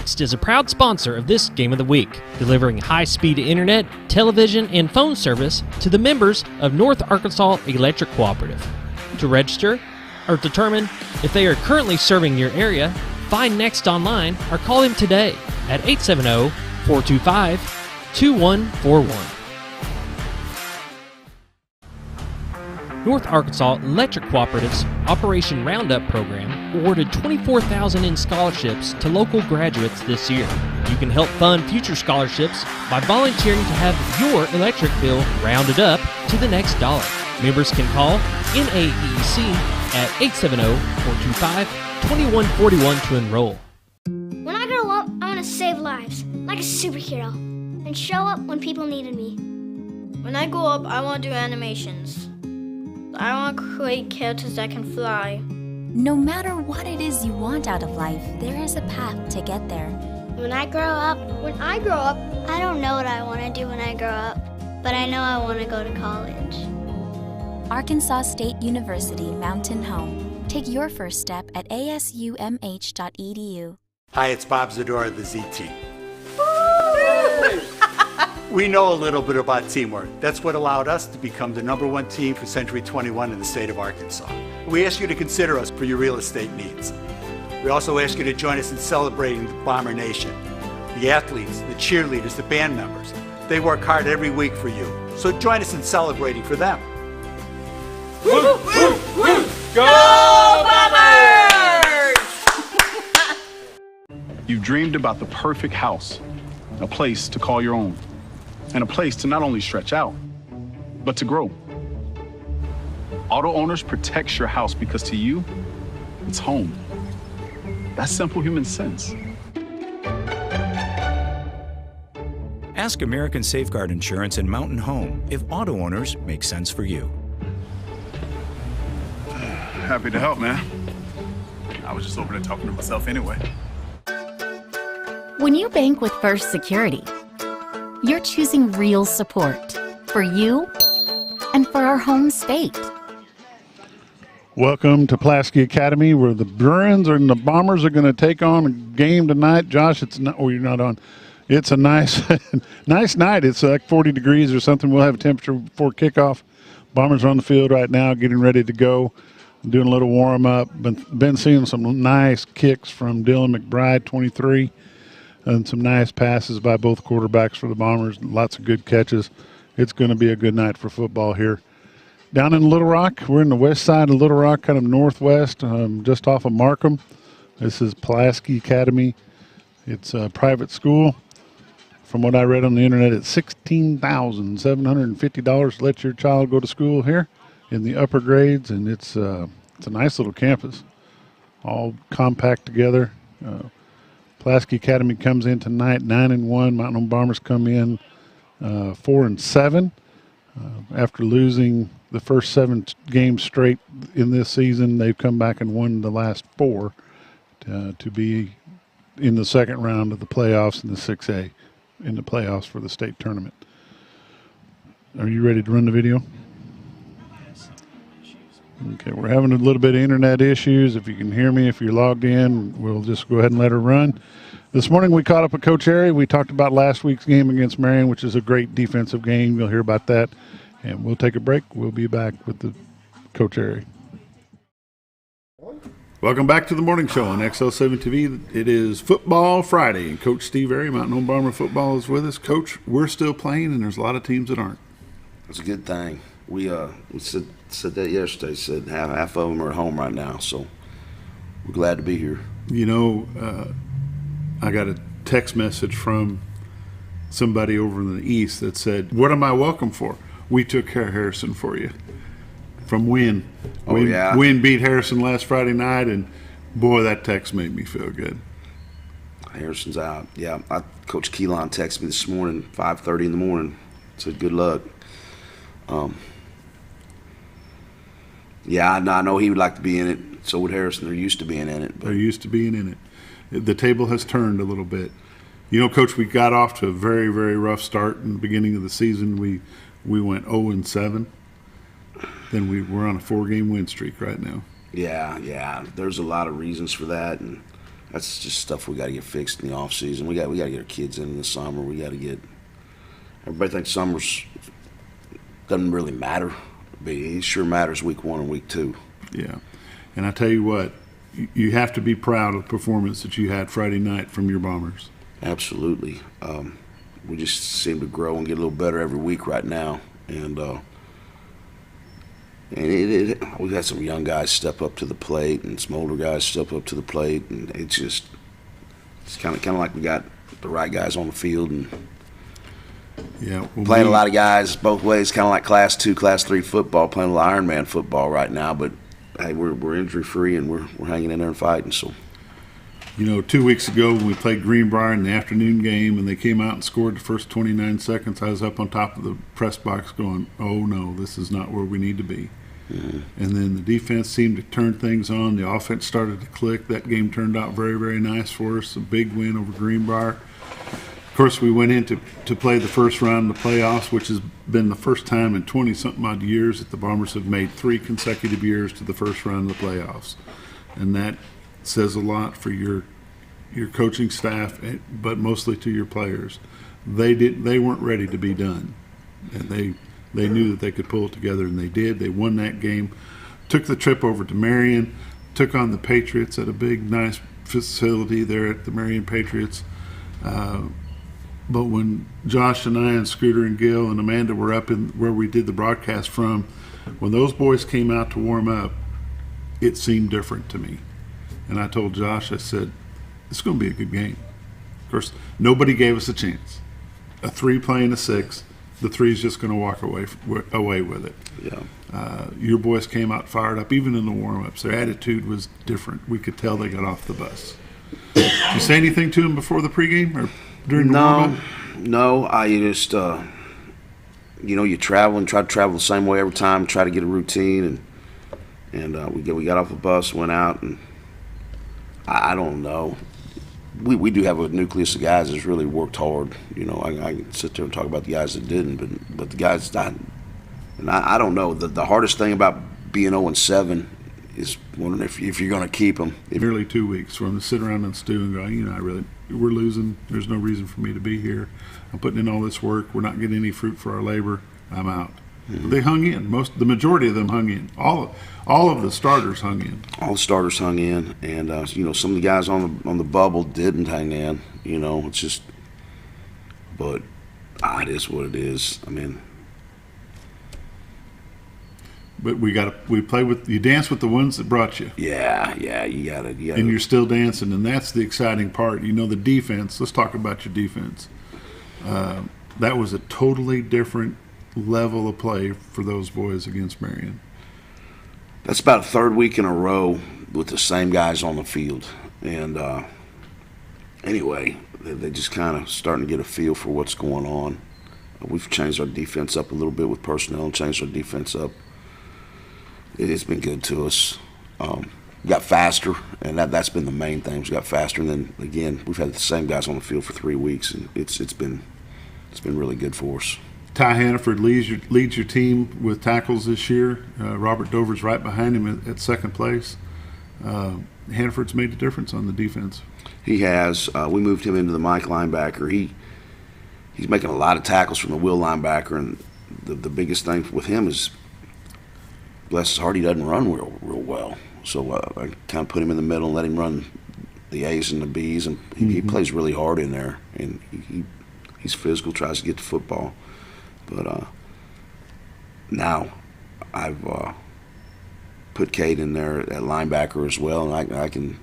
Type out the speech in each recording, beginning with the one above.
Next is a proud sponsor of this Game of the Week, delivering high-speed internet, television, and phone service to the members of North Arkansas Electric Cooperative. To register or determine if they are currently serving your area, find Next online or call them today at 870-425-2141. North Arkansas Electric Cooperative's Operation Roundup program awarded $24,000 in scholarships to local graduates this year. You can help fund future scholarships by volunteering to have your electric bill rounded up to the next dollar. Members can call NAEC at 870-425-2141 to enroll. When I grow up, I want to save lives, like a superhero, and show up when people needed me. When I grow up, I want to do animations. I want to create characters that can fly. No matter what it is you want out of life, there is a path to get there. When I grow up, I don't know what I want to do when I grow up, but I know I want to go to college. Arkansas State University Mountain Home. Take your first step at asumh.edu. Hi, it's Bob Zadora of the Z Team. We know a little bit about teamwork. That's what allowed us to become the #1 team for Century 21 in the state of Arkansas. We ask you to consider us for your real estate needs. We also ask you to join us in celebrating the Bomber Nation. The athletes, the cheerleaders, the band members, they work hard every week for you. So join us in celebrating for them. Woo, woo, woo! Go Bombers! You've dreamed about the perfect house, a place to call your own, and a place to not only stretch out, but to grow. Auto Owners protects your house because to you, it's home. That's simple human sense. Ask American Safeguard Insurance and Mountain Home if Auto Owners make sense for you. Happy to help, man. I was just over there talking to myself anyway. When you bank with First Security, you're choosing real support for you and for our home state. Welcome to Pulaski Academy, where the Bruins and the Bombers are going to take on a game tonight. Josh, it's not. Oh, you're not on. It's a nice, nice night. It's like 40 degrees or something. We'll have a temperature before kickoff. Bombers are on the field right now, getting ready to go, doing a little warm up. Been seeing some nice kicks from Dylan McBride, 23. And some nice passes by both quarterbacks for the Bombers. Lots of good catches. It's going to be a good night for football here. Down in Little Rock, we're in the west side of Little Rock, kind of northwest, just off of Markham. This is Pulaski Academy. It's a private school. From what I read on the internet, it's $16,750 to let your child go to school here in the upper grades, and it's a nice little campus, all compact together. Pulaski Academy comes in tonight 9-1. Mountain Home Bombers come in 4-7 after losing the first 7 games straight in this season. They've come back and won the last 4 to be in the second round of the playoffs in the 6A in the playoffs for the state tournament. Are you ready to run the video? Okay, we're having a little bit of internet issues. If you can hear me, if you're logged in, we'll just go ahead and let her run. This morning we caught up with Coach Airy. We talked about last week's game against Marion, which is a great defensive game. You'll hear about that. And we'll take a break. We'll be back with the Coach Airy. Welcome back to the morning show on XL7 TV. It is Football Friday, and Coach Steve Airy, Mountain Home Bomber Football, is with us. Coach, we're still playing, and there's a lot of teams that aren't. That's a good thing. We said that yesterday. Said half of them are at home right now, so we're glad to be here. You know, I got a text message from somebody over in the east that said, "What am I welcome for? We took care of Harrison for you." From Wynn. Wynn beat Harrison last Friday night, and boy, that text made me feel good. Harrison's out. Yeah, Coach Keelan texted me this morning, 5:30 in the morning. Said good luck. Yeah, I know he would like to be in it. So would Harrison. They're used to being in it. They're used to being in it. The table has turned a little bit. You know, Coach, we got off to a very, very rough start in the beginning of the season. We went 0-7. Then we're on a 4-game win streak right now. Yeah. There's a lot of reasons for that, and That's just stuff we got to get fixed in the off season. We got to get our kids in the summer. We got to get. Everybody thinks summer's doesn't really matter, but it sure matters week 1 and week 2. Yeah, and I tell you what, you have to be proud of the performance that you had Friday night from your Bombers. Absolutely. We just seem to grow and get a little better every week right now, and we've had some young guys step up to the plate and some older guys step up to the plate, and it's kind of like we got the right guys on the field and playing a lot of guys both ways, kind of like Class 2, Class 3 football, playing a lot of Ironman football right now. But hey, we're injury free and we're hanging in there and fighting. So, 2 weeks ago when we played Greenbrier in the afternoon game and they came out and scored the first 29 seconds, I was up on top of the press box going, "Oh no, this is not where we need to be." Mm-hmm. And then the defense seemed to turn things on. The offense started to click. That game turned out very, very nice for us. A big win over Greenbrier. Of course, we went in to play the first round of the playoffs, which has been the first time in 20-something odd years that the Bombers have made 3 consecutive years to the first round of the playoffs. And that says a lot for your coaching staff, but mostly to your players. They weren't ready to be done. And they knew that they could pull it together, and they did. They won that game, took the trip over to Marion, took on the Patriots at a big, nice facility there at the Marion Patriots. But when Josh and I and Scooter and Gil and Amanda were up in where we did the broadcast from, when those boys came out to warm up, it seemed different to me. And I told Josh, I said, it's going to be a good game. Of course, nobody gave us a chance. A 3 playing a 6. The 3's just going to walk away with it. Yeah. Your boys came out fired up, even in the warm-ups. Their attitude was different. We could tell they got off the bus. Did you say anything to them before the pregame or during the warm-up? No. I just, you travel and try to travel the same way every time, try to get a routine. And we got off the bus, went out, and I don't know. We do have a nucleus of guys that's really worked hard. I can sit there and talk about the guys that didn't, but the guys that, and I don't know. The hardest thing about being 0-7 is wondering if you're going to keep them. Nearly 2 weeks for them to sit around and stew and go, we're losing. There's no reason for me to be here. I'm putting in all this work. We're not getting any fruit for our labor. I'm out. Mm-hmm. They hung in. The majority of them hung in. All of the starters hung in. All the starters hung in, and some of the guys on the bubble didn't hang in. It's just, but it is what it is. I mean, but you dance with the ones that brought you. Yeah, you gotta. And you're still dancing, and that's the exciting part. The defense. Let's talk about your defense. That was a totally different level of play for those boys against Marion. That's about a 3rd week in a row with the same guys on the field. And anyway, they just kind of starting to get a feel for what's going on. We've changed our defense up a little bit with personnel and changed our defense up. It's been good to us. We got faster, and that's been the main thing. We got faster, and then, again, we've had the same guys on the field for 3 weeks, and it's been really good for us. Ty Hannaford leads your team with tackles this year. Robert Dover's right behind him at second place. Hannaford's made a difference on the defense. He has. We moved him into the Mike linebacker. He's making a lot of tackles from the Will linebacker, and the biggest thing with him is, bless his heart, he doesn't run real well. So I kind of put him in the middle and let him run the A's and the B's, and he plays really hard in there, and he's physical, tries to get the football. But now I've put Cade in there at linebacker as well, and I can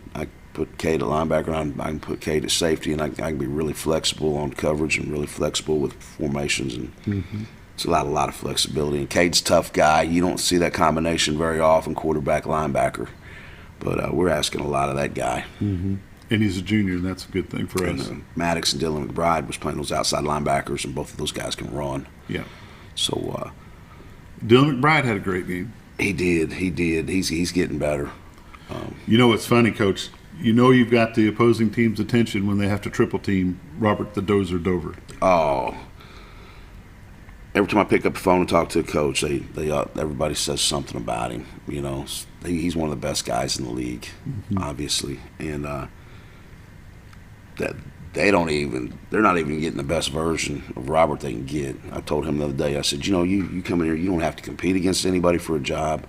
put Cade at linebacker, and I can put Cade at safety, and I can be really flexible on coverage and really flexible with formations, and it's a lot of flexibility. And Cade's a tough guy. You don't see that combination very often, quarterback linebacker, but we're asking a lot of that guy. Mm-hmm. And he's a junior, and that's a good thing for us. Maddox and Dylan McBride was playing those outside linebackers, and both of those guys can run. Yeah. So Dylan McBride had a great game. He did. He's getting better. It's funny, Coach. You've got the opposing team's attention when they have to triple team Robert the Dozer Dover. Oh. Every time I pick up the phone and talk to a coach, everybody says something about him. He's one of the best guys in the league, obviously, and that they're not even getting the best version of Robert they can get. I told him the other day, I said, you come in here, you don't have to compete against anybody for a job.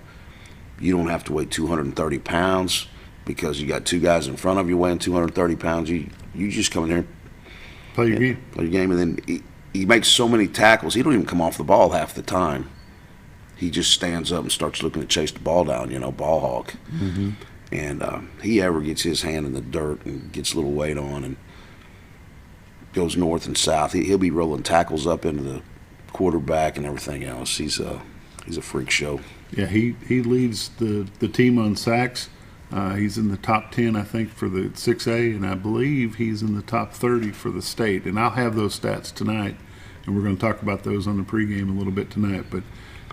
You don't have to weigh 230 pounds because you got two guys in front of you weighing 230 pounds. You just come in here, play your game, and then he makes so many tackles. He don't even come off the ball half the time. He just stands up and starts looking to chase the ball down, ball hawk. Mm-hmm. And he ever gets his hand in the dirt and gets a little weight on and goes north and south, he'll be rolling tackles up into the quarterback and everything else. He's a freak show. Yeah, he leads the team on sacks. He's in the top 10, I think, for the 6A, and I believe he's in the top 30 for the state. And I'll have those stats tonight, and we're going to talk about those on the pregame a little bit tonight. But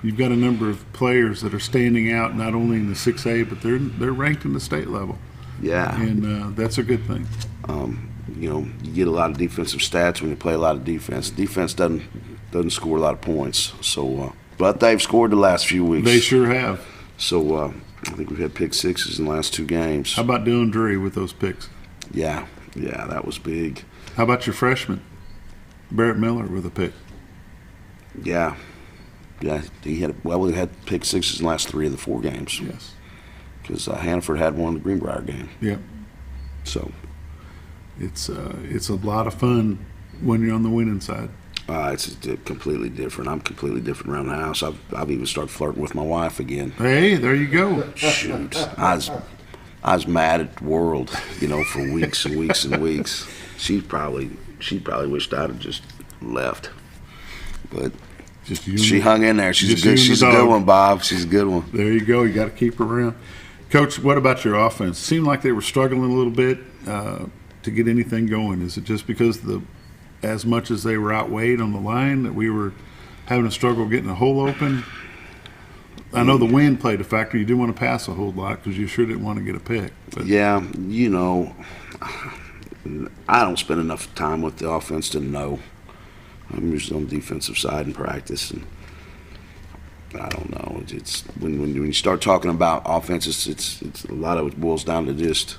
you've got a number of players that are standing out, not only in the 6A, but they're ranked in the state level. Yeah, and that's a good thing. You get a lot of defensive stats when you play a lot of defense. Defense doesn't score a lot of points, so but they've scored the last few weeks. They sure have. So I think we've had pick sixes in the last two games. How about Dylan Drury with those picks? Yeah, that was big. How about your freshman, Barrett Miller, with a pick? Yeah, he had pick sixes in the last 3 of the 4 games. Yes, because Hannaford had one in the Greenbrier game. Yep. So it's a lot of fun when you're on the winning side. It's completely different. I'm completely different around the house. I've even started flirting with my wife again. Hey, there you go. Shoot, I was mad at the world, for weeks and weeks and weeks. She probably wished I'd have just left, but she hung in there. She's a good one, Bob. She's a good one. There you go. You got to keep her around. Coach, what about your offense? Seemed like they were struggling a little bit to get anything going. Is it just because as much as they were outweighed on the line that we were having a struggle getting a hole open? I know the wind played a factor. You didn't want to pass a whole lot because you sure didn't want to get a pick. But. Yeah, I don't spend enough time with the offense to know. I'm usually on the defensive side in practice, and I don't know. It's when you start talking about offenses, it's a lot of it boils down to just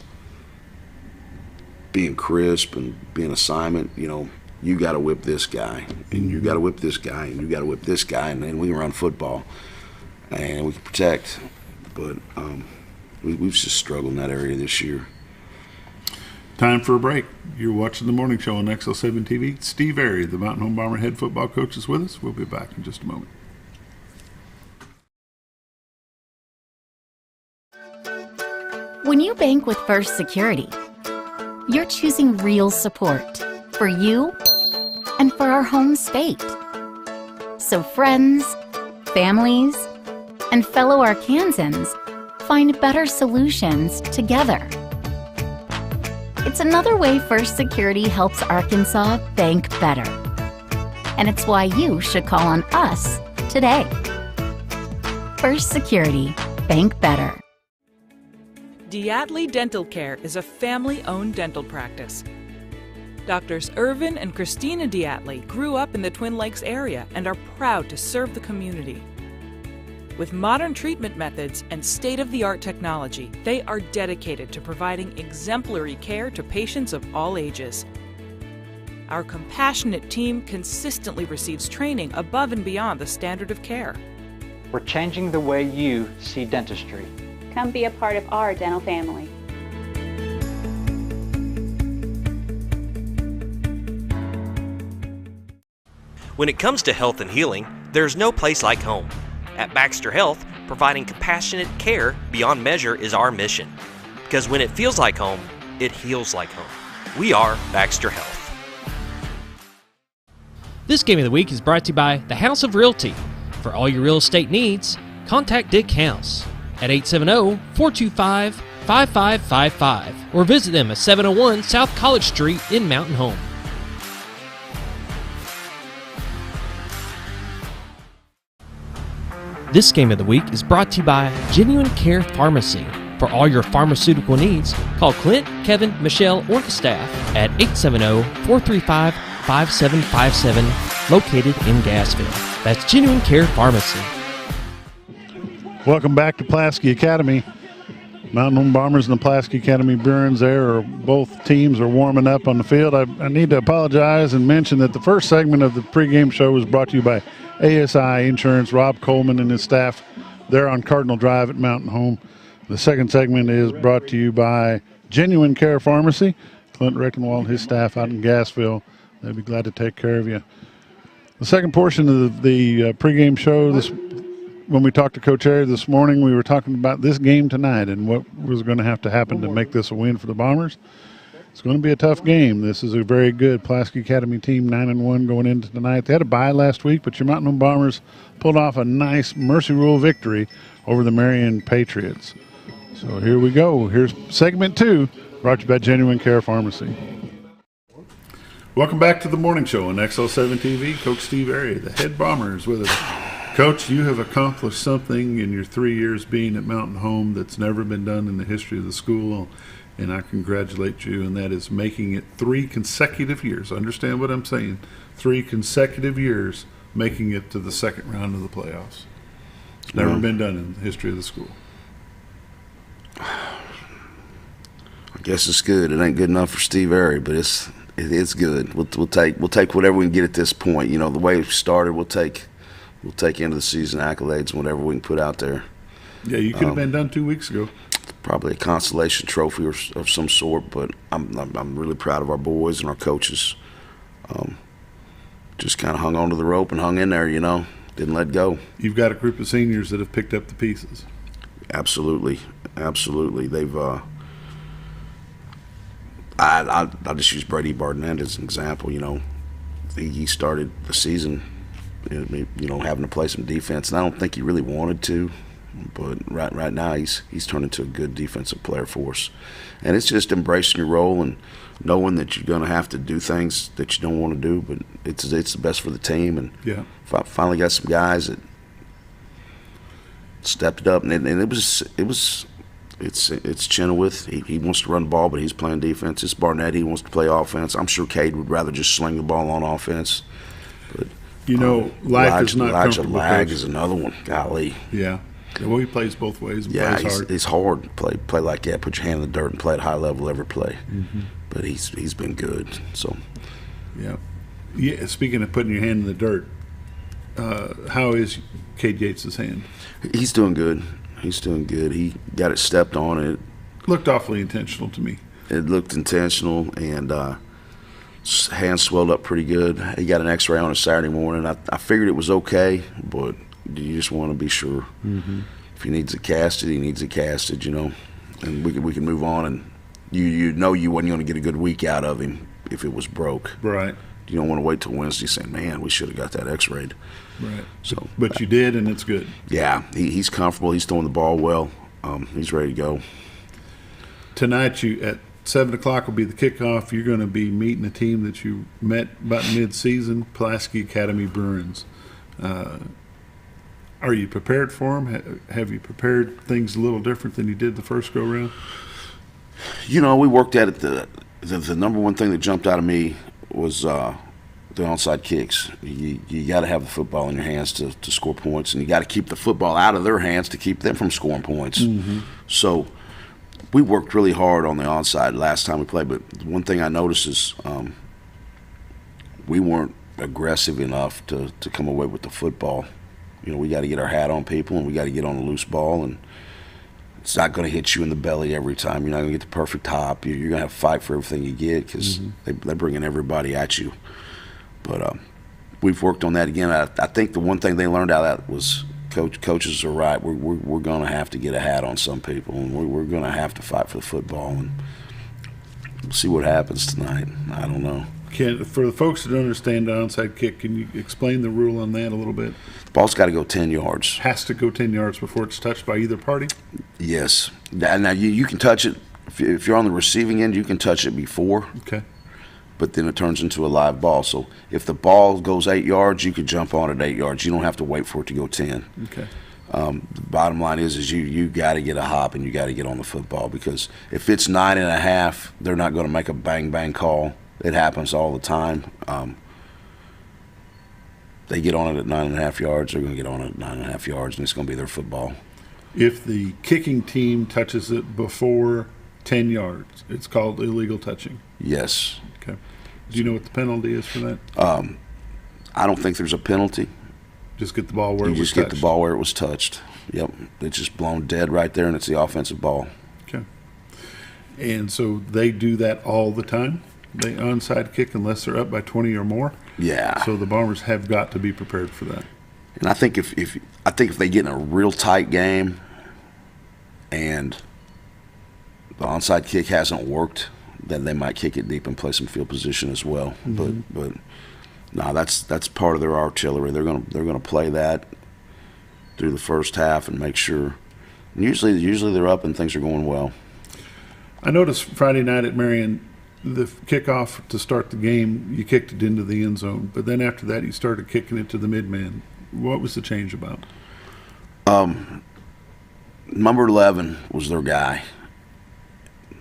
being crisp and being assignment. You got to whip this guy, and you got to whip this guy, and you got to whip this guy, and then we can run football, and we can protect. But we've just struggled in that area this year. Time for a break. You're watching the morning show on XL7 TV. Steve Airy, the Mountain Home Bomber head football coach, is with us. We'll be back in just a moment. When you bank with First Security, you're choosing real support for you and for our home state. So friends, families, and fellow Arkansans find better solutions together. It's another way First Security helps Arkansas bank better. And it's why you should call on us today. First Security, bank better. Diatley Dental Care is a family-owned dental practice. Doctors Irvin and Christina Diatley grew up in the Twin Lakes area and are proud to serve the community. With modern treatment methods and state-of-the-art technology, they are dedicated to providing exemplary care to patients of all ages. Our compassionate team consistently receives training above and beyond the standard of care. We're changing the way you see dentistry. Come be a part of our dental family. When it comes to health and healing, there's no place like home. At Baxter Health, providing compassionate care beyond measure is our mission. Because when it feels like home, it heals like home. We are Baxter Health. This Game of the Week is brought to you by the House of Realty. For all your real estate needs, contact Dick House at 870-425-5555 or visit them at 701 South College Street in Mountain Home. This Game of the Week is brought to you by Genuine Care Pharmacy. For all your pharmaceutical needs, call Clint, Kevin, Michelle, or the staff at 870-435-5757, located in Gassville. That's Genuine Care Pharmacy. Welcome back to Pulaski Academy. Mountain Home Bombers and the Pulaski Academy Bruins both teams are warming up on the field. I need to apologize and mention that the first segment of the pregame show was brought to you by ASI Insurance, Rob Coleman and his staff. They're on Cardinal Drive at Mountain Home. The second segment is brought to you by Genuine Care Pharmacy, Clint Reckenwald and his staff out in Gassville. They'll be glad to take care of you. The second portion of the pregame show, when we talked to Coach Harry this morning, we were talking about this game tonight and what was going to have to happen to make this a win for the Bombers. It's going to be a tough game. This is a very good Pulaski Academy team, 9-1 going into tonight. They had a bye last week, but your Mountain Home Bombers pulled off a nice Mercy Rule victory over the Marion Patriots. So here we go. Here's segment 2, brought to you by Genuine Care Pharmacy. Welcome back to the morning show on XL7 TV. Coach Steve Airy, the head Bombers, with us. Coach, you have accomplished something in your 3 years being at Mountain Home that's never been done in the history of the school, and I congratulate you, and that is making it 3 consecutive years. Understand what I'm saying? 3 consecutive years making it to the second round of the playoffs. It's never been done in the history of the school. I guess it's good. It ain't good enough for Steve Airy, but it's good. We'll take whatever we can get at this point. You know, the way we started, we'll take end of the season accolades and whatever we can put out there. Yeah, you could have been done 2 weeks ago. Probably a consolation trophy of some sort, but I'm really proud of our boys and our coaches. Just kind of hung onto the rope and hung in there, you know, didn't let go. You've got a group of seniors that have picked up the pieces. Absolutely. They've I'll just use Brady Barnett as an example. You know, he started the season, you know, having to play some defense, and I don't think he really wanted to. But right now he's turned into a good defensive player for us, and it's just embracing your role and knowing that you're going to have to do things that you don't want to do, but it's the best for the team. And yeah, finally got some guys that stepped it up, and it's Chenoweth. He wants to run the ball, but he's playing defense. It's Barnett. He wants to play offense. I'm sure Cade would rather just sling the ball on offense. But you know, life is not comfortable. Lag is another one. Golly. Yeah. Well, he plays both ways. Yeah, it's hard to play like that. Put your hand in the dirt and play at high level every play. Mm-hmm. But he's been good. So. Yeah. Speaking of putting your hand in the dirt, how is Cade Yates' hand? He's doing good. He got it stepped on. It looked awfully intentional to me. It looked intentional, and hand swelled up pretty good. He got an X-ray on it Saturday morning. I figured it was okay, but you just want to be sure. Mm-hmm. If he needs it casted, he needs it casted, you know. And we can move on, and you know you wasn't going to get a good week out of him if it was broke. Right. You don't want to wait till Wednesday saying, man, we should have got that X-rayed. Right. So, but you did, and it's good. Yeah, he's comfortable. He's throwing the ball well. He's ready to go. Tonight, at 7 o'clock will be the kickoff. You're going to be meeting a team that you met about mid-season, Pulaski Academy Bruins. Are you prepared for them? Have you prepared things a little different than you did the first go-round? You know, we worked at it. The number one thing that jumped out of me was the onside kicks. You got to have the football in your hands to score points, and you got to keep the football out of their hands to keep them from scoring points. Mm-hmm. So we worked really hard on the onside last time we played, but one thing I noticed is we weren't aggressive enough to come away with the football. You know, we got to get our hat on people, and we got to get on a loose ball, and it's not going to hit you in the belly every time. You're not going to get the perfect hop. You're going to have to fight for everything you get because they're bringing everybody at you. But we've worked on that again. I think the one thing they learned out of that was coaches are right. We're going to have to get a hat on some people, and we're going to have to fight for the football, and we'll see what happens tonight. I don't know. For the folks that don't understand the onside kick, can you explain the rule on that a little bit? The ball's got to go 10 yards. Has to go 10 yards before it's touched by either party? Yes. Now you can touch it. If you're on the receiving end, you can touch it before. Okay. But then it turns into a live ball. So if the ball goes 8 yards, you could jump on it 8 yards. You don't have to wait for it to go 10. Okay. The bottom line is you got to get a hop and you got to get on the football, because if it's 9.5, they're not going to make a bang call. It happens all the time. They get on it at 9.5 yards. They're going to get on it at 9.5 yards, and it's going to be their football. If the kicking team touches it before 10 yards, it's called illegal touching. Yes. Okay. Do you know what the penalty is for that? I don't think there's a penalty. Just get the ball where it was touched. You just get the ball where it was touched. Yep. It's just blown dead right there, and it's the offensive ball. Okay. And so they do that all the time? They onside kick unless they're up by 20 or more? Yeah. So the Bombers have got to be prepared for that. And I think if they get in a real tight game and the onside kick hasn't worked, then they might kick it deep and play some field position as well. Mm-hmm. But no, that's part of their artillery. They're gonna play that through the first half and make sure. And usually they're up and things are going well. I noticed Friday night at Marion, the kickoff to start the game, you kicked it into the end zone, but then after that you started kicking it to the mid-man. What was the change about? Number 11 was their guy.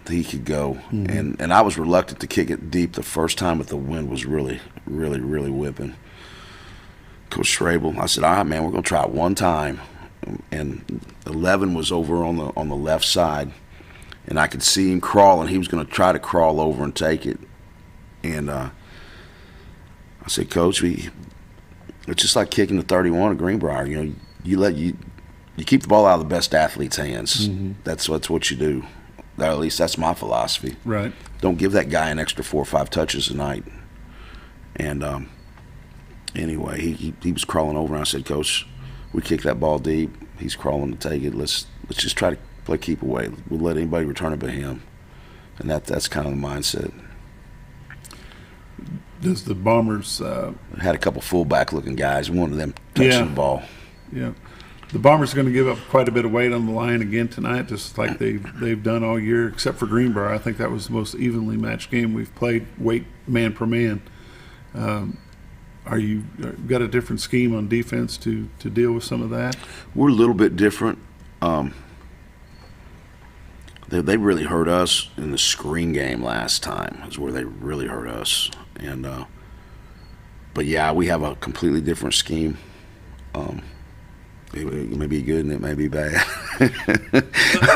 He could go, and I was reluctant to kick it deep the first time, but the wind was really, really, really whipping. Coach Schrabel, I said, all right, man, we're going to try it one time. And 11 was over on the left side, and I could see him crawling. He was going to try to crawl over and take it. And I said, Coach, it's just like kicking the 31 at Greenbrier. You know, you keep the ball out of the best athlete's hands. Mm-hmm. That's what you do. At least that's my philosophy. Right. Don't give that guy an extra 4 or 5 touches a night. And anyway, he was crawling over, and I said, Coach, we kick that ball deep. He's crawling to take it. Let's just try to play keep away. We'll let anybody return it but him. And that's kind of the mindset. Does the Bombers had a couple fullback-looking guys. One of them touching the ball. Yeah. The Bombers are going to give up quite a bit of weight on the line again tonight, just like they've done all year, except for Greenbrier. I think that was the most evenly matched game we've played, weight man per man. Are you got a different scheme on defense to deal with some of that? We're a little bit different. They really hurt us in the screen game last time. Is where they really hurt us. And but yeah, we have a completely different scheme. It may be good and it may be bad.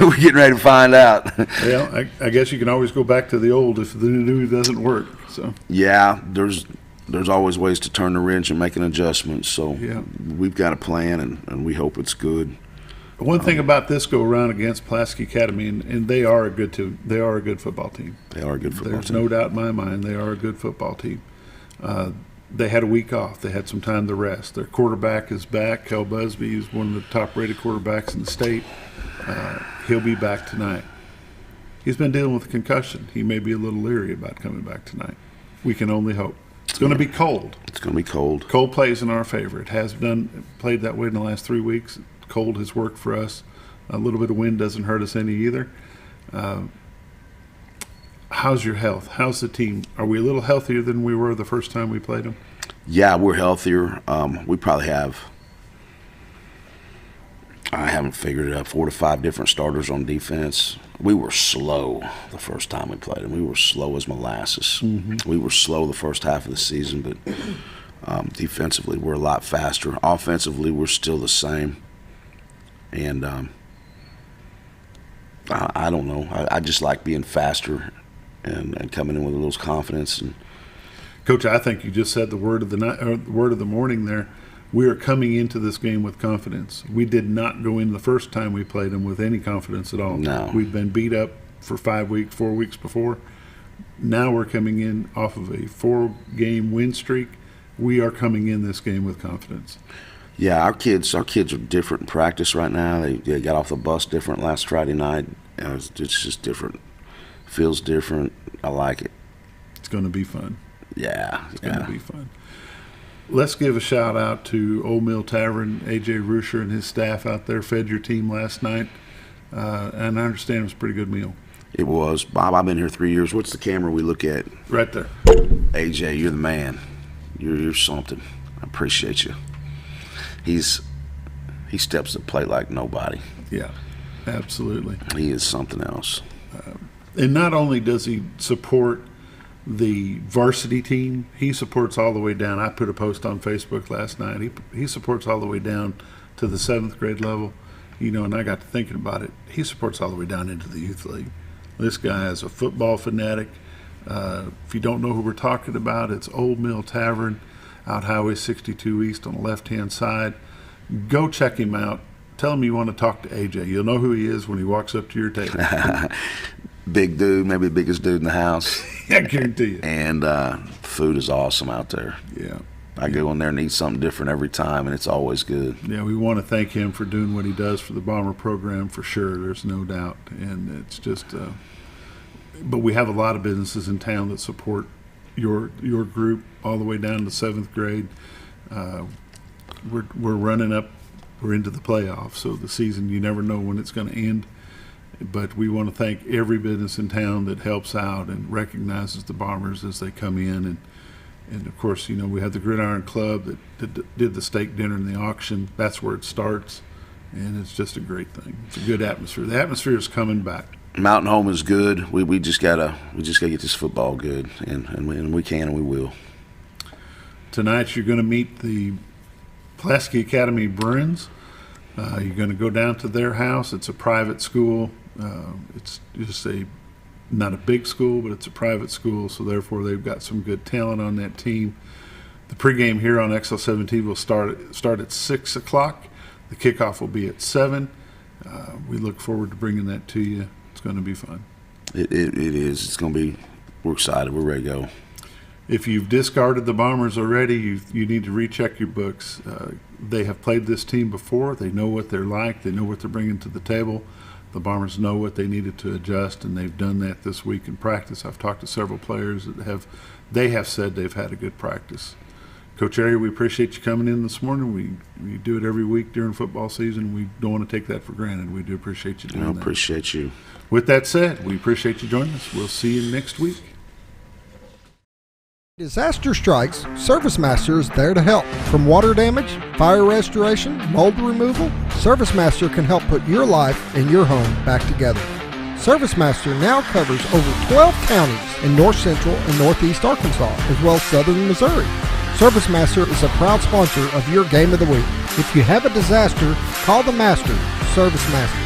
We're getting ready to find out. Well, I guess you can always go back to the old if the new doesn't work. So yeah, there's always ways to turn the wrench and make an adjustment. So yeah, we've got a plan and we hope it's good. One thing about this go around against Pulaski Academy, and they are a good team. They are a good football team. They are a good football There's team. no doubt in my mind they are a good football team. They had a week off. They had some time to rest. Their quarterback is back. Kel Busby is one of the top-rated quarterbacks in the state. He'll be back tonight. He's been dealing with a concussion. He may be a little leery about coming back tonight. We can only hope. It's going to be cold. It's going to be cold. Cold plays in our favor. It has played that way in the last 3 weeks. Cold has worked for us. A little bit of wind doesn't hurt us any either. How's your health? How's the team? Are we a little healthier than we were the first time we played them? Yeah, we're healthier. We probably have, I haven't figured it out, 4 to 5 different starters on defense. We were slow the first time we played them. We were slow as molasses. Mm-hmm. We were slow the first half of the season, but defensively we're a lot faster. Offensively, we're still the same. And I don't know. I just like being faster and coming in with a little confidence. And Coach, I think you just said the word of the night, or the word of the morning there. We are coming into this game with confidence. We did not go in the first time we played them with any confidence at all. No. We've been beat up for 4 weeks before. Now we're coming in off of a 4-game win streak. We are coming in this game with confidence. Yeah, our kids are different in practice right now. They got off the bus different last Friday night. It's just different. Feels different. I like it. It's going to be fun. Yeah. It's going to be fun. Let's give a shout out to Old Mill Tavern. A.J. Rusher and his staff out there fed your team last night. And I understand it was a pretty good meal. It was. Bob, I've been here 3 years. What's the camera we look at? Right there. A.J., you're the man. You're something. I appreciate you. He steps to the plate like nobody. Yeah, absolutely. He is something else. And not only does he support the varsity team, he supports all the way down. I put a post on Facebook last night. He supports all the way down to the 7th grade level. and I got to thinking about it. He supports all the way down into the youth league. This guy is a football fanatic. If you don't know who we're talking about, it's Old Mill Tavern out Highway 62 East on the left-hand side. Go check him out. Tell him you want to talk to AJ. You'll know who he is when he walks up to your table. Big dude, maybe the biggest dude in the house. I guarantee you. And food is awesome out there. Yeah. I go in there and eat something different every time, and it's always good. Yeah, we want to thank him for doing what he does for the Bomber program for sure. There's no doubt. And it's just but we have a lot of businesses in town that support your group all the way down to 7th grade. We're running up. We're into the playoffs, so the season, you never know when it's going to end. But we want to thank every business in town that helps out and recognizes the Bombers as they come in. And of course, we have the Gridiron Club that did the steak dinner and the auction. That's where it starts, and it's just a great thing. It's a good atmosphere. The atmosphere is coming back. Mountain Home is good. We just gotta get this football good, and we can and we will. Tonight you're going to meet the Pulaski Academy Bruins. You're going to go down to their house. It's a private school. It's just not a big school, but it's a private school, so therefore they've got some good talent on that team. The pregame here on XL17 will start at 6 o'clock. The kickoff will be at 7. We look forward to bringing that to you. It's going to be fun. It is. It's going to be. We're excited. We're ready to go. If you've discarded the Bombers already, you need to recheck your books. They have played this team before. They know what they're like. They know what they're bringing to the table. The Bombers know what they needed to adjust, and they've done that this week in practice. I've talked to several players that have said they've had a good practice. Coach Ari, we appreciate you coming in this morning. We do it every week during football season. We don't want to take that for granted. We do appreciate you doing that. I appreciate you. With that said, we appreciate you joining us. We'll see you next week. Disaster strikes, ServiceMaster is there to help. From water damage, fire restoration, mold removal, ServiceMaster can help put your life and your home back together. ServiceMaster now covers over 12 counties in north central and northeast Arkansas, as well as southern Missouri. ServiceMaster is a proud sponsor of your Game of the Week. If you have a disaster, call the Master, ServiceMaster,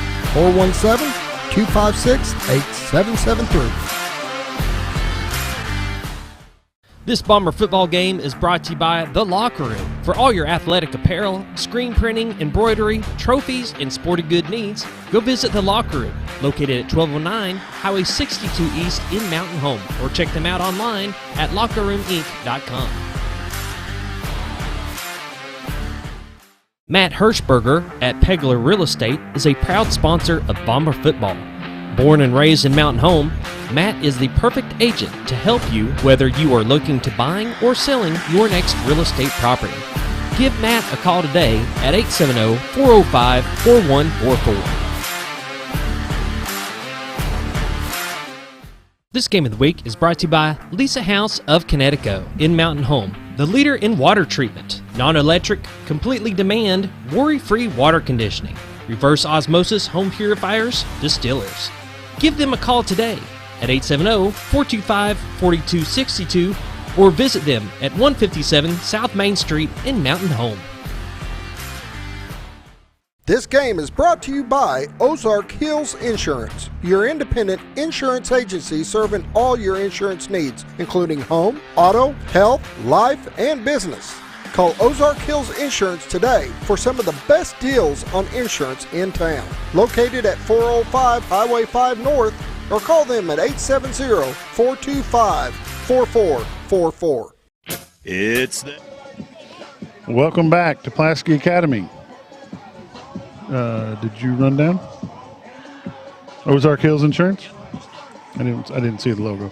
417-256-8773. This Bomber football game is brought to you by The Locker Room. For all your athletic apparel, screen printing, embroidery, trophies, and sporting good needs, go visit The Locker Room, located at 1209 Highway 62 East in Mountain Home, or check them out online at lockerroominc.com. Matt Hirschberger at Pegler Real Estate is a proud sponsor of Bomber football. Born and raised in Mountain Home, Matt is the perfect agent to help you whether you are looking to buying or selling your next real estate property. Give Matt a call today at 870-405-4144. This Game of the Week is brought to you by Lisa House of Connecticut in Mountain Home, the leader in water treatment, non-electric, completely demand, worry-free water conditioning, reverse osmosis home purifiers, distillers. Give them a call today at 870-425-4262 or visit them at 157 South Main Street in Mountain Home. This game is brought to you by Ozark Hills Insurance, your independent insurance agency serving all your insurance needs, including home, auto, health, life, and business. Call Ozark Hills Insurance today for some of the best deals on insurance in town. Located at 405 Highway 5 North, or call them at 870-425-4444. Welcome back to Pulaski Academy. Did you run down? Ozark Hills Insurance? I didn't see the logo.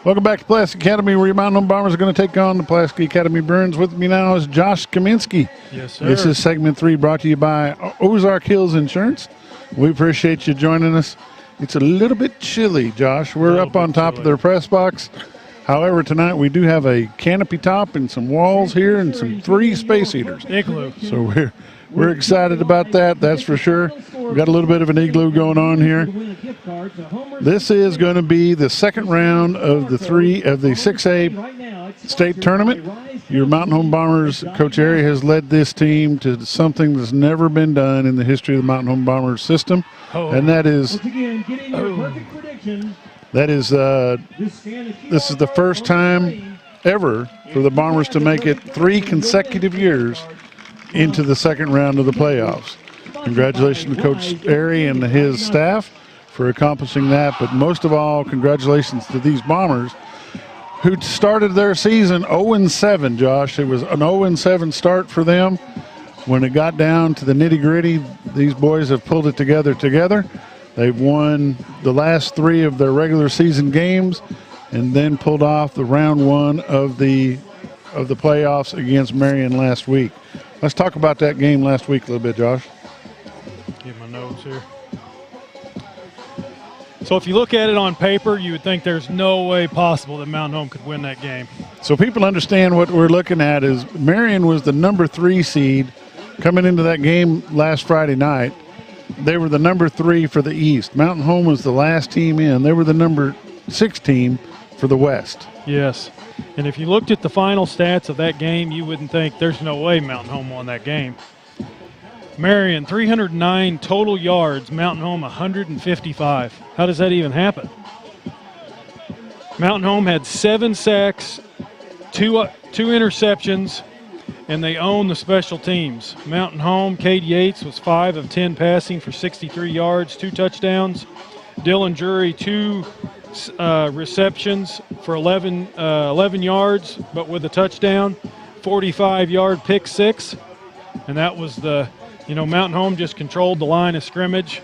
Welcome back to Pulaski Academy, where your Mountain Home Bombers are going to take on the Pulaski Academy Bruins. With me now is Josh Kaminsky. Yes, sir. This is segment 3, brought to you by Ozark Hills Insurance. We appreciate you joining us. It's a little bit chilly, Josh. We're up on top of their press box. However, tonight we do have a canopy top and some walls here and some 3 space heaters. Igloo. So we're excited about that, that's for sure. We've got a little bit of an igloo going on here. This is going to be the second round of the 6A state tournament. Your Mountain Home Bombers, Coach Airy has led this team to something that's never been done in the history of the Mountain Home Bombers system, and that is this is the first time ever for the Bombers to make it 3 consecutive years into the second round of the playoffs. Congratulations to Coach Airy and his staff for accomplishing that, but most of all, congratulations to these Bombers who started their season 0-7, Josh. It was an 0-7 start for them. When it got down to the nitty-gritty, these boys have pulled it together. They've won the last 3 of their regular season games and then pulled off the round 1 of the playoffs against Marion last week. Let's talk about that game last week a little bit, Josh. Get my notes here. So if you look at it on paper, you would think there's no way possible that Mountain Home could win that game. So people understand what we're looking at is Marion was the number 3 seed coming into that game last Friday night. They were the number 3 for the East. Mountain Home was the last team in. They were the number 6 team for the West. Yes. And if you looked at the final stats of that game, you wouldn't think there's no way Mountain Home won that game. Marion, 309 total yards. Mountain Home, 155. How does that even happen? Mountain Home had 7 sacks, two interceptions, and they own the special teams. Mountain Home, Cade Yates was 5 of 10 passing for 63 yards, 2 touchdowns. Dylan Jury, 2 receptions for 11 yards, but with a touchdown, 45-yard pick 6. And that was the, Mountain Home just controlled the line of scrimmage.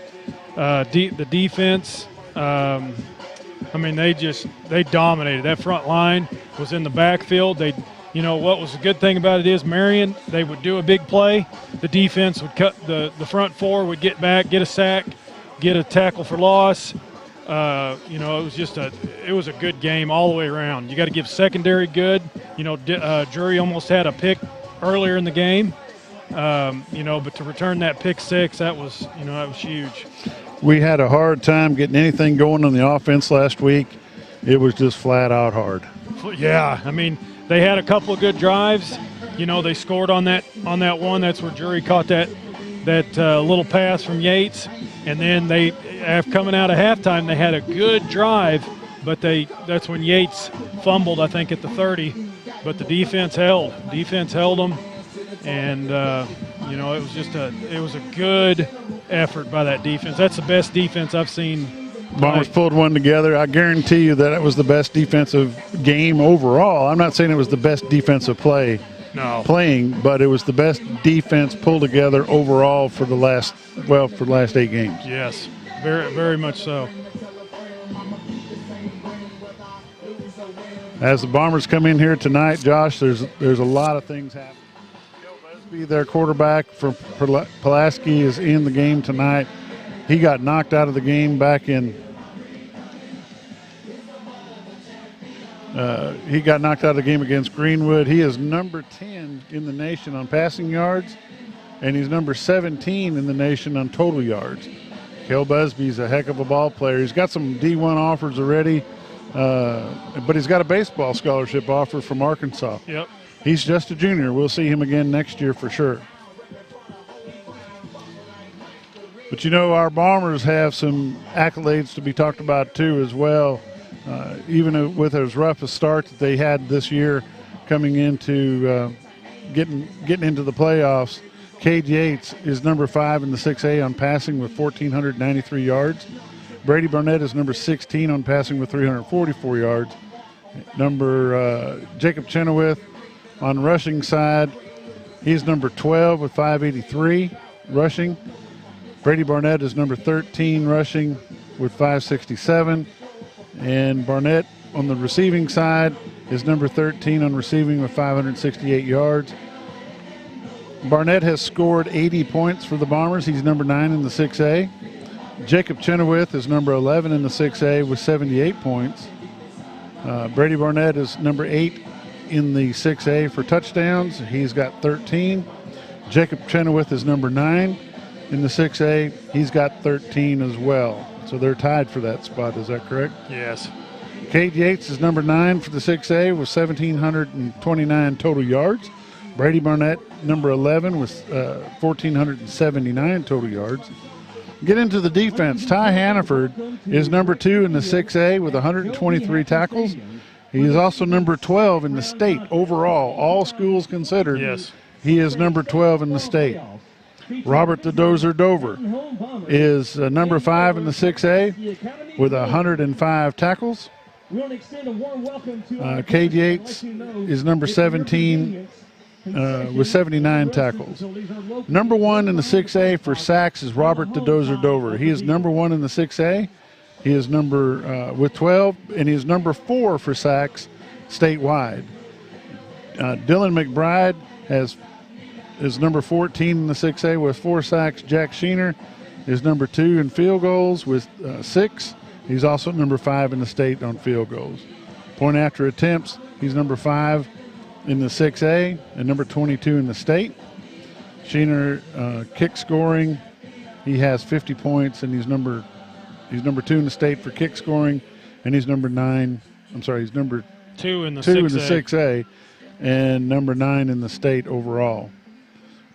The defense, they dominated. That front line was in the backfield. What was the good thing about it is Marion, they would do a big play. The defense would cut, the front 4 would get back, get a sack, get a tackle for loss. It was a good game all the way around. You got to give secondary good. Jury almost had a pick earlier in the game. But to return that pick 6, that was huge. We had a hard time getting anything going on the offense last week. It was just flat out hard. Yeah, they had a couple of good drives. They scored on that one. That's where Jury caught that little pass from Yates, and then coming out of halftime, they had a good drive, but that's when Yates fumbled, I think, at the 30. But the defense held them. And it was a good effort by that defense. That's the best defense I've seen. Bombers pulled one together. I guarantee you that it was the best defensive game overall. I'm not saying it was the best defensive playing, but it was the best defense pulled together overall for the last 8 games. Yes, very, very much so. As the Bombers come in here tonight, Josh, there's a lot of things happening. Their quarterback for Pulaski is in the game tonight. He got knocked out of the game back in against Greenwood. He is number 10 in the nation on passing yards, and he's number 17 in the nation on total yards. Cale Busby's a heck of a ball player. He's got some D1 offers already, but he's got a baseball scholarship offer from Arkansas. Yep. He's just a junior. We'll see him again next year for sure. But our Bombers have some accolades to be talked about too as well. Even with as rough a start that they had this year coming into getting into the playoffs, Cade Yates is number 5 in the 6A on passing with 1,493 yards. Brady Barnett is number 16 on passing with 344 yards. Jacob Chenoweth on rushing side, he's number 12 with 583 rushing. Brady Barnett is number 13 rushing with 567. And Barnett on the receiving side is number 13 on receiving with 568 yards. Barnett has scored 80 points for the Bombers. He's number 9 in the 6A. Jacob Chenoweth is number 11 in the 6A with 78 points. Brady Barnett is number 8 in the 6A for touchdowns. He's got 13. Jacob Chenoweth is number 9 in the 6A. He's got 13 as well. So they're tied for that spot. Is that correct? Yes. Cade Yates is number 9 for the 6A with 1,729 total yards. Brady Barnett, number 11, with 1,479 total yards. Get into the defense. Ty Hannaford is number 2 in the 6A with 123 tackles. He is also number 12 in the state overall, all schools considered. Yes. He is number 12 in the state. Robert the Dozer Dover is number 5 in the 6A with 105 tackles. Cade Yates is number 17 with 79 tackles. Number 1 in the 6A for sacks is Robert the Dozer Dover. He is number 1 in the 6A. He is number with 12, and he is number 4 for sacks statewide. Dylan McBride is number 14 in the 6A with 4 sacks. Jack Sheener is number 2 in field goals with 6. He's also number 5 in the state on field goals. Point after attempts, he's number 5 in the 6A and number 22 in the state. Sheener kick scoring, he has 50 points, and he's number 2 in the state for kick scoring, and he's number 9. I'm sorry, he's number 2 in the 2 6A. in the 6A, and number 9 in the state overall.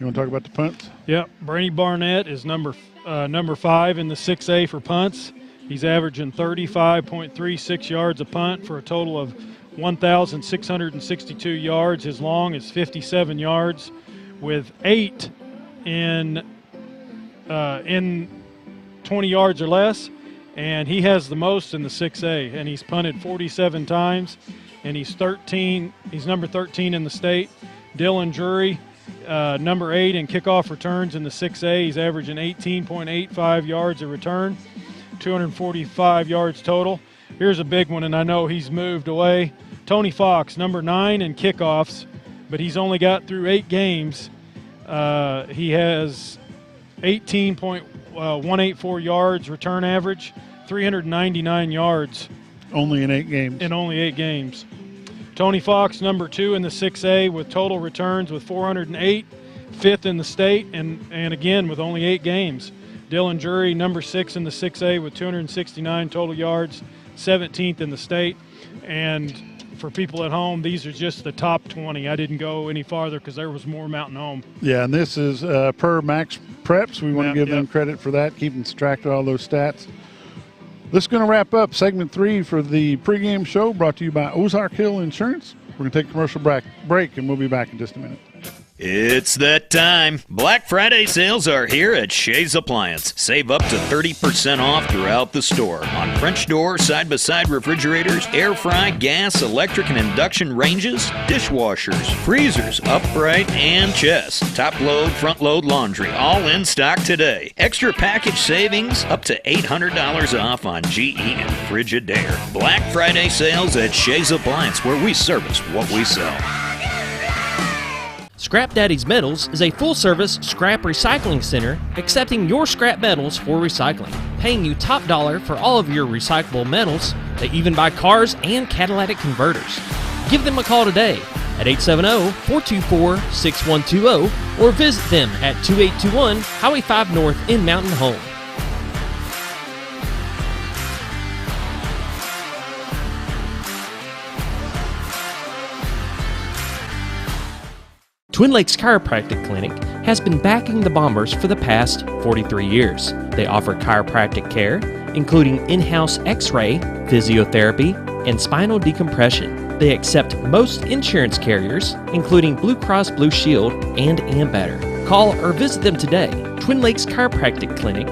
You want to talk about the punts? Yep. Brady Barnett is number 5 in the 6A for punts. He's averaging 35.36 yards a punt for a total of 1,662 yards. His long is 57 yards, with 8 in 20 yards or less, and he has the most in the 6A, and he's punted 47 times, and he's number 13 in the state. Dylan Drury, number 8 in kickoff returns in the 6A. He's averaging 18.85 yards a return, 245 yards total. Here's a big one, and I know he's moved away. Tony Fox, number 9 in kickoffs, but he's only got through 8 games. He has 18.184 yards return average, 399 yards. Only in 8 games. In only 8 games. Tony Fox, number 2 in the 6A with total returns with 408, 5th in the state, and again with only 8 games. Dylan Drury, number 6 in the 6A with 269 total yards, 17th in the state. And for people at home, these are just the top 20. I didn't go any farther because there was more Mountain Home. Yeah, and this is per Max Preps. We want to give them credit for that, keeping track of all those stats. This is going to wrap up segment 3 for the pregame show, brought to you by Ozark Hill Insurance. We're going to take a commercial break, and we'll be back in just a minute. It's that time. Black Friday sales are here at Shays Appliance. Save up to 30% off throughout the store on French door, side-by-side refrigerators, air fry, gas, electric, and induction ranges, dishwashers, freezers, upright, and chest. Top load, front load laundry, all in stock today. Extra package savings up to $800 off on GE and Frigidaire. Black Friday sales at Shays Appliance, where we service what we sell. Scrap Daddy's Metals is a full-service scrap recycling center accepting your scrap metals for recycling, paying you top dollar for all of your recyclable metals. They even buy cars and catalytic converters. Give them a call today at 870-424-6120 or visit them at 2821 Highway 5 North in Mountain Home. Twin Lakes Chiropractic Clinic has been backing the Bombers for the past 43 years. They offer chiropractic care, including in-house x-ray, physiotherapy, and spinal decompression. They accept most insurance carriers, including Blue Cross Blue Shield and Ambatter. Call or visit them today. Twin Lakes Chiropractic Clinic,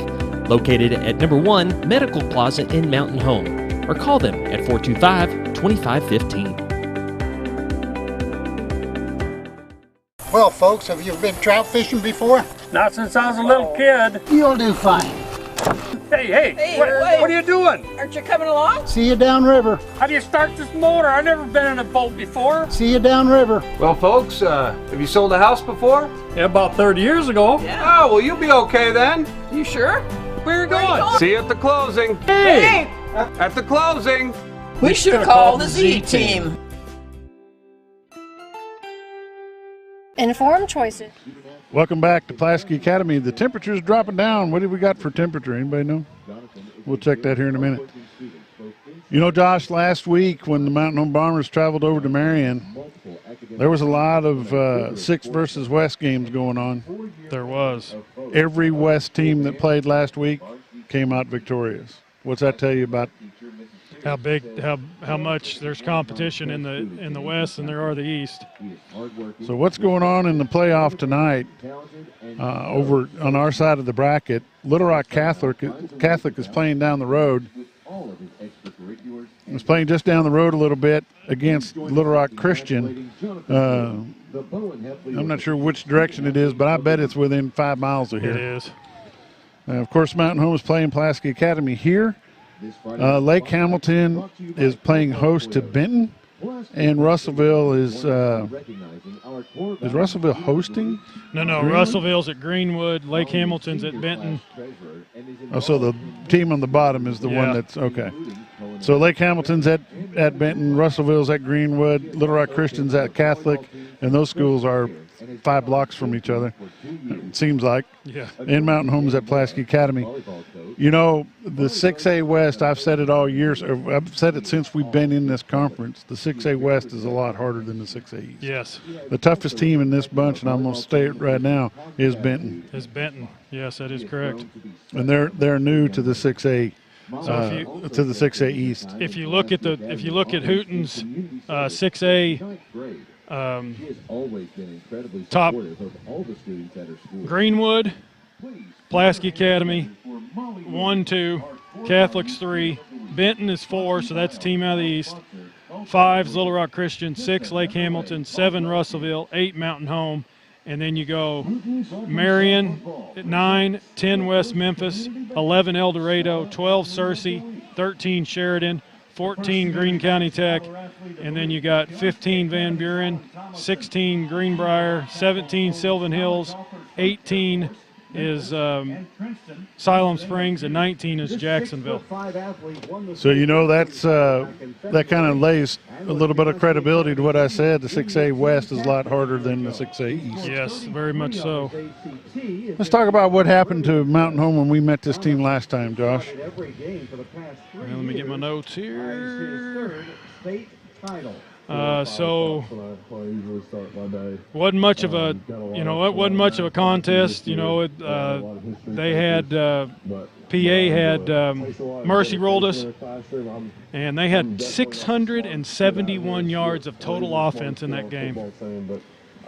located at number 1 Medical Plaza in Mountain Home, or call them at 425-2515. Well, folks, have you been trout fishing before? Not since I was a little kid. You'll do fine. Hey, what are you doing? Aren't you coming along? See you downriver. How do you start this motor? I've never been in a boat before. See you downriver. Well, folks, have you sold a house before? Yeah, about 30 years ago. Yeah. Oh, well, you'll be okay then. You sure? Where are you going? See you at the closing. Hey! At the closing. We should have called the Z-Team. Informed choices. Welcome back to Pulaski Academy. The temperature's dropping down. What do we got for temperature? Anybody know? We'll check that here in a minute. You know, Josh, last week when the Mountain Home Bombers traveled over to Marion, there was a lot of 6 versus West games going on. There was. Every West team that played last week came out victorious. What's that tell you about how much there's competition in the West than there are the East? So what's going on in the playoff tonight? Over on our side of the bracket, Little Rock Catholic is playing down the road. It's playing just down the road a little bit against Little Rock Christian. I'm not sure which direction it is, but I bet it's within 5 miles of here. It is. Of course, Mountain Home is playing Pulaski Academy here. Lake Hamilton is playing host to Benton, and Russellville is Russellville hosting? No, Greenwood? Russellville's at Greenwood. Lake Hamilton's at Benton. Oh, so the team on the bottom is the one that's okay. So Lake Hamilton's at Benton, Russellville's at Greenwood, Little Rock Christian's at Catholic, and those schools are 5 blocks from each other, it seems like. Yeah. And Mountain Home is at Pulaski Academy. You know, the 6A West, I've said it all years. I've said it since we've been in this conference. The 6A West is a lot harder than the 6A East. Yes. The toughest team in this bunch, and I'm going to state it right now, is Benton. Yes, that is correct. And they're new to the 6A. To the 6A East. If you look at Hooten's 6A top, Greenwood, Pulaski Academy 1, 2, Catholics 3, Benton is 4, so that's a team out of the East. 5 is Little Rock Christian, 6 Lake Hamilton, 7 Russellville, 8 Mountain Home. And then you go Marion at 9, 10 West Memphis, 11 El Dorado, 12 Searcy, 13 Sheridan, 14 Greene County Tech, and then you got 15 Van Buren, 16 Greenbrier, 17 Sylvan Hills, 18 is Siloam Springs, and 19 is Jacksonville. So, you know, that kind of lays a little bit of credibility to what I said. The 6A West is a lot harder than the 6A East. Yes, very much so. Let's talk about what happened to Mountain Home when we met this team last time, Josh. Let me get my notes here. So wasn't much of a contest. You know, they had PA had Mercy rolled us, and they had 671 yards of total offense in that game.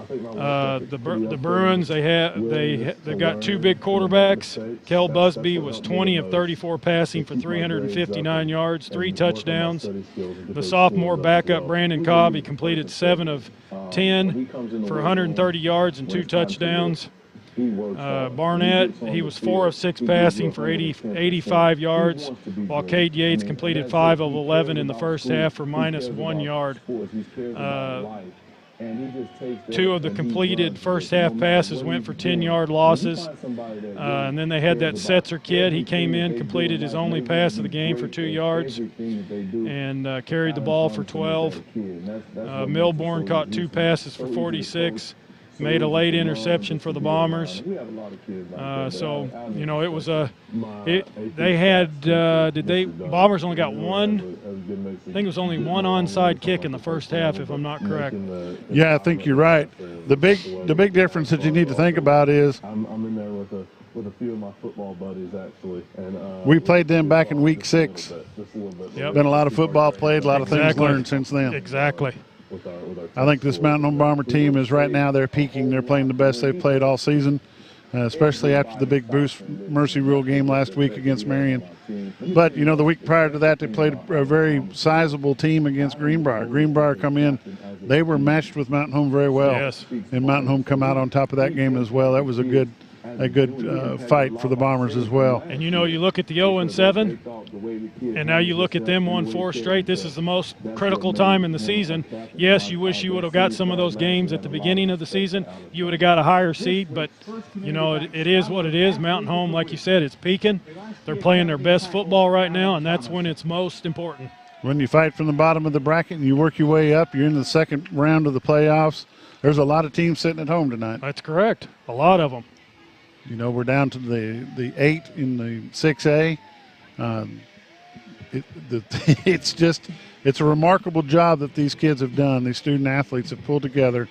The Bruins, they got 2 big quarterbacks. Kel Busby was 20 of 34 passing for 359 yards, 3 touchdowns. The sophomore backup Brandon Cobb, he completed 7 of 10 for 130 yards and 2 touchdowns. Barnett, he was 4 of 6 passing for 85 yards, while Cade Yates completed 5 of 11 in the first half for -1 yard. 2 of the completed first half passes went for 10-yard losses. And then they had that Setzer kid. He came in, completed his only pass of the game for 2 yards, and carried the ball for 12. Milborn caught 2 passes for 46. Made a late interception for the Bombers. So, you know, it was Bombers only got 1, I think it was only 1 onside kick in the first half, if I'm not correct. Yeah, I think you're right. The big difference that you need to think about is I'm in there with a few of my football buddies, actually. And we played them back in week 6. Yep. Been a lot of football played, a lot of things learned since then. Exactly. I think this Mountain Home Bomber team is right now, they're peaking. They're playing the best they've played all season, especially after the big boost Mercy Rule game last week against Marion. But, you know, the week prior to that, they played a very sizable team against Greenbrier. Greenbrier come in. They were matched with Mountain Home very well. Yes. And Mountain Home come out on top of that game as well. That was a good fight for the Bombers as well. And, you know, you look at the 0-7, and now you look at them 1-4 straight. This is the most critical time in the season. Yes, you wish you would have got some of those games at the beginning of the season. You would have got a higher seed, but, you know, it is what it is. Mountain Home, like you said, it's peaking. They're playing their best football right now, and that's when it's most important. When you fight from the bottom of the bracket and you work your way up, you're in the second round of the playoffs. There's a lot of teams sitting at home tonight. That's correct. A lot of them. You know, we're down to the 8 in the 6A. it's a remarkable job that these kids have done. These student athletes have pulled together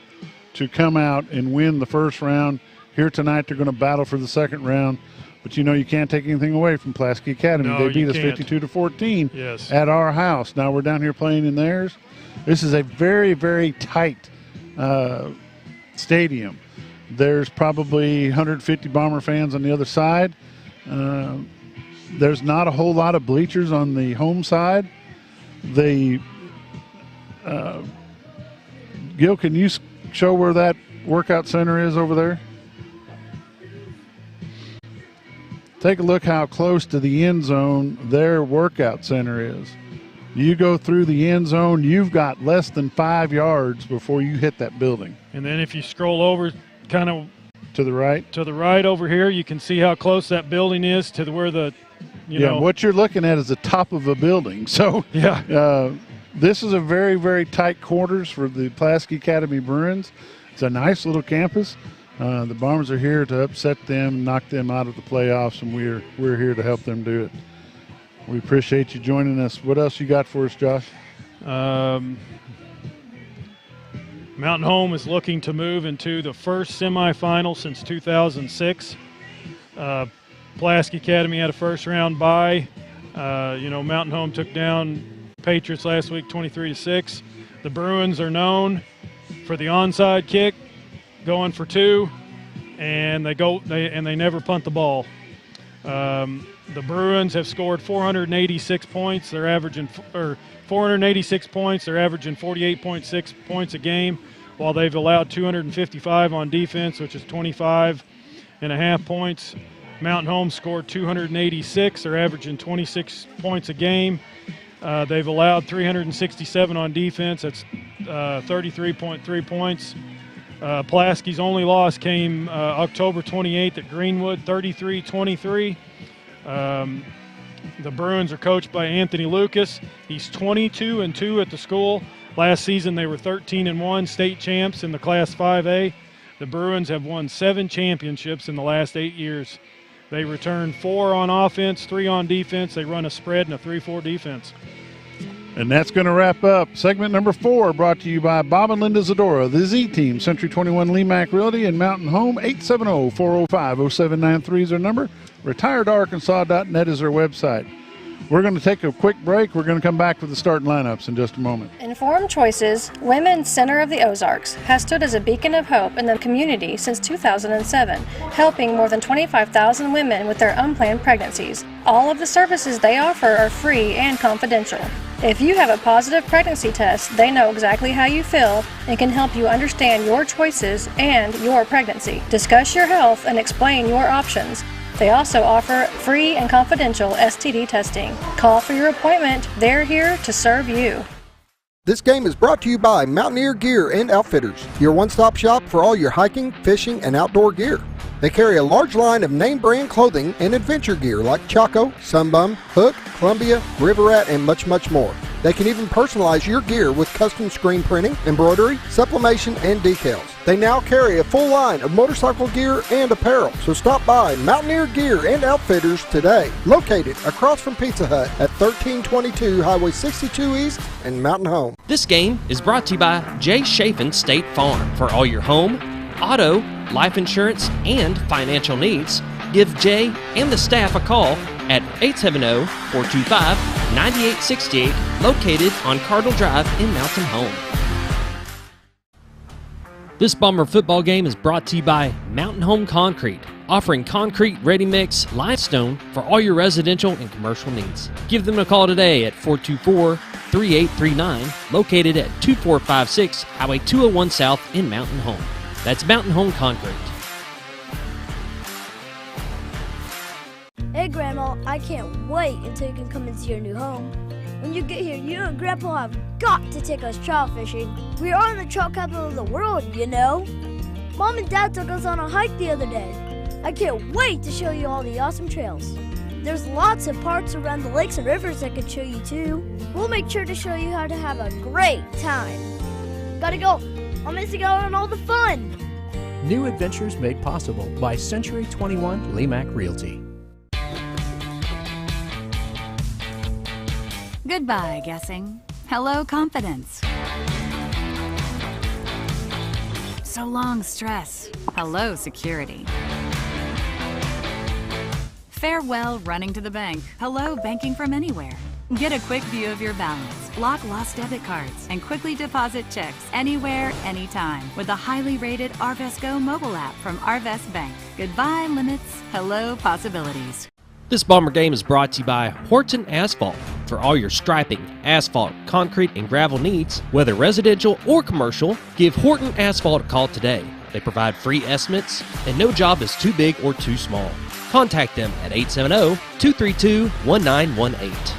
to come out and win the first round. Here tonight they're going to battle for the second round. But, you can't take anything away from Pulaski Academy. No, they beat us can't. 52-14 at our house. Now we're down here playing in theirs. This is a very, very tight stadium. There's probably 150 Bomber fans on the other side. There's not a whole lot of bleachers on the home side. Gil, can you show where that workout center is over there? Take a look how close to the end zone their workout center is. You go through the end zone, you've got less than 5 yards before you hit that building. And then if you scroll over kind of to the right over here, you can see how close that building is to where the, what you're looking at is the top of a building. So this is a very, very tight quarters for the Pulaski Academy Bruins. It's a nice little campus. The Bombers are here to upset them, knock them out of the playoffs, and we're here to help them do it. We appreciate you joining us. What else you got for us, Josh? Mountain Home is looking to move into the first semifinal since 2006. Pulaski Academy had a first-round bye. Mountain Home took down Patriots last week 23-6. The Bruins are known for the onside kick, going for two, and they never punt the ball. The Bruins have scored 486 points. They're averaging 486 points. They're averaging 48.6 points a game, while they've allowed 255 on defense, which is 25.5 points. Mountain Home scored 286. They're averaging 26 points a game. They've allowed 367 on defense. That's 33.3 points. Pulaski's only loss came October 28th at Greenwood, 33-23. The Bruins are coached by Anthony Lucas. He's 22-2 at the school. Last season they were 13-1, state champs in the Class 5A. The Bruins have won 7 championships in the last 8 years. They return 4 on offense, 3 on defense. They run a spread and a 3-4 defense. And that's going to wrap up segment number 4, brought to you by Bob and Linda Zadora, the Z Team, Century 21 Lemac Realty, and Mountain Home. 870-405-0793 is their number. retiredarkansas.net is their website. We're going to take a quick break. We're going to come back with the starting lineups in just a moment. Informed Choices, Women's Center of the Ozarks, has stood as a beacon of hope in the community since 2007, helping more than 25,000 women with their unplanned pregnancies. All of the services they offer are free and confidential. If you have a positive pregnancy test, they know exactly how you feel and can help you understand your choices and your pregnancy. Discuss your health and explain your options. They also offer free and confidential STD testing. Call for your appointment. They're here to serve you. This game is brought to you by Mountaineer Gear and Outfitters, your one-stop shop for all your hiking, fishing, and outdoor gear. They carry a large line of name-brand clothing and adventure gear like Chaco, Sunbum, Hook, Columbia, River Rat, and much, much more. They can even personalize your gear with custom screen printing, embroidery, sublimation, and decals. They now carry a full line of motorcycle gear and apparel, so stop by Mountaineer Gear and Outfitters today, located across from Pizza Hut at 1322 Highway 62 East and Mountain Home. This game is brought to you by Jay Chafin State Farm. For all your home, auto, life insurance, and financial needs, give Jay and the staff a call at 870-425-9868, located on Cardinal Drive in Mountain Home. This Bomber football game is brought to you by Mountain Home Concrete, offering concrete, ready-mix, limestone for all your residential and commercial needs. Give them a call today at 424-3839, located at 2456 Highway 201 South in Mountain Home. That's Mountain Home Concrete. Hey Grandma, I can't wait until you can come into your new home. When you get here, you and Grandpa have got to take us trout fishing. We are in the trout capital of the world, you know. Mom and Dad took us on a hike the other day. I can't wait to show you all the awesome trails. There's lots of parks around the lakes and rivers I could show you too. We'll make sure to show you how to have a great time. Gotta go. I'm missing out on all the fun. New adventures made possible by Century 21 Lemac Realty. Goodbye, guessing. Hello, confidence. So long, stress. Hello, security. Farewell, running to the bank. Hello, banking from anywhere. Get a quick view of your balance, block lost debit cards, and quickly deposit checks anywhere, anytime with the highly rated Arvest Go mobile app from Arvest Bank. Goodbye, limits. Hello, possibilities. This Bomber Game is brought to you by Horton Asphalt. For all your striping, asphalt, concrete, and gravel needs, whether residential or commercial, give Horton Asphalt a call today. They provide free estimates, and no job is too big or too small. Contact them at 870-232-1918.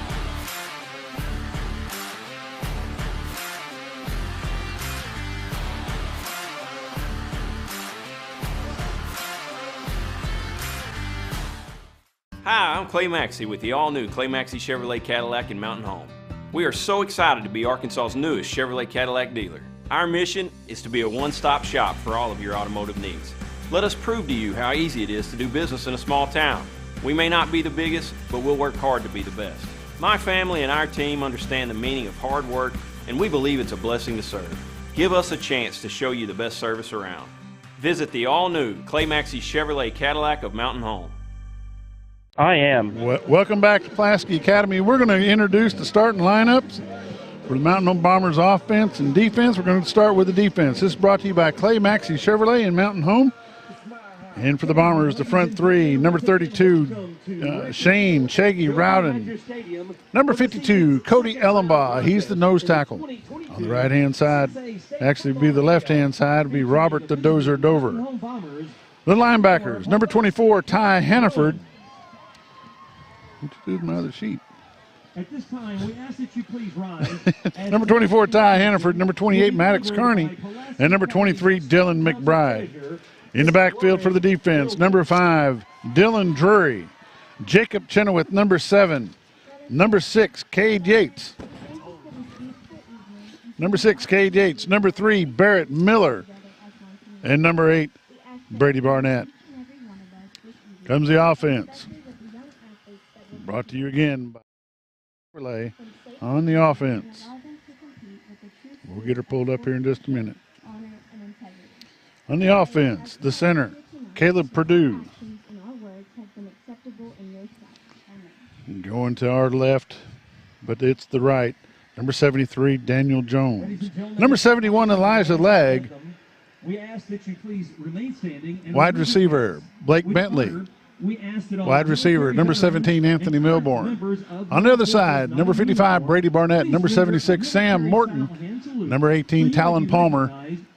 Hi, I'm Clay Maxey with the all-new Clay Maxey Chevrolet Cadillac in Mountain Home. We are so excited to be Arkansas's newest Chevrolet Cadillac dealer. Our mission is to be a one-stop shop for all of your automotive needs. Let us prove to you how easy it is to do business in a small town. We may not be the biggest, but we'll work hard to be the best. My family and our team understand the meaning of hard work, and we believe it's a blessing to serve. Give us a chance to show you the best service around. Visit the all-new Clay Maxey Chevrolet Cadillac of Mountain Home. I am. Welcome back to Pulaski Academy. We're going to introduce the starting lineups for the Mountain Home Bombers offense and defense. We're going to start with the defense. This is brought to you by Clay Maxey Chevrolet in Mountain Home. And for the Bombers, the front three, number 32, Shane Shaggy Rowden. Number 52, Cody Ellenbaugh. He's the nose tackle. On the right-hand side, actually be the left-hand side, would be Robert the Dozer Dover. The linebackers, number 24, Ty Hannaford. What's my other sheet? At this time, we ask that you please rise. Number 24, Ty Hannaford. Number 28, Maddox Carney. And number 23, Dylan McBride. In the backfield for the defense, number 5, Dylan Drury. Jacob Chenoweth, number 7. Number 6, Cade Yates. Number 6, Cade Yates. Number 3, Barrett Miller. And number 8, Brady Barnett. Comes the offense. Brought to you again by Chevrolet on the offense. We'll get her pulled up here in just a minute. On the offense, the center, Caleb Perdue. Going to our left, but it's the right. Number 73, Daniel Jones. Number 71, Elijah Legg. We ask that you please remain standing. Wide receiver, Blake Bentley. Wide receiver, number 17, Anthony Milborn. On the other side, number 55, Brady Barnett. Number 76, Sam Morton. Number 18, Talon Palmer.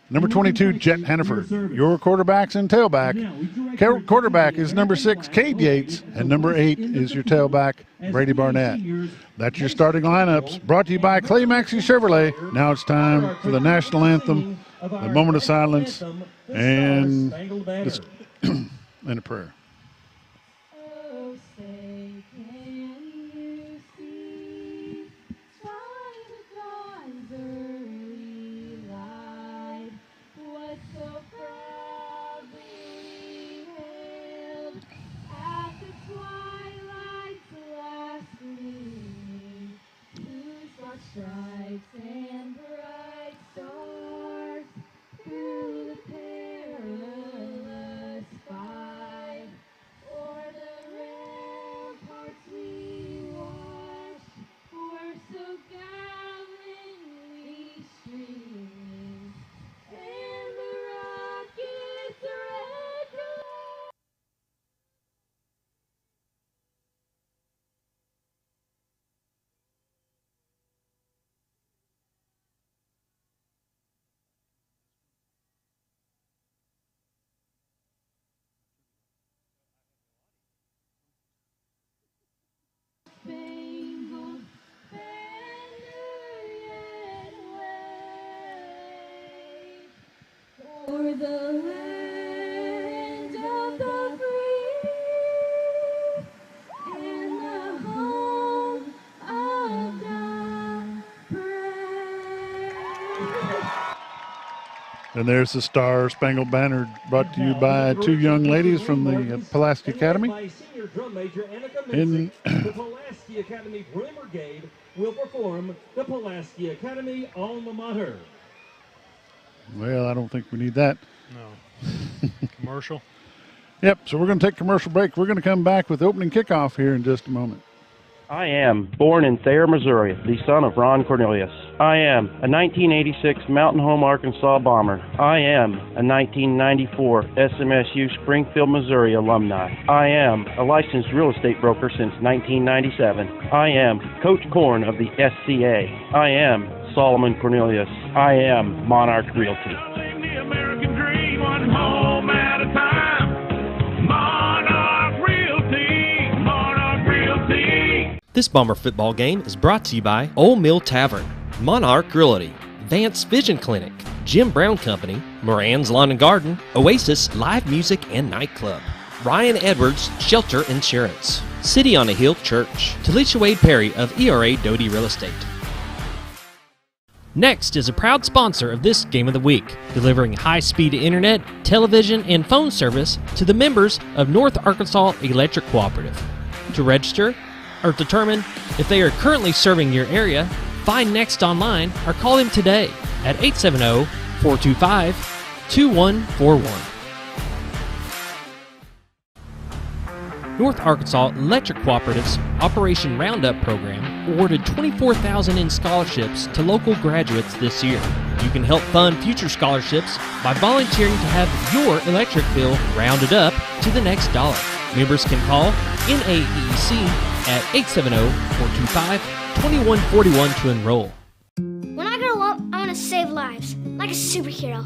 Number 22, Jet Hannaford. Your quarterbacks and tailback. Quarterback is number 6, Cade Yates. And number 8 is your tailback, Brady Barnett. That's your starting lineups. Brought to you by Clay Maxey Chevrolet. Now it's time for the national anthem, the moment of silence, and a prayer. Stripes and bright stars through the perilous fight, o'er the ramparts we watched, were so gallantly streaming, and the rockets' red glow. Spangled banner yet wave o'er the land of the free and the home of the brave. And there's the Star Spangled Banner, brought to you by 2 young ladies from the Pulaski Academy. And Pulaski Academy Bruin Brigade will perform the Pulaski Academy Alma Mater. Well, I don't think we need that. No. Commercial? Yep, so we're going to take a commercial break. We're going to come back with opening kickoff here in just a moment. I am born in Thayer, Missouri, the son of Ron Cornelius. I am a 1986 Mountain Home, Arkansas Bomber. I am a 1994 SMSU Springfield, Missouri alumni. I am a licensed real estate broker since 1997. I am Coach Korn of the SCA. I am Solomon Cornelius. I am Monarch Realty. The American dream, one home at a time. Monarch Realty, Monarch Realty. This Bomber football game is brought to you by Old Mill Tavern, Monarch Realty, Vance Vision Clinic, Jim Brown Company, Moran's Lawn and Garden, Oasis Live Music and Nightclub, Ryan Edwards Shelter Insurance, City on a Hill Church, Talisha Wade Perry of ERA Doty Real Estate. Next is a proud sponsor of this Game of the Week, delivering high-speed internet, television, and phone service to the members of North Arkansas Electric Cooperative. To register or determine if they are currently serving your area, find Next online or call them today at 870-425-2141. North Arkansas Electric Cooperative's Operation Roundup program awarded $24,000 in scholarships to local graduates this year. You can help fund future scholarships by volunteering to have your electric bill rounded up to the next dollar. Members can call NAEEC at 870-425-2141 to enroll. When I grow up, I want to save lives, like a superhero,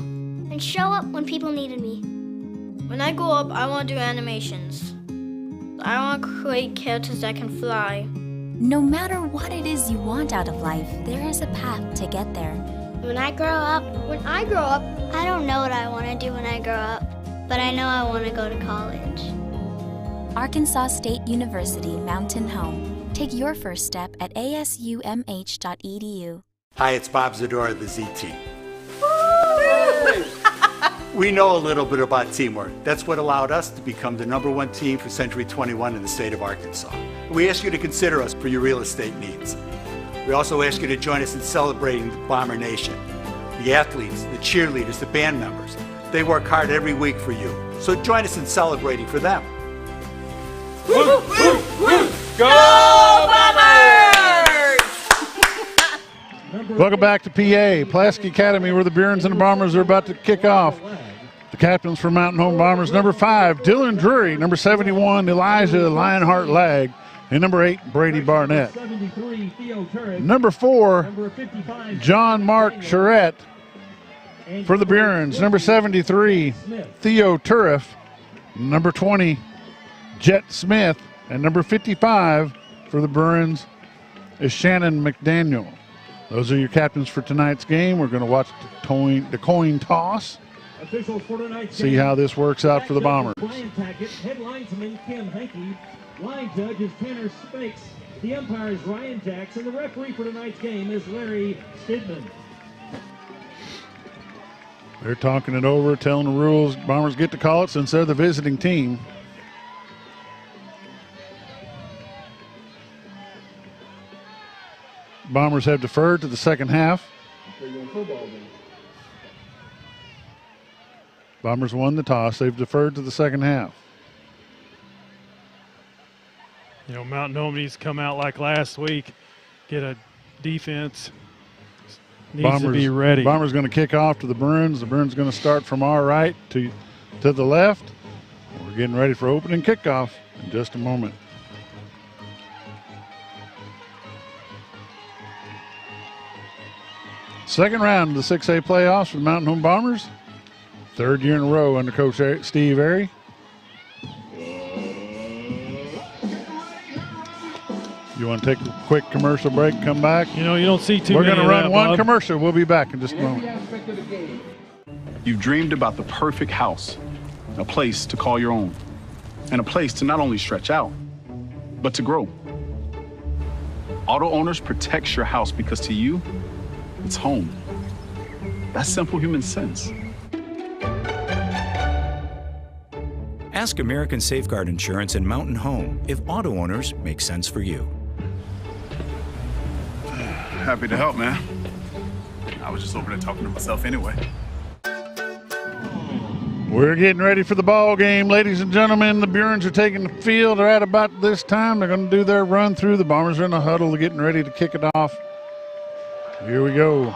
and show up when people needed me. When I grow up, I want to do animations. I want to create characters that can fly. No matter what it is you want out of life, there is a path to get there. When I grow up, I don't know what I want to do when I grow up, but I know I want to go to college. Arkansas State University Mountain Home. Take your first step at asumh.edu. Hi, it's Bob Zadora of the Z Team. We know a little bit about teamwork. That's what allowed us to become the #1 team for Century 21 in the state of Arkansas. We ask you to consider us for your real estate needs. We also ask you to join us in celebrating the Bomber Nation. The athletes, the cheerleaders, the band members, they work hard every week for you. So join us in celebrating for them. Woo, woo, woo. Go Bombers! Welcome back to PA, Pulaski Academy, where the Bruins and the Bombers are about to kick off. The captains for Mountain Home Bombers, number 5, Dylan Drury, number 71, Elijah Lionheart Lag, and number 8, Brady Barnett. Number 4, John Mark Charette for the Bruins. Number 73, Theo Turiff. Number 20, Jet Smith. And number 55 for the Bruins is Shannon McDaniel. Those are your captains for tonight's game. We're going to watch the coin toss. See how this works out for the Bombers. Brian Tackett, head linesman Kim Hankey, line judge is Tanner Spakes, the umpire is Ryan Jackson, the referee for tonight's game is Larry Stidman. They're talking it over, telling the rules. Bombers get to call it since they're the visiting team. Bombers have deferred to the second half. Bombers won the toss. They've deferred to the second half. You know, Mountain Home needs to come out like last week, get a defense. Needs to be ready. Bombers going to kick off to the Bruins. The Bruins going to start from our right to the left. We're getting ready for opening kickoff in just a moment. Second round of the 6A playoffs for the Mountain Home Bombers. Third year in a row under Coach Steve Airy. You want to take a quick commercial break, come back? You know, you don't see too We're many going to run of that, one Bob. commercial. We'll be back in just a moment. You've dreamed about the perfect house, a place to call your own, and a place to not only stretch out, but to grow. Auto Owners protects your house because to you, it's home. That's simple human sense. Ask American Safeguard Insurance and Mountain Home if Auto Owners make sense for you. Happy to help, man. I was just over there talking to myself anyway. We're getting ready for the ball game, ladies and gentlemen. The Bruins are taking the field. They're at about this time. They're going to do their run through. The Bombers are in a huddle, getting ready to kick it off. Here we go.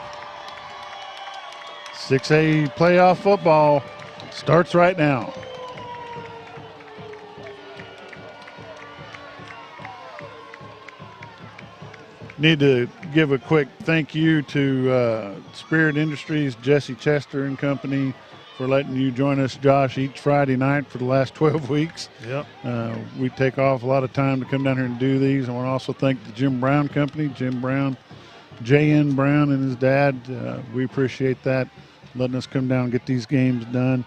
6A playoff football starts right now. Need to give a quick thank you to Spirit Industries, Jesse Chester and company, for letting you join us, Josh, each Friday night for the last 12 weeks. Yep. We take off a lot of time to come down here and do these. I want to also thank the Jim Brown Company, Jim Brown, J.N. Brown and his dad. We appreciate that, letting us come down and get these games done.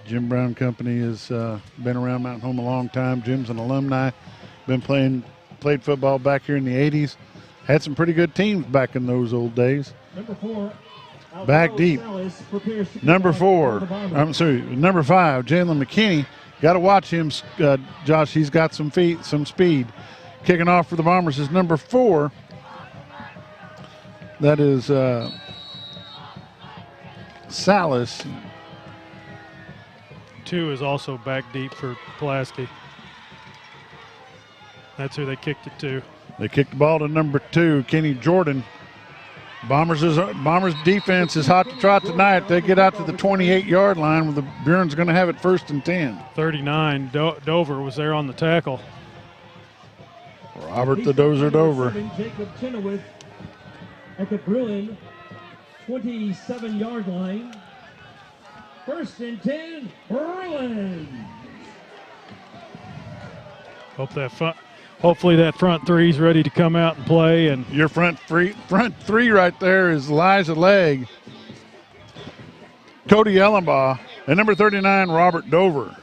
Jim Brown Company has been around Mountain Home a long time. Jim's an alumni, played football back here in the 80s. Had some pretty good teams back in those old days. Number 4. Back deep. Number 5, Jalen McKinney. Got to watch him, Josh. He's got some speed. Kicking off for the Bombers is number 4. That is Salas. 2 is also back deep for Pulaski. That's who they kicked it to. They kicked the ball to number 2, Kenny Jordan. Bombers defense is hot to trot tonight. They get out to the 28-yard line, with the Bruins going to have it 1st and 10. 39, Dover was there on the tackle. Robert the Dozer Dover. Jacob Chenoweth at the Bruin 27-yard line. 1st and 10, Bruins. Hopefully that front three's ready to come out and play. And your front three right there is Elijah Legg, Cody Ellenbaugh, and number 39, Robert Dover.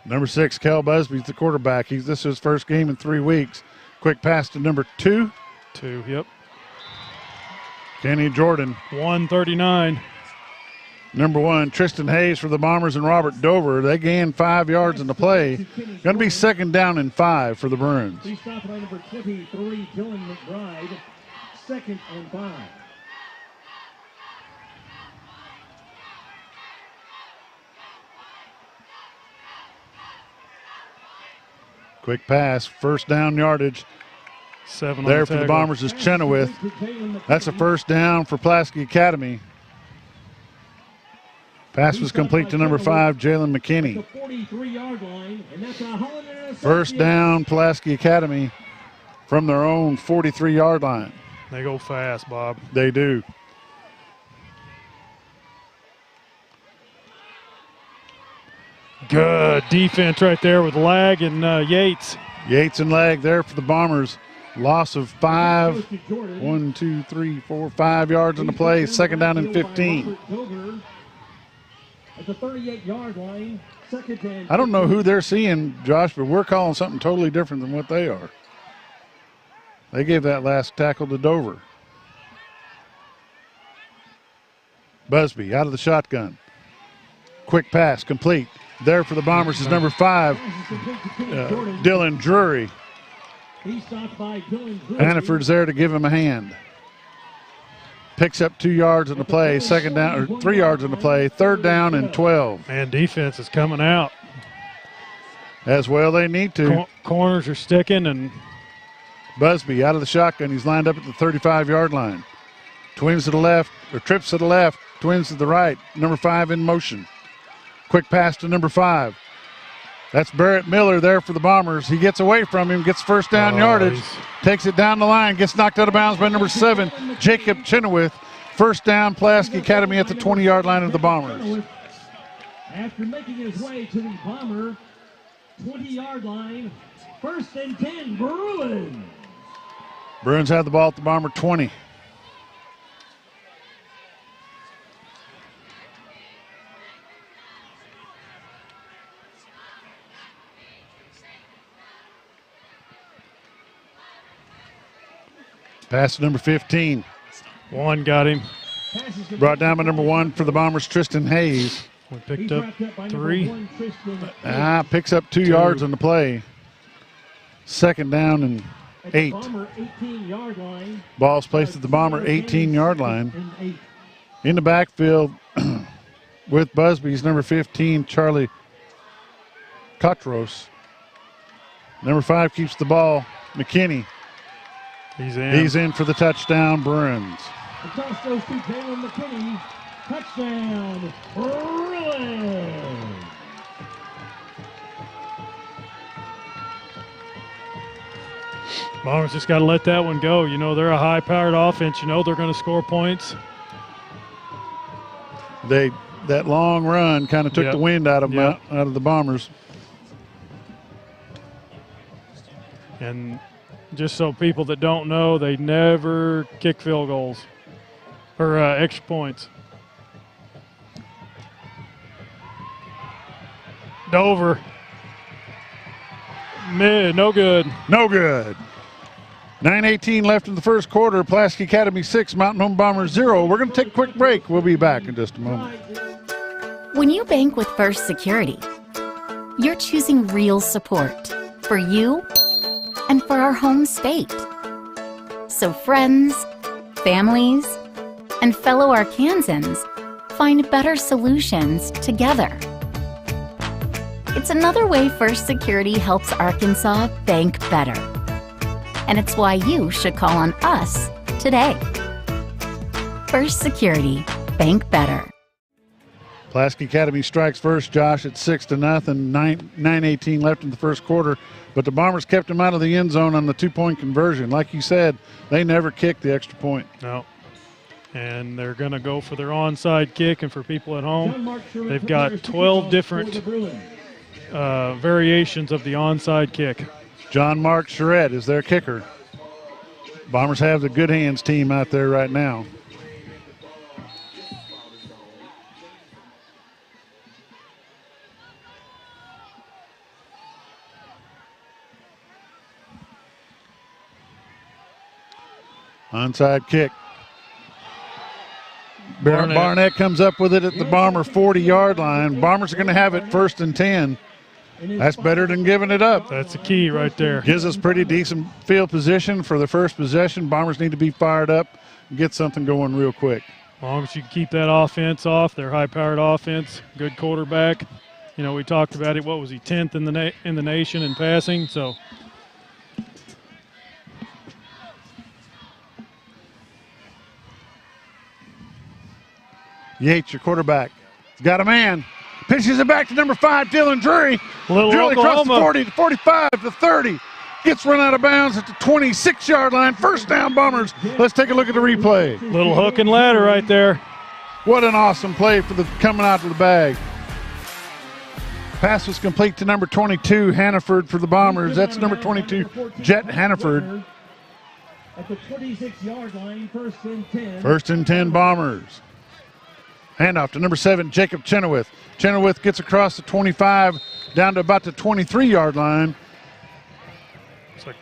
Number 6, Cal Busby's the quarterback. This is his first game in 3 weeks. Quick pass to number 2. 2, yep. Kenny Jordan. 139. Number 1, Tristan Hayes for the Bombers and Robert Dover. They gained 5 yards in the play. Going to be 2nd down and 5 for the Bruins. He stopped by number 23, Dylan McBride. 2nd and 5. Quick pass, 1st down yardage. 7 there for the Bombers is Chenoweth. That's a 1st down for Pulaski Academy. Pass was complete to number 5, Jalen McKinney. 1st down, Pulaski Academy from their own 43-yard line. They go fast, Bob. They do. Good defense right there with Lag and Yates. Yates and Lag there for the Bombers. Loss of 5. 1, 2, 3, 4, 5 yards in the play. 2nd down and 15. At the 38-yard line, 2nd and I don't know who they're seeing, Josh, but we're calling something totally different than what they are. They gave that last tackle to Dover. Busby out of the shotgun. Quick pass, complete. There for the Bombers is number 5, Dylan Drury. Hannaford's there to give him a hand. Picks up 2 yards in the play, 2nd down, or 3 yards in the play, 3rd down and 12. Man, defense is coming out. As well they need to. Corners are sticking, and Busby out of the shotgun. He's lined up at the 35-yard line. Twins to the left, or trips to the left, twins to the right. Number 5 in motion. Quick pass to number 5. That's Barrett Miller there for the Bombers. He gets away from him, gets 1st down yardage, takes it down the line, gets knocked out of bounds by number 7, Jacob Chenoweth. 1st down, Pulaski Academy at the 20-yard line of the Bombers. After making his way to the Bomber 20-yard line, 1st and 10, Bruins. Bruins have the ball at the Bomber 20. Pass to number 15. 1 got him. Brought down by number 1 for the Bombers, Tristan Hayes. We picked up 3. Picks up 2 yards on the play. Second down and 8. Ball's placed at the Bomber 18-yard line. In the backfield with Busby's number 15, Charlie Cotros. Number 5 keeps the ball. McKinney. He's in for the touchdown, Bruins. Across those two, Jalen McKinney. Touchdown, Bruins. Bombers just got to let that one go. You know, they're a high-powered offense. You know they're going to score points. That long run kind of took the wind out of the Bombers. And just so people that don't know, they never kick field goals or extra points. Dover. No good. No good. 9:18 left in the first quarter. Pulaski Academy 6, Mountain Home Bombers 0. We're going to take a quick break. We'll be back in just a moment. When you bank with First Security, you're choosing real support for you and for our home state. So friends, families, and fellow Arkansans find better solutions together. It's another way First Security helps Arkansas bank better. And it's why you should call on us today. First Security, bank better. Pulaski Academy strikes first, Josh, at 6-0. 9:18 left in the first quarter. But the Bombers kept them out of the end zone on the 2-point conversion. Like you said, they never kicked the extra point. No. And they're going to go for their onside kick. And for people at home, they've got 12 different variations of the onside kick. John Mark Charette is their kicker. Bombers have the Good Hands team out there right now. Onside kick. Barnett comes up with it at the Bomber 40-yard line. Bombers are going to have it 1st and 10. That's better than giving it up. That's the key right there. Gives us pretty decent field position for the first possession. Bombers need to be fired up and get something going real quick. As long as you can keep that offense off, their high-powered offense, good quarterback. You know, we talked about it. What was he, 10th in the nation in passing? So. Yates, your quarterback, got a man. Pitches it back to number 5, Dylan Drury. Drury across the 40, 45 to 30. Gets run out of bounds at the 26-yard line. First down, Bombers. Let's take a look at the replay. Little hook and ladder right there. What an awesome play for the coming out of the bag. Pass was complete to number 22, Hannaford for the Bombers. That's number 22, Jet Hannaford. At the 26-yard line, 1st and 10. 1st and 10 Bombers. Handoff to number 7, Jacob Chenoweth. Chenoweth gets across the 25 down to about the 23-yard line. It's like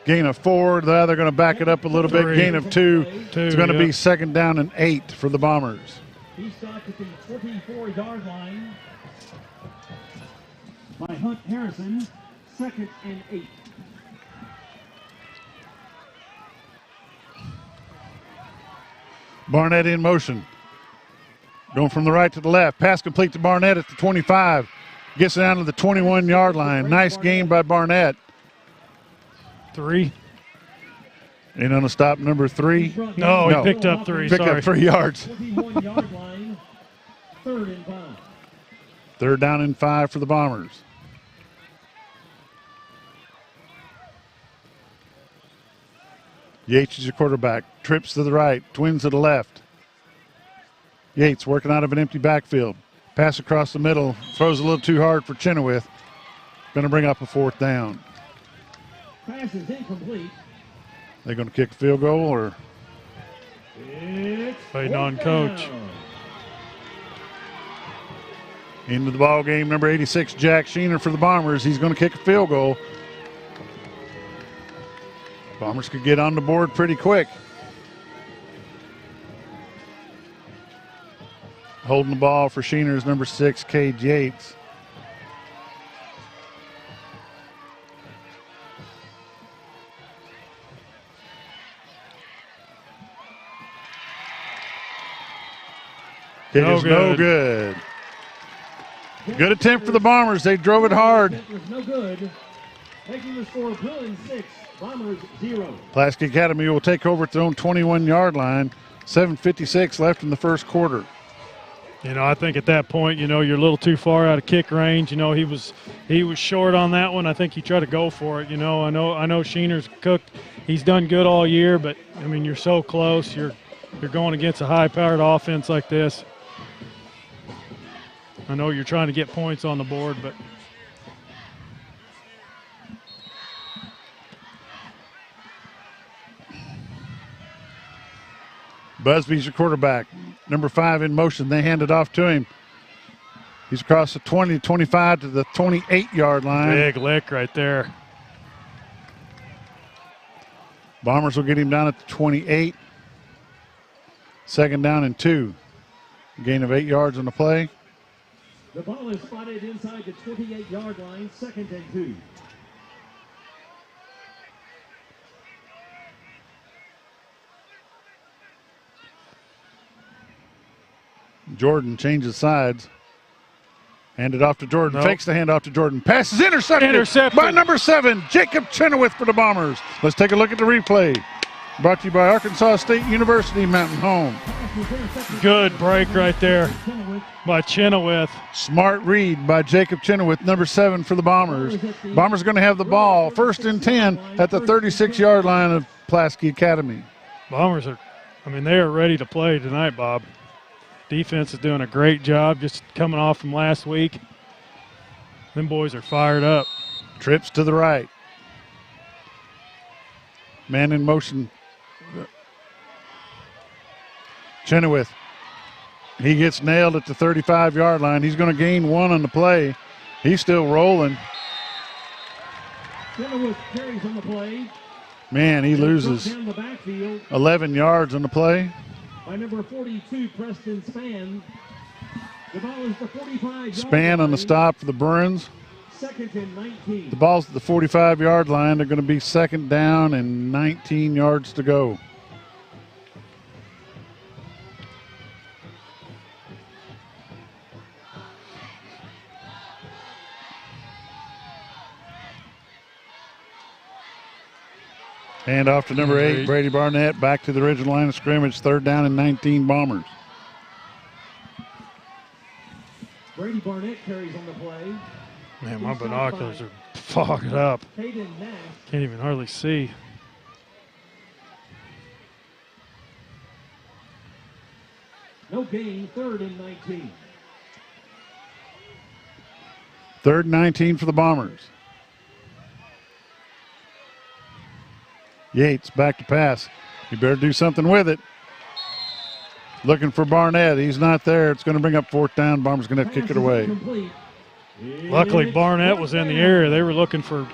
gain of 4. They're going to back it up a little bit. Gain of 2. It's going to be 2nd down and 8 for the Bombers. He stopped at the 24-yard line by Hunt Harrison. 2nd and 8. Barnett in motion. Going from the right to the left. Pass complete to Barnett at the 25. Gets down to the 21-yard line. Nice game by Barnett. 3. Ain't on the stop, number 3. No, he picked up 3. Picked up 3 yards. 21-yard line, 3rd and 5. 3rd down and 5 for the Bombers. Yates is your quarterback. Trips to the right. Twins to the left. Yates working out of an empty backfield. Pass across the middle. Throws a little too hard for Chenoweth. Going to bring up a 4th down. Pass is incomplete. They're going to kick a field goal or? Waiting on coach. Into the ball game, number 86, Jack Sheener for the Bombers. He's going to kick a field goal. Bombers could get on the board pretty quick. Holding the ball for Sheener's number 6, Cade Yates. Kick is no good. Good attempt for the Bombers. They drove it hard. No good. Making the score Bruins 6, Bombers 0. Pulaski Academy will take over at their own 21-yard line. 7:56 left in the first quarter. You know, I think at that point, you know, you're a little too far out of kick range. You know, he was short on that one. I think he tried to go for it. You know, I know Sheener's cooked. He's done good all year, but I mean, you're so close. You're going against a high-powered offense like this. I know you're trying to get points on the board, but Busby's your quarterback. Number 5 in motion. They hand it off to him. He's across the 20, 25 to the 28-yard line. Big lick right there. Bombers will get him down at the 28. 2nd down and 2. Gain of 8 yards on the play. The ball is spotted inside the 28-yard line, 2nd and 2. Jordan changes sides. Hand it off to Jordan. Nope. Fakes the handoff to Jordan. Pass is intercepted by number 7, Jacob Chenoweth for the Bombers. Let's take a look at the replay. Brought to you by Arkansas State University, Mountain Home. Good break right there by Chenoweth. Smart read by Jacob Chenoweth, number 7 for the Bombers. Bombers are going to have the ball 1st and 10 at the 36-yard line of Pulaski Academy. Bombers are, I mean, they are ready to play tonight, Bob. Defense is doing a great job just coming off from last week. Them boys are fired up. Trips to the right. Man in motion. Chenoweth. He gets nailed at the 35-yard line. He's going to gain 1 on the play. He's still rolling. Chenoweth carries on the play. Man, he loses 11 yards on the play. By number 42, Preston Spann. The ball is the 45-yard Spann on the stop for the Bruins. 2nd and 19. The ball's at the 45-yard line. They're going to be 2nd down and 19 yards to go. Hand off to number 8, Brady Barnett. Back to the original line of scrimmage. 3rd down and 19 Bombers. Brady Barnett carries on the play. Man, my binoculars are fogged up. Can't even hardly see. No gain, 3rd and 19. 3rd and 19 for the Bombers. Yates back to pass. You better do something with it. Looking for Barnett. He's not there. It's going to bring up 4th down. Bombers going to have to kick it away. Luckily, Barnett was in the area. They were looking for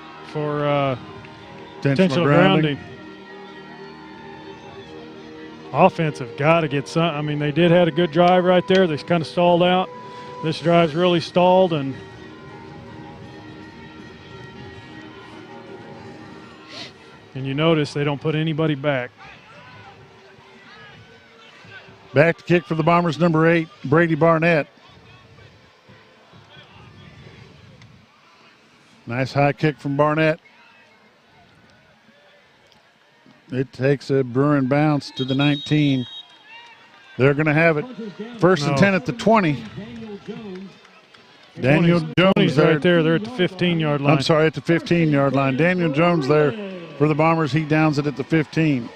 intentional grounding. Offense have got to get some. I mean, they did have a good drive right there. They kind of stalled out. This drive's really stalled, and you notice they don't put anybody back. Back to kick for the Bombers, number 8, Brady Barnett. Nice high kick from Barnett. It takes a Bruin bounce to the 19. They're going to have it 1st and 10 at the 20. Daniel Jones there. Right there. They're at the 15-yard line. I'm sorry, at the 15-yard line. Daniel Jones there for the Bombers. He downs it at the 15.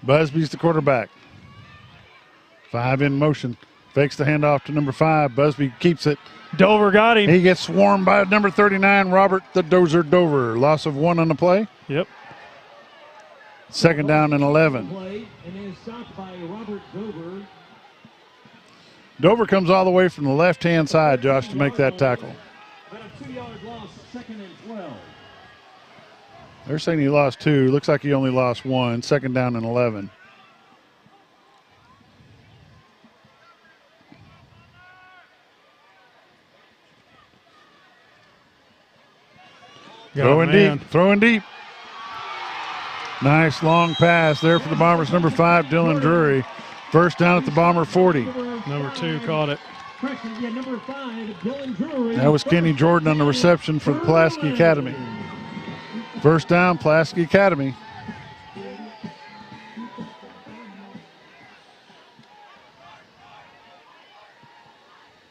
Busby's the quarterback. 5 in motion. Fakes the handoff to number 5. Busby keeps it Dover got him. He gets swarmed by number 39, Robert the Dozer Dover. Loss of 1 on the play. Yep. Second down and 11. Play and is stopped by Robert Dover. Dover comes all the way from the left-hand side, Josh, to make that tackle. About a 2-yard loss, 2nd and 12. They're saying he lost 2. Looks like he only lost 1. Second down and 11. Throwing deep, throwing deep. Nice long pass there for the Bombers. Number 5, Dylan Drury. First down at the Bomber 40. Number 2 caught it. Number 5, Dylan Drury. That was Kenny Jordan on the reception for the Pulaski Academy. First down, Pulaski Academy.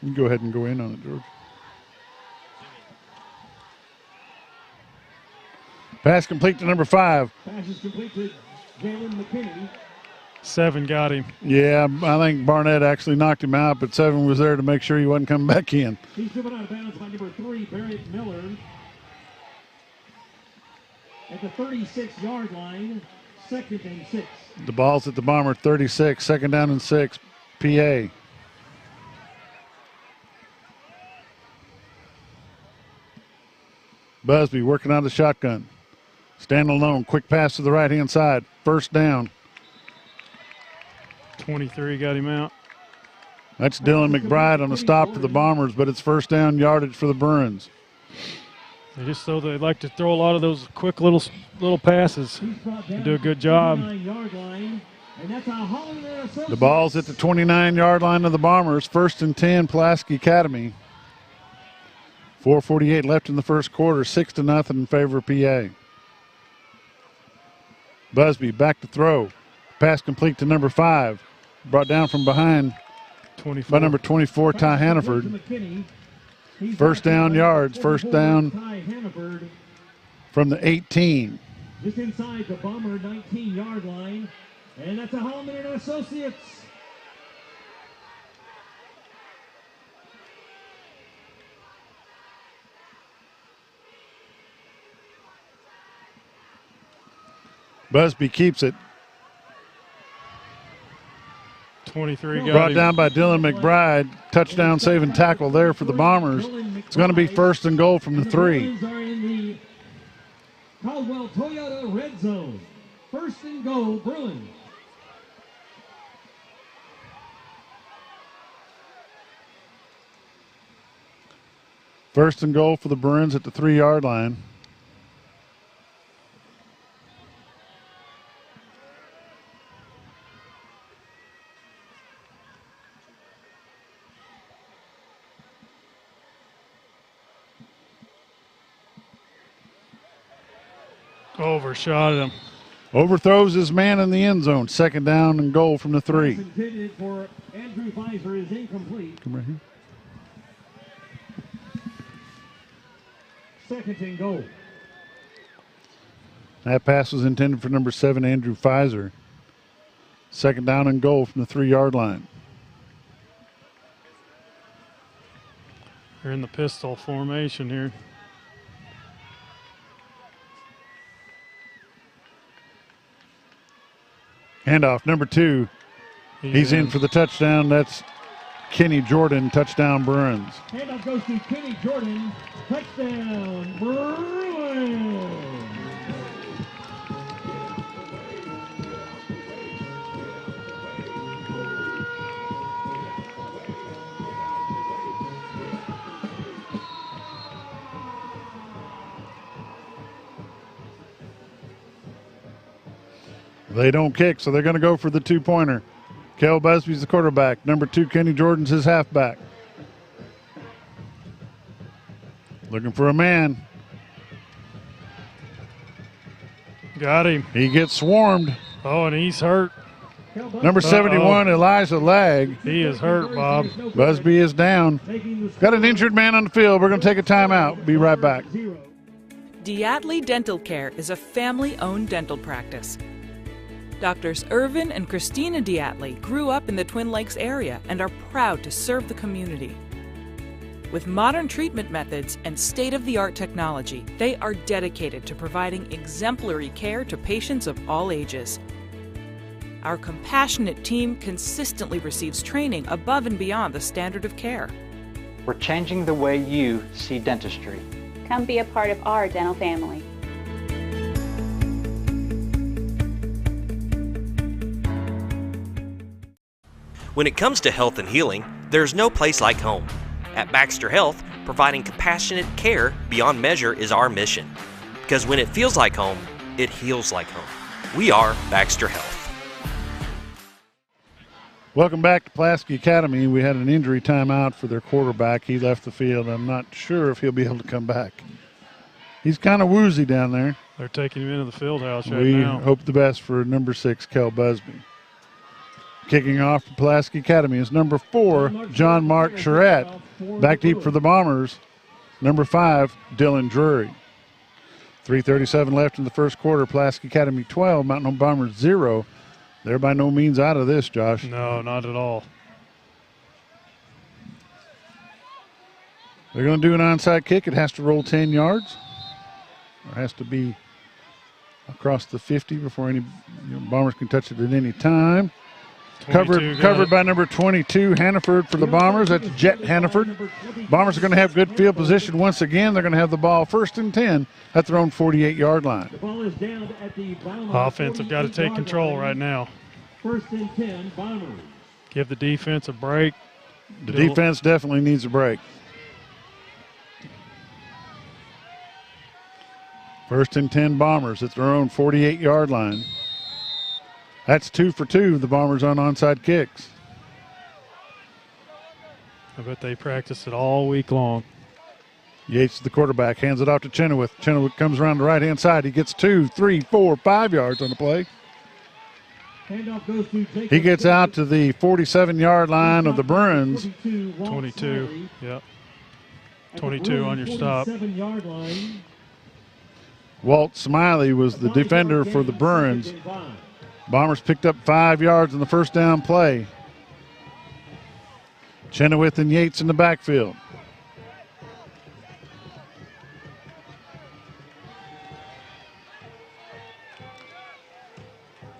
You can go ahead and go in on it, George. Pass complete to number 5. Pass is complete to Jalen McKinney. 7 got him. Yeah, I think Barnett actually knocked him out, but 7 was there to make sure he wasn't coming back in. He's driven out of bounds by number 3, Barrett Miller. At the 36-yard line, 2nd and 6. The ball's at the Bomber 36, 2nd down and 6, PA. Busby working out the shotgun. Standing alone, quick pass to the right-hand side. First down. 23 got him out. That's Dylan McBride on the stop to the Bombers, but it's first down yardage for the Bruins. They like to throw a lot of those quick little passes. They do a good job. The ball's at the 29-yard line of the Bombers. 1st and 10, Pulaski Academy. 4:48 left in the first quarter. 6-0 in favor of PA. Busby back to throw. Pass complete to number 5. Brought down from behind 24. By number 24, Ty Hannaford. First down yards. First down from the 18. Just inside the Bomber 19-yard line. And that's a Holloman and Associates. Busby keeps it. 23 got Brought him. down by Dylan McBride. Touchdown saving tackle there for the Bombers. It's going to be 1st and goal from the 3. Bruins are in the Caldwell Toyota red zone. 1st and goal, Bruins. First and goal for the Bruins at the 3-yard line. Overshot him. Overthrows his man in the end zone. 2nd down and goal from the 3. Pass intended for Andrew Pfizer is incomplete. Come right here. 2nd and goal. That pass was intended for number 7, Andrew Pfizer. 2nd down and goal from the 3-yard line. They're in the pistol formation here. Handoff, number 2. He's in for the touchdown. That's Kenny Jordan, touchdown Bruins. Handoff goes to Kenny Jordan, touchdown Bruins. They don't kick, so they're going to go for the 2-pointer. Kel Busby's the quarterback. Number 2, Kenny Jordan's his halfback. Looking for a man. Got him. He gets swarmed. Oh, and he's hurt. Number 71, Elijah Lag. He is hurt, Bob. Busby is down. Got an injured man on the field. We're going to take a timeout. Be right back. Diatley Dental Care is a family-owned dental practice. Doctors Irvin and Christina Diatley grew up in the Twin Lakes area and are proud to serve the community. With modern treatment methods and state-of-the-art technology, they are dedicated to providing exemplary care to patients of all ages. Our compassionate team consistently receives training above and beyond the standard of care. We're changing the way you see dentistry. Come be a part of our dental family. When it comes to health and healing, there's no place like home. At Baxter Health, providing compassionate care beyond measure is our mission. Because when it feels like home, it heals like home. We are Baxter Health. Welcome back to Pulaski Academy. We had an injury timeout for their quarterback. He left the field. I'm not sure if he'll be able to come back. He's kind of woozy down there. They're taking him into the field house right now. We hope the best for number 6, Kel Busby. Kicking off for Pulaski Academy is number 4, John Mark Charette. Back deep for the Bombers, number 5, Dylan Drury. 3:37 left in the first quarter. Pulaski Academy 12, Mountain Home Bombers 0. They're by no means out of this, Josh. No, not at all. They're going to do an onside kick. It has to roll 10 yards. Or has to be across the 50 before any Bombers can touch it at any time. Covered by number 22, Hannaford for the Bombers. That's Jet Hannaford. Bombers are going to have good field position once again. They're going to have the ball 1st and 10 at their own 48-yard line. The ball is down at the bottom. Offense have got to take control right now. 1st and 10, Bombers. Give the defense a break. The defense definitely needs a break. 1st and 10, Bombers at their own 48-yard line. That's 2 for 2, the Bombers on onside kicks. I bet they practice it all week long. Yates, the quarterback, hands it off to Chenoweth. Chenoweth comes around the right-hand side. He gets 2, 3, 4, 5 yards on the play. He gets out to the 47-yard line of the Bruins. 22, yep. 22 on your stop. Walt Smiley was the defender for the Bruins. Bombers picked up 5 yards in the first down play. Chenoweth and Yates in the backfield.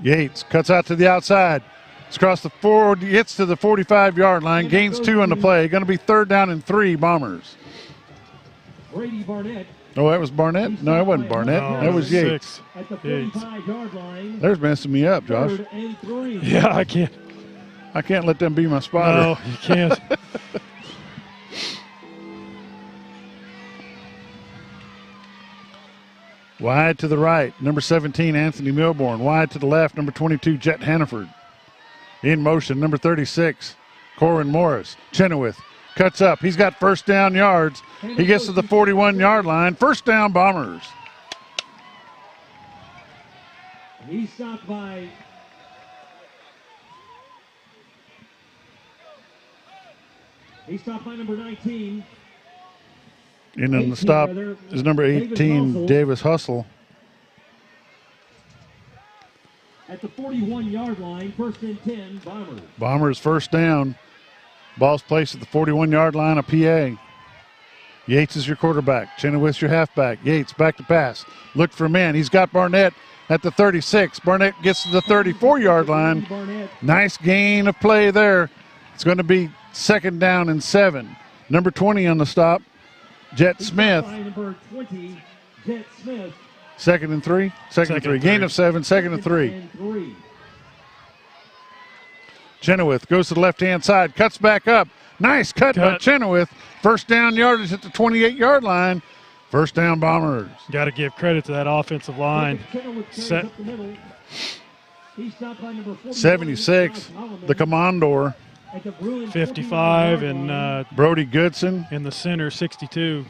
Yates cuts out to the outside. It's across the 40, gets to the 45-yard line, gains 2 on the play. Going to be 3rd down and 3, Bombers. Brady Barnett. Oh, that was Barnett? No, it wasn't Barnett. No, that was Yates. At the 45-yard line. There's messing me up, Josh. 3rd and 3. Yeah, I can't let them be my spotter. No, you can't. Wide to the right, number 17, Anthony Milborn. Wide to the left, number 22, Jet Hannaford. In motion, number 36, Corin Morris. Chenoweth cuts up. He's got 1st down yards. He gets to the 41-yard line. 1st down, Bombers. He's stopped by number 19. And then the stop is number 18, Davis Hustle. At the 41-yard line, 1st and 10, Bombers. Bombers 1st down. Ball's placed at the 41-yard line of PA. Yates is your quarterback. Chenoweth's your halfback. Yates back to pass. Look for man. He's got Barnett at the 36. Barnett gets to the 34-yard line. Nice gain of play there. It's going to be 2nd down and 7. Number 20 on the stop, Jet Smith. Number 20, Jet Smith. 2nd and 3. 2nd and 3. Gain of 7. 2nd and 3. Chenoweth goes to the left-hand side, cuts back up. Nice cut by Chenoweth. 1st down yardage at the 28-yard line. 1st down, Bombers. Got to give credit to that offensive line. 76, the Commandor. 55, and Brody Goodson. In the center, 62.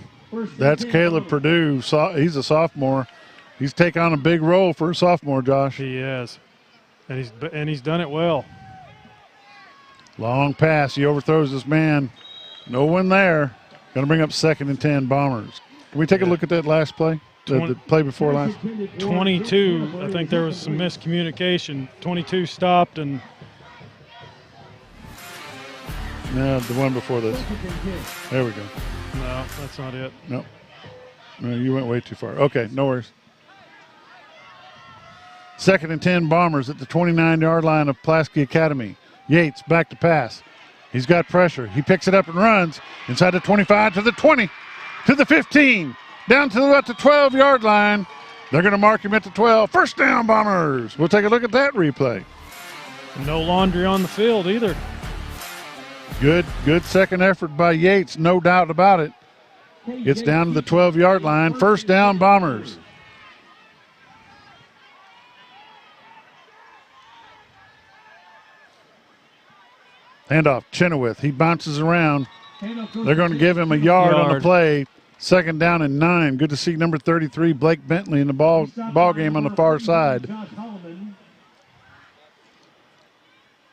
That's Caleb Purdue. He's a sophomore. He's taken on a big role for a sophomore, Josh. He is. And he's done it well. Long pass. He overthrows this man. No one there. Going to bring up 2nd and 10, Bombers. Can we take a look at that last play? The play before last? 22. I think there was some miscommunication. 22 stopped and No, the one before this. There we go. No, that's not it. Nope. No, you went way too far. Okay, no worries. 2nd and 10 Bombers at the 29-yard line of Pulaski Academy. Yates back to pass. He's got pressure. He picks it up and runs inside the 25 to the 20 to the 15 down to about the 12-yard line. They're going to mark him at the 12. First down, Bombers. We'll take a look at that replay. No laundry on the field either. Good second effort by Yates, no doubt about it. Gets down to the 12-yard line. First down, Bombers. Handoff, Chenoweth. He bounces around. They're going to give him a yard on the play. 2nd down and 9. Good to see number 33, Blake Bentley, in the ball game on the far side.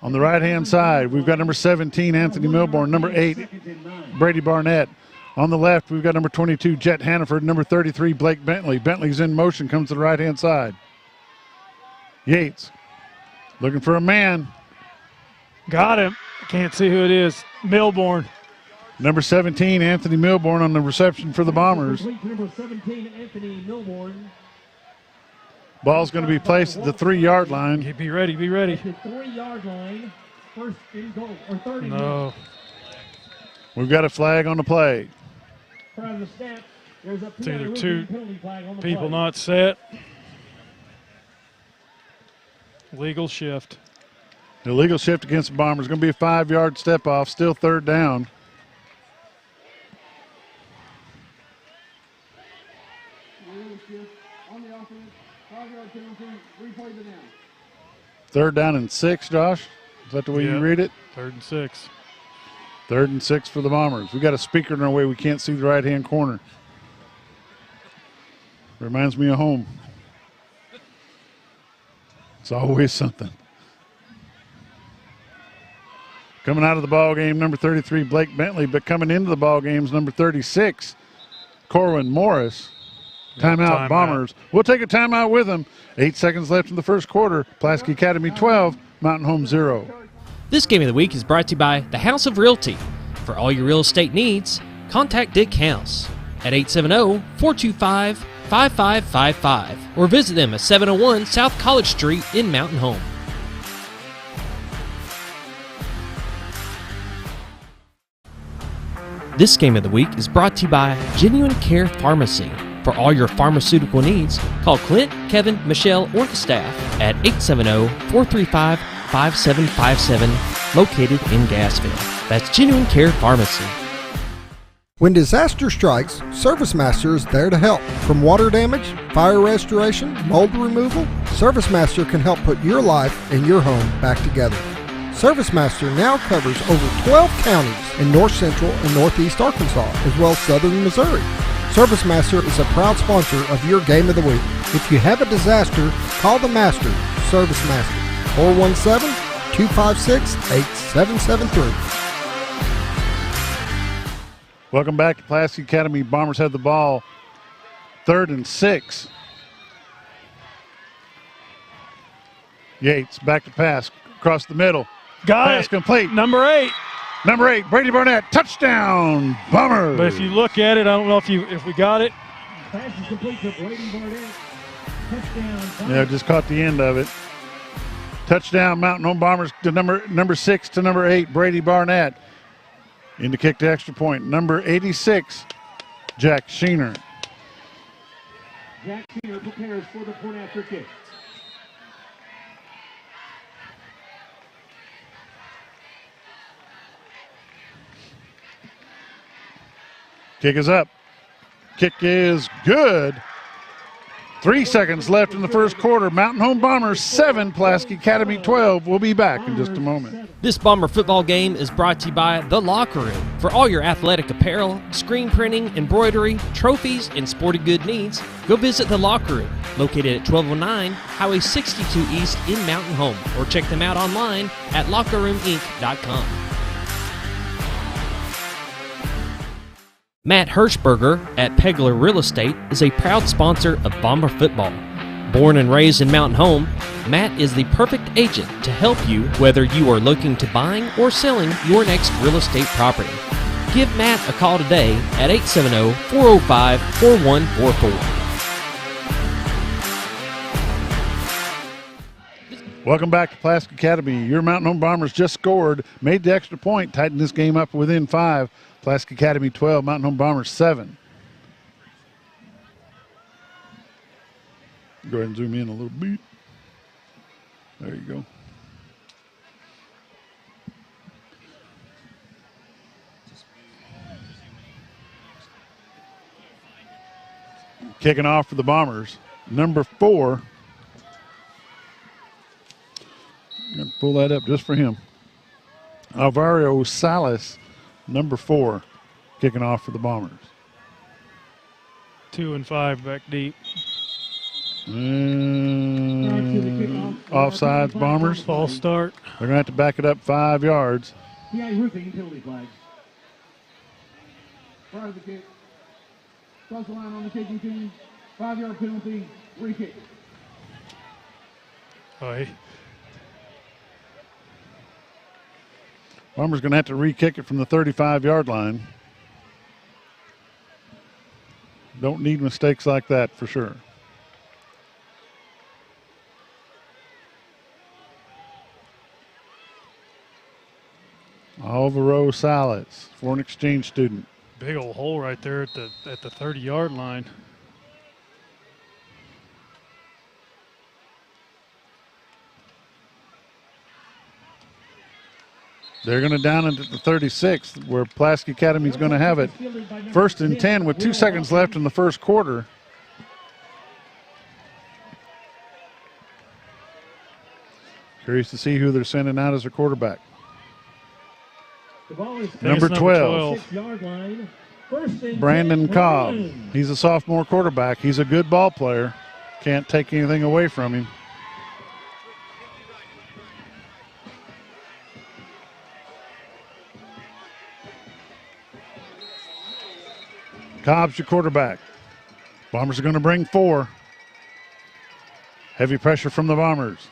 On the right-hand side, we've got number 17, Anthony Milborn, number 8, Brady Barnett. On the left, we've got number 22, Jet Hannaford, number 33, Blake Bentley. Bentley's in motion, comes to the right-hand side. Yates looking for a man. Got him. Can't see who it is. Milborn. Number 17, Anthony Milborn on the reception for the Bombers. Number 17, Anthony Milborn. Ball's going to be placed at the 3-yard line. Be ready, be ready. At the 3-yard line, first and goal, or 30. No. We've got a flag on the play. Prior to the snap, there's a It's either two penalty flag on the people play. not set. Legal shift. Illegal shift against the Bombers. Going to be a 5-yard step off. Still 3rd down. Third down and 6, Josh. Is that the way you read it? 3rd and 6. 3rd and 6 for the Bombers. We got a speaker in our way. We can't see the right-hand corner. Reminds me of home. It's always something. Coming out of the ball game, number 33, Blake Bentley, but coming into the ball games, number 36, Corwin Morris. Timeout, Bombers. We'll take a timeout with them. 8 seconds left in the first quarter. Pulaski Academy 12, Mountain Home 0. This game of the week is brought to you by the House of Realty. For all your real estate needs, contact Dick House at 870-425-5555 or visit them at 701 South College Street in Mountain Home. This game of the week is brought to you by Genuine Care Pharmacy. For all your pharmaceutical needs, call Clint, Kevin, Michelle, or the staff at 870-435-5757, located in Gassville. That's Genuine Care Pharmacy. When disaster strikes, ServiceMaster is there to help. From water damage, fire restoration, mold removal, ServiceMaster can help put your life and your home back together. ServiceMaster now covers over 12 counties in north central and northeast Arkansas, as well as southern Missouri. ServiceMaster is a proud sponsor of your Game of the Week. If you have a disaster, call the Master, ServiceMaster, 417-256-8773. Welcome back to Pulaski Academy. Bombers have the ball. 3rd and 6. Yates back to pass across the middle. Pass complete. Number 8. Number 8, Brady Barnett. Touchdown, Bombers. But if you look at it, I don't know if we got it. Pass is complete to Brady Barnett. Touchdown. Yeah, just caught the end of it. Touchdown, Mountain Home Bombers to number 6 to number 8, Brady Barnett. In to kick the extra point, number 86, Jack Sheener. Jack Sheener prepares for the point after kick. Kick is up. Kick is good. 3 seconds left in the first quarter. Mountain Home Bombers 7, Pulaski Academy 12. We'll be back in just a moment. This Bomber football game is brought to you by The Locker Room. For all your athletic apparel, screen printing, embroidery, trophies, and sporting good needs, go visit The Locker Room, located at 1209 Highway 62 East in Mountain Home, or check them out online at lockerroominc.com. Matt Hirschberger at Pegler Real Estate is a proud sponsor of Bomber football. Born and raised in Mountain Home, Matt is the perfect agent to help you whether you are looking to buying or selling your next real estate property. Give Matt a call today at 870-405-4144. Welcome back to Pulaski Academy. Your Mountain Home Bombers just scored, made the extra point, tightened this game up within 5. Pulaski Academy 12, Mountain Home Bombers 7. Go ahead and zoom in a little bit. There you go. Kicking off for the Bombers, number 4. I'm going to pull that up just for him. Alvaro Salas, number 4, kicking off for the Bombers. 2 and 5 back deep. Offsides, Bombers. False start. They're going to have to back it up 5 yards. PI roofing penalty flag. Prior to the kick. Cross the line on the kicking team. 5-yard penalty. Re-kick. Aye. Bombers going to have to re-kick it from the 35-yard line. Don't need mistakes like that for sure. Alvaro Salas, foreign exchange student. Big old hole right there at the 30-yard line. They're going to down it at the 36, where Pulaski Academy is going to have it. 1st and 10 with 2 seconds left in the first quarter. Curious to see who they're sending out as their quarterback. Number 12. Brandon Cobb. He's a sophomore quarterback. He's a good ball player. Can't take anything away from him. Cobb's your quarterback. Bombers are going to bring 4. Heavy pressure from the Bombers.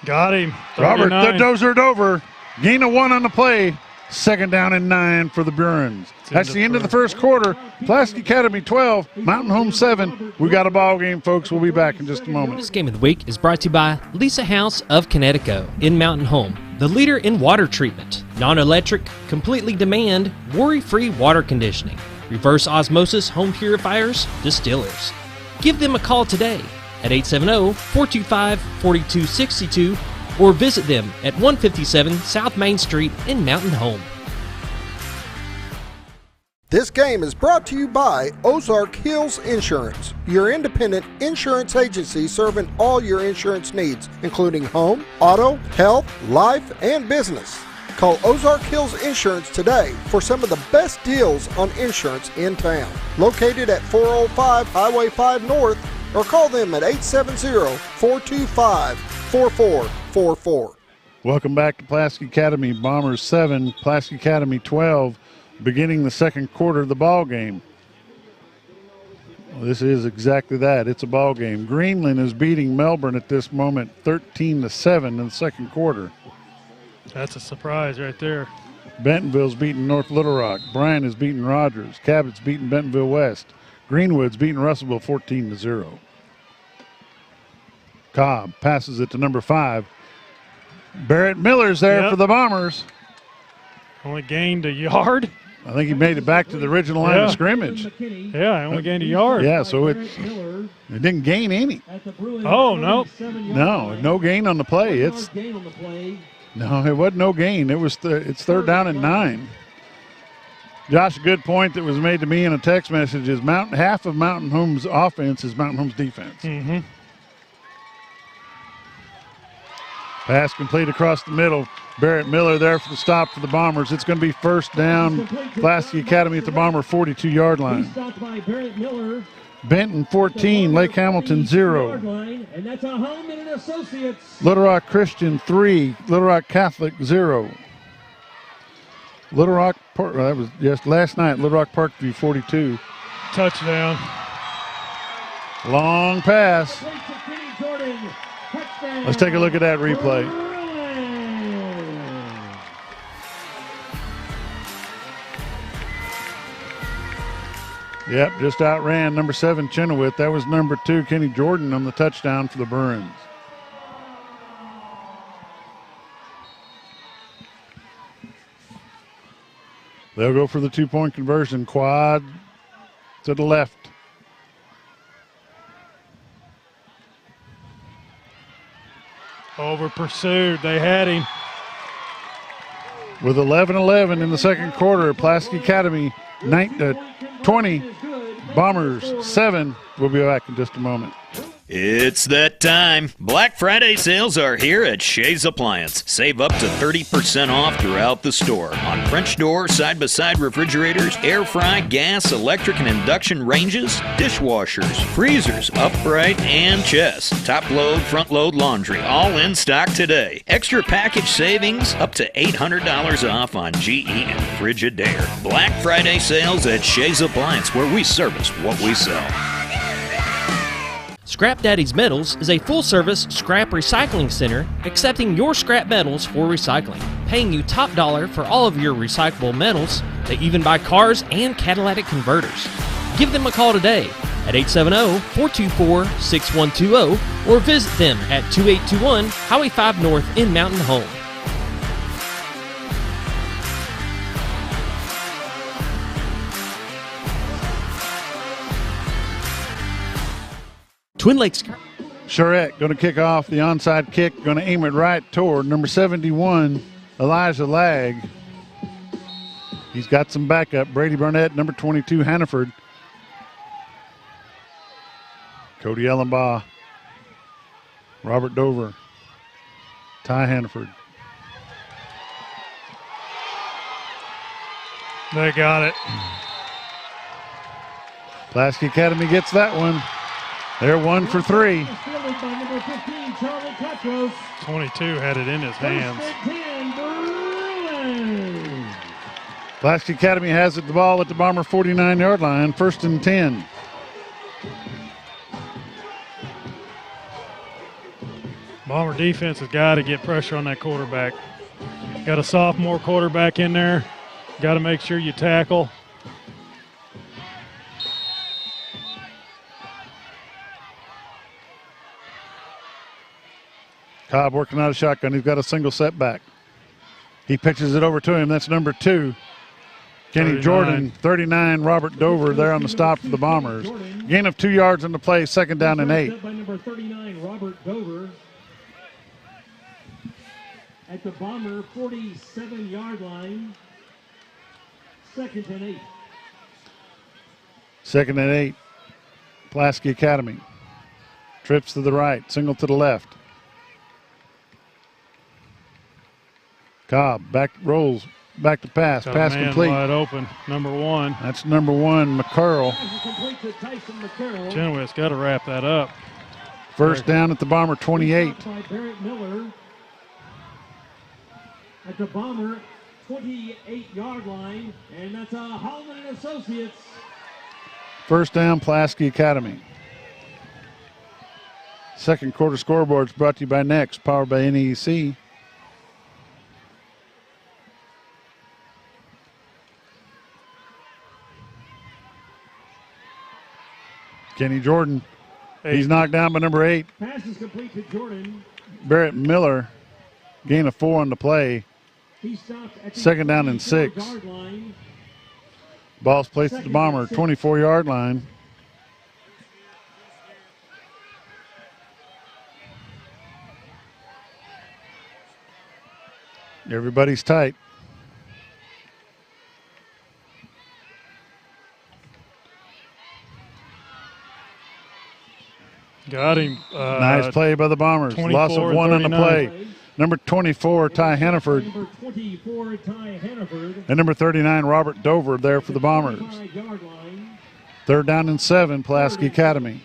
Got him. Robert, the dozer it over. Gain of 1 on the play. 2nd down and 9 for the Bruins. That's the end of the first quarter. Pulaski Academy 12, Mountain Home 7. We got a ball game, folks. We'll be back in just a moment. This game of the week is brought to you by Lisa House of Connecticut in Mountain Home, the leader in water treatment, non-electric, completely demand, worry-free water conditioning, reverse osmosis home purifiers, distillers. Give them a call today at 870-425-4262 or visit them at 157 South Main Street in Mountain Home. This game is brought to you by Ozark Hills Insurance, your independent insurance agency serving all your insurance needs, including home, auto, health, life, and business. Call Ozark Hills Insurance today for some of the best deals on insurance in town. Located at 405 Highway 5 North, or call them at 870-425-4444. Welcome back to Pulaski Academy. Bombers 7, Pulaski Academy 12, beginning the second quarter of the ball game. Well, this is exactly that. It's a ball game. Greenland is beating Melbourne at this moment 13-7 in the second quarter. That's a surprise right there. Bentonville's beating North Little Rock. Bryan is beating Rogers. Cabot's beating Bentonville West. Greenwood's beating Russellville 14-0. Cobb passes it to number 5. Barrett Miller's there for the Bombers. Only gained a yard. I think he made it back to the original line of scrimmage. Yeah, only gained a yard. Yeah, so it didn't gain any. Oh, no. No gain on the play. It wasn't no gain. It's 3rd down and 9. Josh, a good point that was made to me in a text message is half of Mountain Home's offense is Mountain Home's defense. Mm-hmm. Pass complete across the middle. Barrett Miller there for the stop for the Bombers. It's going to be 1st down. Pulaski Academy at the Bomber 42-yard line. Benton 14, Lake Hamilton 0. And that's a Home and Associates. Little Rock Christian 3, Little Rock Catholic 0. Little Rock, that was last night, Little Rock Parkview 42. Touchdown. Long pass. Let's take a look at that replay. Yep, just outran number 7 Chenoweth. That was number 2 Kenny Jordan on the touchdown for the Bruins. They'll go for the 2-point conversion. Quad to the left. Over pursued. They had him. With 11-11 in the second quarter, Pulaski Academy 20, Bombers 7. We'll be back in just a moment. It's that time. Black Friday sales are here at Shays Appliance. Save up to 30% off throughout the store on French door, side-by-side refrigerators, air fry, gas, electric, and induction ranges, dishwashers, freezers, upright, and chest. Top load, front load laundry, all in stock today. Extra package savings up to $800 off on GE and Frigidaire. Black Friday sales at Shays Appliance, where we service what we sell. Scrap Daddy's Metals is a full-service scrap recycling center accepting your scrap metals for recycling, paying you top dollar for all of your recyclable metals. They even buy cars and catalytic converters. Give them a call today at 870-424-6120 or visit them at 2821 Highway 5 North in Mountain Home. Twin Lakes. Charette going to kick off the onside kick, going to aim it right toward number 71, Elijah Lag. He's got some backup. Brady Burnett, number 22, Hannaford. Cody Ellenbaugh, Robert Dover, Ty Hannaford. They got it. Pulaski Academy gets that one. They're 1 for 3. 22 had it in his hands. Pulaski Academy has the ball at the Bomber 49-yard line, 1st and 10. Bomber defense has got to get pressure on that quarterback. Got a sophomore quarterback in there. Got to make sure you tackle. Cobb working out a shotgun. He's got a single setback. He pitches it over to him. That's number 2. Kenny 39. Jordan, 39, Robert Dover there on the stop for the Bombers. Gain of 2 yards on the play, 2nd down and 8. By number 39, Robert Dover. At the Bomber 47-yard line, 2nd and 8. 2nd and 8. Pulaski Academy. Trips to the right, single to the left. Cobb back rolls, back to pass. Got pass a man complete. Wide open, number 1. That's number 1, McCurl. Chenoweth's got to wrap that up. First down at the Bomber 28. By Barrett Miller. At the Bomber 28-yard line, and that's Holman and Associates. First down, Pulaski Academy. Second quarter scoreboards brought to you by Next, powered by NEC. Kenny Jordan. 8. He's knocked down by number 8. Pass is complete to Jordan. Barrett Miller, gain of 4 on the play. He stopped at the 2nd down and 6. line. Ball's placed at the Bomber, 24-yard line. Everybody's tight. Got him. Nice play by the Bombers. Loss of 1 on the play. Number 24, Ty Hannaford. Number 24, Ty Hannaford. And number 39, Robert Dover there for the Bombers. 3rd down and 7, Pulaski Academy.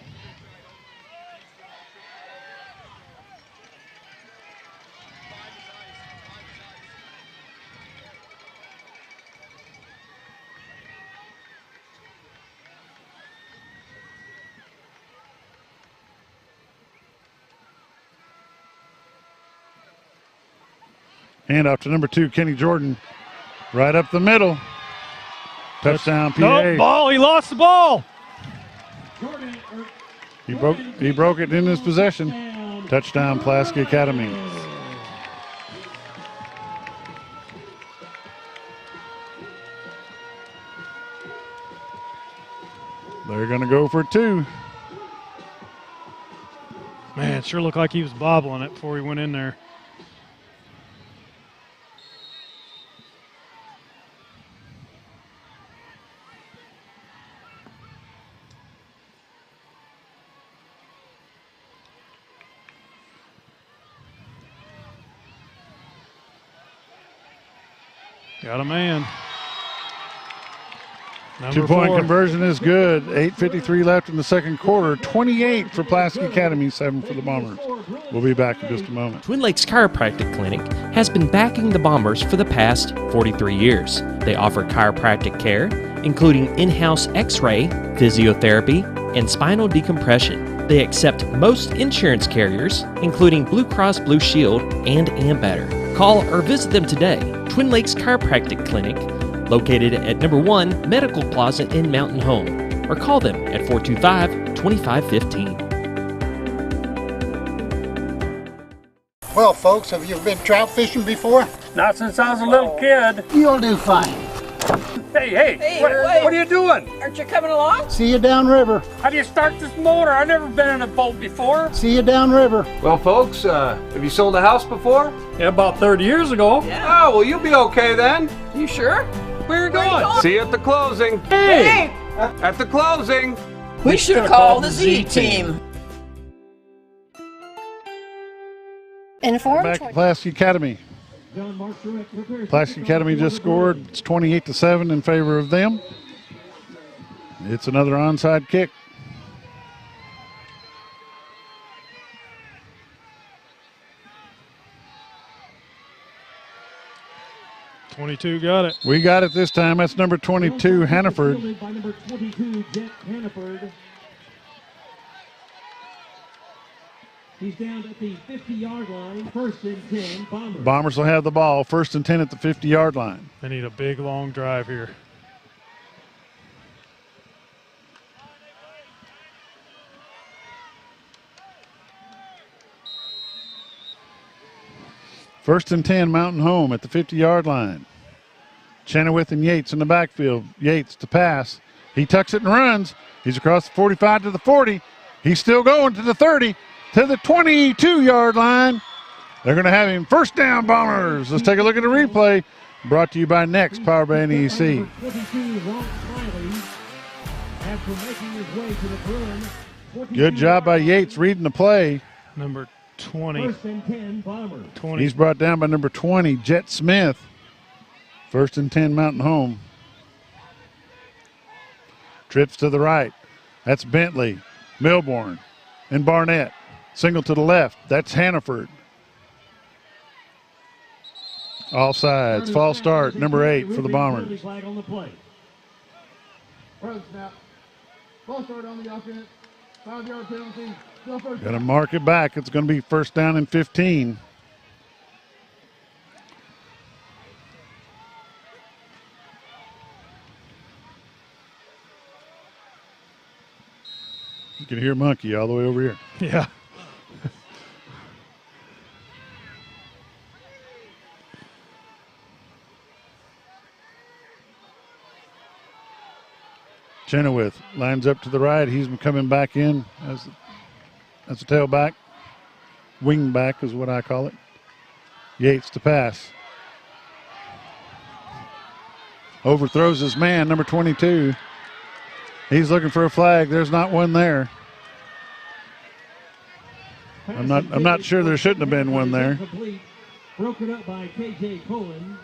Hand off to number 2, Kenny Jordan. Right up the middle. Touchdown, PA. Nope, ball. He lost the ball. He broke it in his possession. Touchdown, Pulaski Academy. They're going to go for 2. Man, it sure looked like he was bobbling it before he went in there. Got a man. 2-point conversion is good. 8:53 left in the second quarter. 28 for Pulaski Academy, 7 for the Bombers. We'll be back in just a moment. Twin Lakes Chiropractic Clinic has been backing the Bombers for the past 43 years. They offer chiropractic care, including in-house x-ray, physiotherapy, and spinal decompression. They accept most insurance carriers, including Blue Cross Blue Shield and Ambetter. Call or visit them today. Twin Lakes Chiropractic Clinic, located at number 1 Medical Plaza in Mountain Home, or call them at 425-2515. Well, folks, have you been trout fishing before? Not since I was a little kid. You'll do fine. Hey, what are you doing? Aren't you coming along? See you downriver. How do you start this motor? I've never been in a boat before. See you downriver. Well, folks, have you sold a house before? Yeah, about 30 years ago. Yeah. Oh, well, you'll be okay then. You sure? Where are you going? See you at the closing. Hey! At the closing. We should have called the Z-Team. Back to Pulaski Academy. Pulaski Academy just scored. It's 28-7 in favor of them. It's another onside kick. '22 got it. We got it this time. That's number 22, Hannaford. By number 22, Jet Hannaford. He's down at the 50-yard line, 1st and 10, Bombers. Bombers will have the ball, 1st and 10 at the 50-yard line. They need a big, long drive here. First and 10, Mountain Home at the 50-yard line. Chenoweth and Yates in the backfield. Yates to pass. He tucks it and runs. He's across the 45 to the 40. He's still going to the 30. To the 22-yard line. They're going to have him first down, Bombers. Let's take a look at the replay. Brought to you by Next, powered by NEC. Good job by Yates reading the play. Number 20. 1st and 10, Bombers. 20. He's brought down by number 20, Jet Smith. 1st and 10, Mountain Home. Trips to the right. That's Bentley, Milborn, and Barnett. Single to the left. That's Hannaford. Offsides. False start. Number 8 for the Bombers. Flag on the play. Snap. False start on the offense. 5-yard penalty. Got to mark it back. It's going to be 1st down and 15. You can hear Monkey all the way over here. Yeah. Chenoweth lines up to the right. He's coming back in as a tailback. Wing back is what I call it. Yates to pass. Overthrows his man, number 22. He's looking for a flag. There's not one there. I'm not sure there shouldn't have been one there. Broken up by KJ Cohen.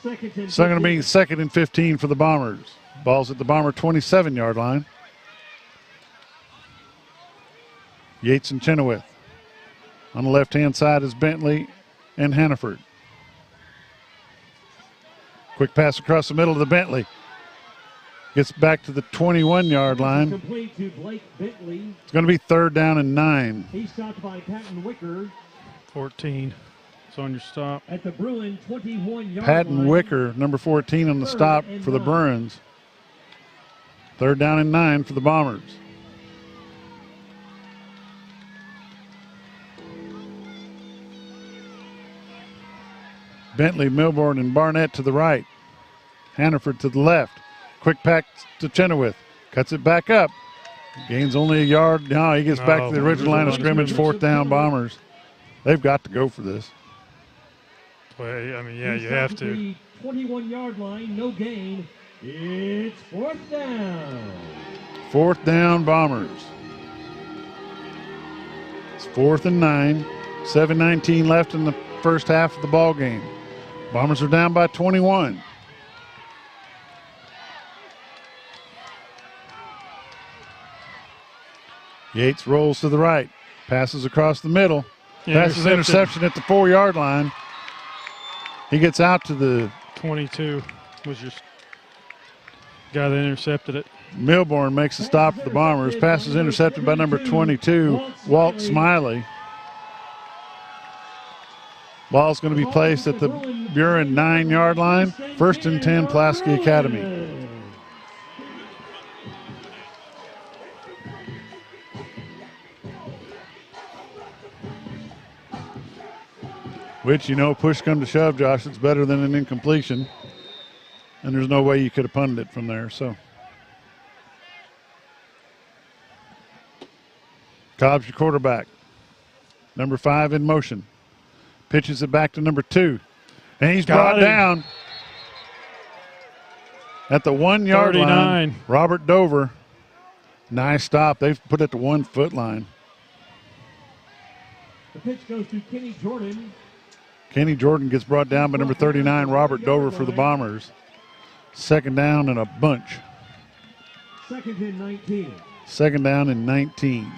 So going to be 2nd and 15 for the Bombers. Ball's at the Bomber 27-yard line. Yates and Chenoweth. On the left-hand side is Bentley and Hannaford. Quick pass across the middle to the Bentley. Gets back to the 21-yard line. Complete to Blake Bentley. It's going to be 3rd down and 9. He's stopped by Patton Wicker. 14. It's on your stop. At the Bruin 21-yard Patton line. Wicker, number 14 on the stop for the Bruins. 3rd down and 9 for the Bombers. Bentley, Milborn, and Barnett to the right. Hannaford to the left. Quick pack to Chenoweth. Cuts it back up. Gains only a yard. Now he gets back to the original line of scrimmage. 4th down, Bombers. They've got to go for this. Well, I mean, yeah, you have to. 21-yard line, no gain. It's 4th down. 4th down, Bombers. It's 4th and 9. 7:19 left in the first half of the ball game. Bombers are down by 21. Yates rolls to the right, passes across the middle, passes interception at the 4-yard line. He gets out to the 22 was your guy that intercepted it. Milborn makes a stop for the Bombers. Passes intercepted by number 22, Walt Smiley. Ball's going to be placed at the Buren 9-yard line. 1st and 10, Pulaski Academy. Which, you know, push come to shove, Josh, it's better than an incompletion. And there's no way you could have punted it from there, so. Cobb's your quarterback. Number 5 in motion. Pitches it back to number 2. And he's brought down at the 1-yard line. Robert Dover. Nice stop. They've put it at the 1-foot line. The pitch goes to Kenny Jordan. Kenny Jordan gets brought down by number 39, Robert Dover for the Bombers. 2nd down and a bunch. 2nd and 19. 2nd down and 19.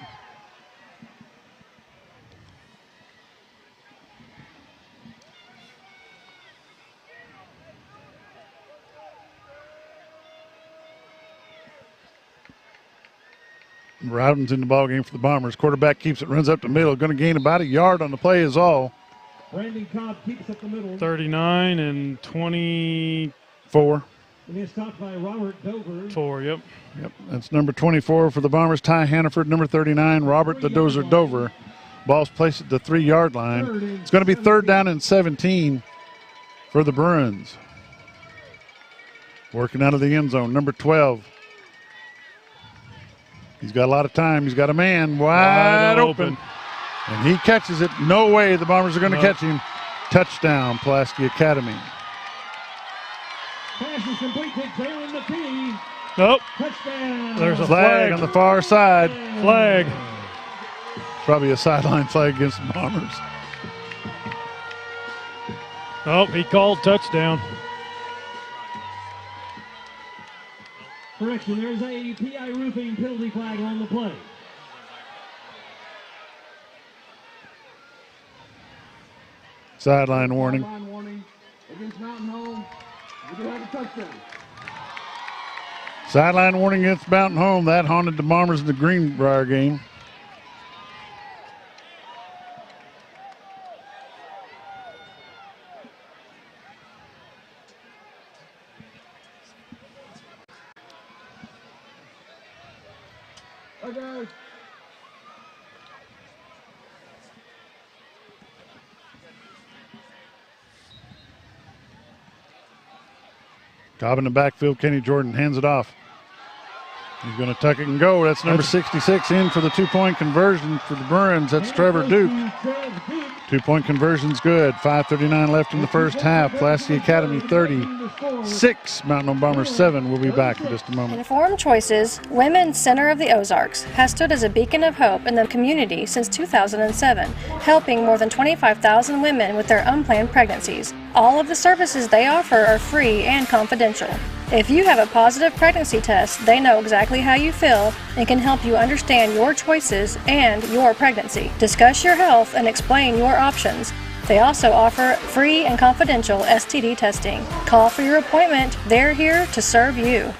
Rowden's in the ball game for the Bombers. Quarterback keeps it, runs up the middle. Going to gain about a yard on the play is all. Brandon Cobb keeps up the middle. 39 and 24. And they're stopped by Robert Dover. 4, yep. Yep, that's number 24 for the Bombers. Ty Hannaford, number 39, Robert the Dozer Dover. Ball's placed at the 3-yard line. It's going to be 3rd down and 17 for the Bruins. Working out of the end zone, number 12. He's got a lot of time. He's got a man wide open. And he catches it. No way the Bombers are going to catch him. Touchdown, Pulaski Academy. Pass is complete to Jalen McKee. Nope. Touchdown. There's a flag on the far side. Flag. Probably a sideline flag against the Bombers. Oh, he called touchdown. Correction, there's a PI roofing penalty flag on the play. Sideline warning. Sideline warning against Mountain Home. We do have a touchdown. Sideline warning against Mountain Home. That haunted the Bombers in the Greenbrier game. Okay. Cobb in the backfield. Kenny Jordan hands it off. He's going to tuck it and go. That's number 66 in for the 2-point conversion for the Bruins. That's Trevor Duke. 2-point conversion's good. 5:39 left in the first half. Pulaski Academy 36, Mountain Home Bombers 7. We'll be back in just a moment. Informed Choices, Women's Center of the Ozarks, has stood as a beacon of hope in the community since 2007, helping more than 25,000 women with their unplanned pregnancies. All of the services they offer are free and confidential. If you have a positive pregnancy test, they know exactly how you feel and can help you understand your choices and your pregnancy. Discuss your health and explain your options. They also offer free and confidential STD testing. Call for your appointment. They're here to serve you.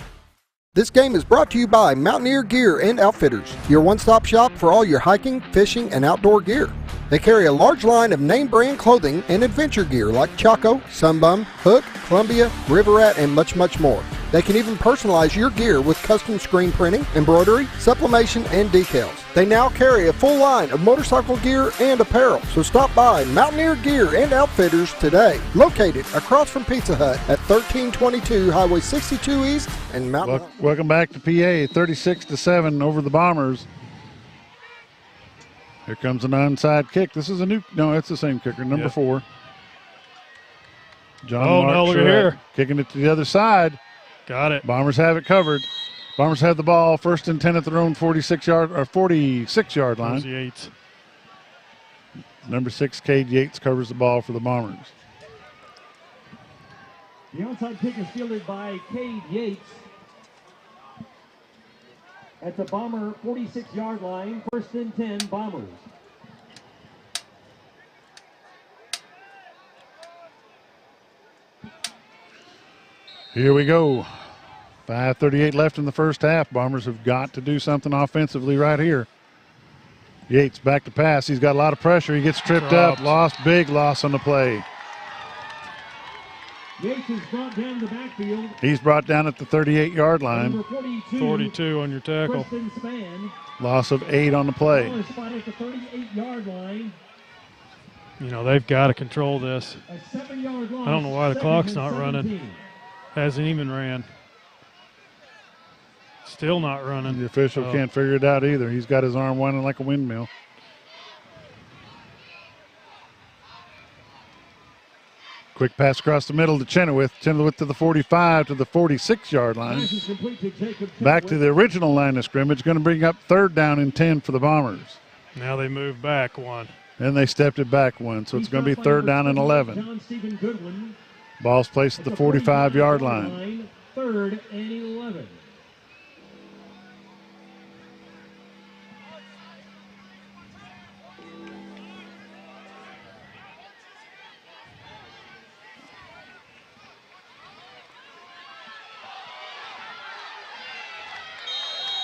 This game is brought to you by Mountaineer Gear and Outfitters, your one-stop shop for all your hiking, fishing, and outdoor gear. They carry a large line of name brand clothing and adventure gear like Chaco, Sunbum, Hook, Columbia, River Rat, and much, much more. They can even personalize your gear with custom screen printing, embroidery, sublimation, and decals. They now carry a full line of motorcycle gear and apparel, so stop by Mountaineer Gear and Outfitters today. Located across from Pizza Hut at 1322 Highway 62 East and Mountain. Welcome back to PA, 36-7 over the Bombers. Here comes an onside kick. This is a new, no, it's the same kicker, number 4. John Mark look here. Kicking it to the other side. Got it. Bombers have it covered. Bombers have the ball, 1st and 10 at their own 46-yard line. Yates. Number 6, Cade Yates, covers the ball for the Bombers. The onside kick is fielded by Cade Yates. At the Bomber 46-yard line, 1st and 10, Bombers. Here we go. 5:38 left in the first half. Bombers have got to do something offensively right here. Yates back to pass. He's got a lot of pressure. He gets tripped up. Big loss on the play. Yates is brought down to the backfield. He's brought down at the 38-yard line. Number 42 on your tackle. Preston Spann. Loss of 8 on the play. Ball is spotted at the 38-yard line. You know, they've got to control this. A 7-yard loss. I don't know why the clock's not 17. running. Hasn't even ran. Still not running. The official can't figure it out either. He's got his arm winding like a windmill. Quick pass across the middle to Chenoweth. Chenoweth to the 45 to the 46-yard line. Back to the original line of scrimmage. Going to bring up 3rd down and 10 for the Bombers. Now they move back 1. And they stepped it back 1, so it's going to be 3rd down and 11. Ball's placed at the 45-yard line. 3rd and 11.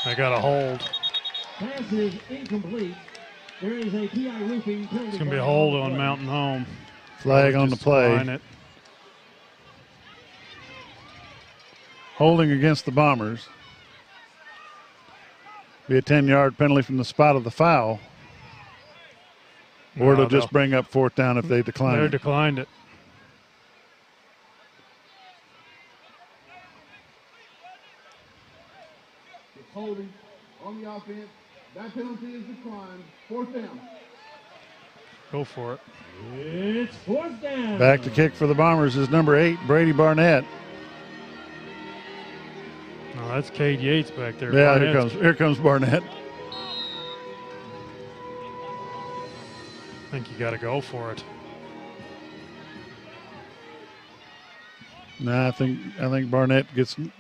I got a hold. Pass is incomplete. There is a PI roofing penalty. It's going to be a hold on Mountain Home. Flag on the play. Holding against the Bombers. Be a 10-yard penalty from the spot of the foul. Or it'll just bring up 4th down if they decline it. They declined it. Holding on the offense. That penalty is declined. 4th down. Go for it. It's 4th down. Back to kick for the Bombers is number 8, Brady Barnett. Oh, that's Cade Yates back there. Yeah, here comes Barnett. I think you got to go for it. No, I think Barnett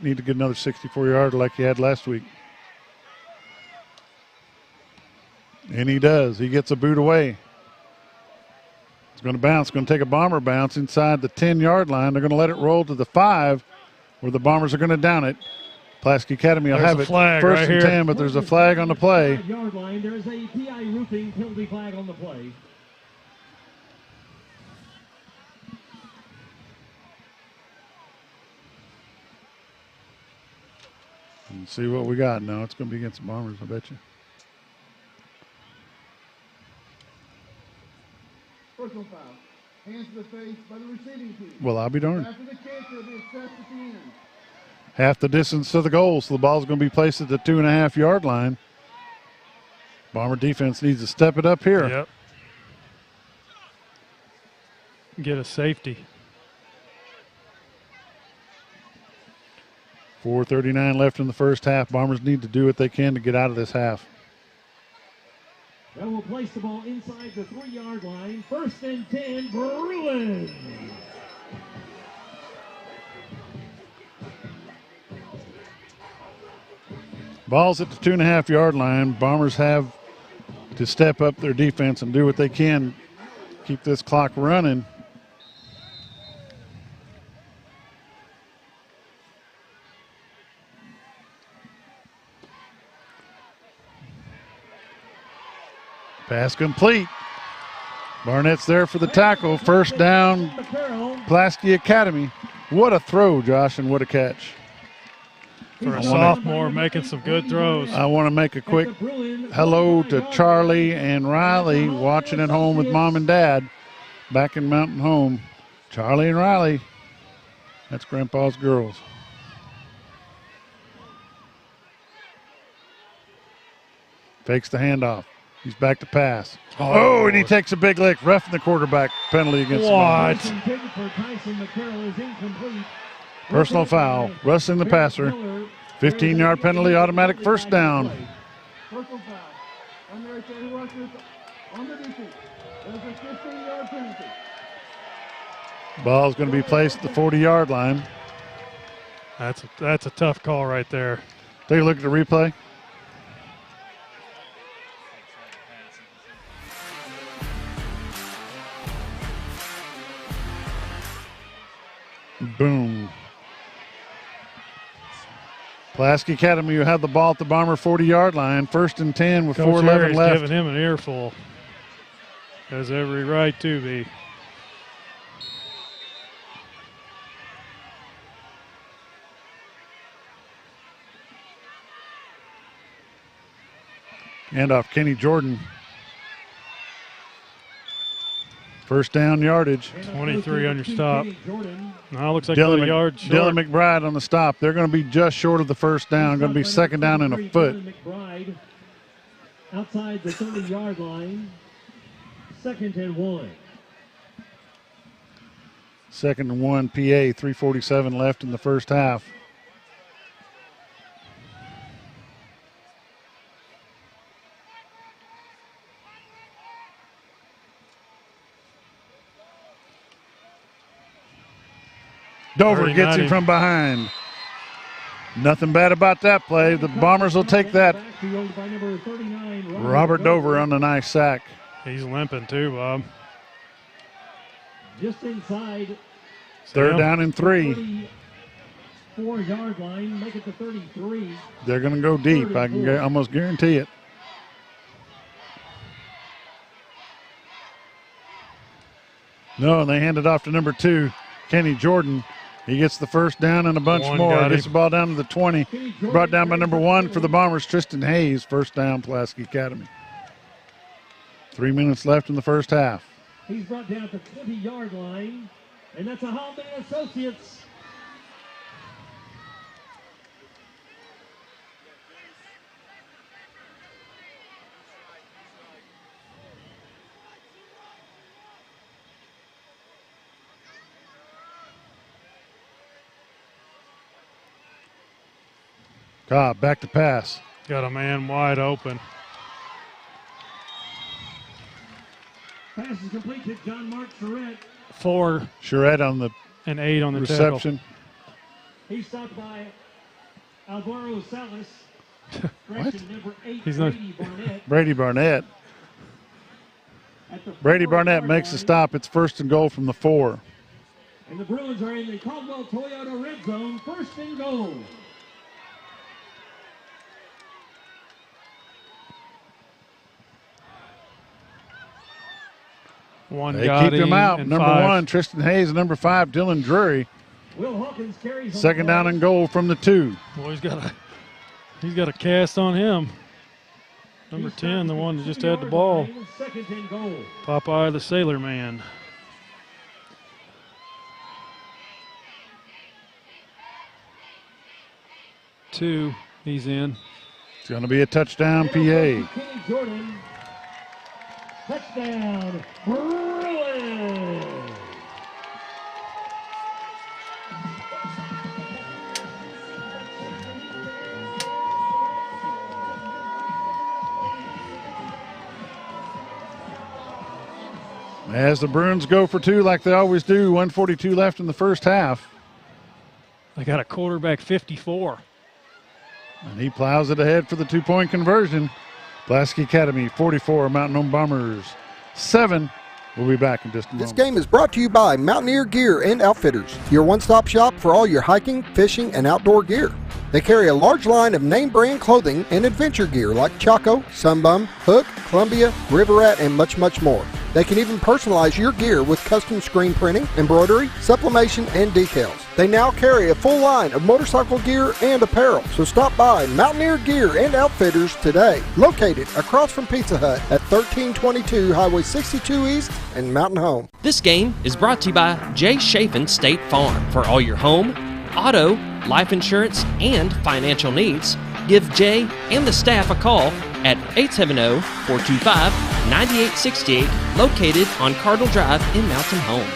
need to get another 64-yarder like he had last week. And he does. He gets a boot away. It's going to bounce. Going to take a Bomber bounce inside the 10-yard line. They're going to let it roll to the 5 where the Bombers are going to down it. Pulaski Academy will have it 1st and 10, but there's a flag on the play. Yard line. There is a PI roofing penalty flag on the play. Let's see what we got now. It's going to be against the Bombers, I bet you. Personal foul. Hands to the face by the receiving team. Well, I'll be darned. After the kick, it'll be assessed at the end. Half the distance to the goal, so the ball's going to be placed at the 2.5-yard line. Bomber defense needs to step it up here. Yep. Get a safety. 4:39 left in the first half. Bombers need to do what they can to get out of this half. That will place the ball inside the 3-yard line. 1st and 10, Bruins. Ball's at the 2.5-yard line. Bombers have to step up their defense and do what they can, keep this clock running. Pass complete. Barnett's there for the tackle. First down, Pulaski Academy. What a throw, Josh, and what a catch. For a sophomore making some good throws. I want to make a quick hello to Charlie and Riley watching at home with Mom and Dad back in Mountain Home. Charlie and Riley, that's Grandpa's girls. Fakes the handoff. He's back to pass. Oh, and he takes a big lick. Roughing the quarterback. Penalty against the Bombers. Personal foul. Rustling the passer. 15-yard penalty, automatic first down. Personal foul. On the right side, who rushes on the defense. There's a 15-yard penalty. Ball's going to be placed at the 40-yard line. That's a tough call right there. Take a look at the replay. Boom. Pulaski Academy, who had the ball at the Bomber 40-yard line. 1st and 10 with Coach 4:11 left. Giving him an earful. Has every right to be. Handoff, Kenny Jordan. First down yardage. 23 on your stop. Now it looks like Dylan, a yard short. Dylan McBride on the stop. They're going to be just short of the first down. Going to be 2nd down and a foot. McBride outside the 30-yard line. 2nd and 1. 2nd and 1, PA. 3:47 left in the first half. Dover gets him from behind. Nothing bad about that play. The Bombers will take that. Robert Dover on the nice sack. He's limping too, Bob. Just inside. 3rd down and 3. 4-yard line, make it to 33. They're going to go deep. I can almost guarantee it. No, and they hand it off to number 2, Kenny Jordan. He gets the first down and a bunch more. Gets the ball down to the 20. Brought down by number 1 for the Bombers, Tristan Hayes. First down, Pulaski Academy. 3 minutes left in the first half. He's brought down at the 20-yard line, and that's a Holman Associates. Cobb back to pass. Got a man wide open. Pass is complete to John Mark Charette. 4. Charette on the and 8 on the reception. Tackle. He's stopped by Alvaro Salas. What? Number 8, He's not. Brady Barnett. Brady Barnett makes the stop. It's 1st and goal from the 4. And the Bruins are in the Caldwell Toyota red zone. 1st and goal. They keep him out. Number 1, Tristan Hayes, and number 5, Dylan Drury. Will Hawkins carries 2nd down and goal from the 2. Well, he's got a cast on him. Number 10, the one that just had the ball. 2nd and goal. Popeye the Sailor Man. Two, he's in. It's going to be a touchdown, PA. Kenny Jordan. Touchdown, Bruins! As the Bruins go for 2 like they always do, 1:42 left in the first half. They got a quarterback 54. And he plows it ahead for the 2-point conversion. Pulaski Academy 44, Mountain Home Bombers 7. We'll be back in just a moment. This game is brought to you by Mountaineer Gear and Outfitters, your one-stop shop for all your hiking, fishing, and outdoor gear. They carry a large line of name brand clothing and adventure gear like Chaco, Sunbum, Hook, Columbia, River Rat, and much, much more. They can even personalize your gear with custom screen printing, embroidery, sublimation, and decals. They now carry a full line of motorcycle gear and apparel. So stop by Mountaineer Gear and Outfitters today. Located across from Pizza Hut at 1322 Highway 62 East and Mountain Home. This game is brought to you by Jay Chafin State Farm. For all your home, auto, life insurance, and financial needs, give Jay and the staff a call at 870-425-9868, located on Cardinal Drive in Mountain Home.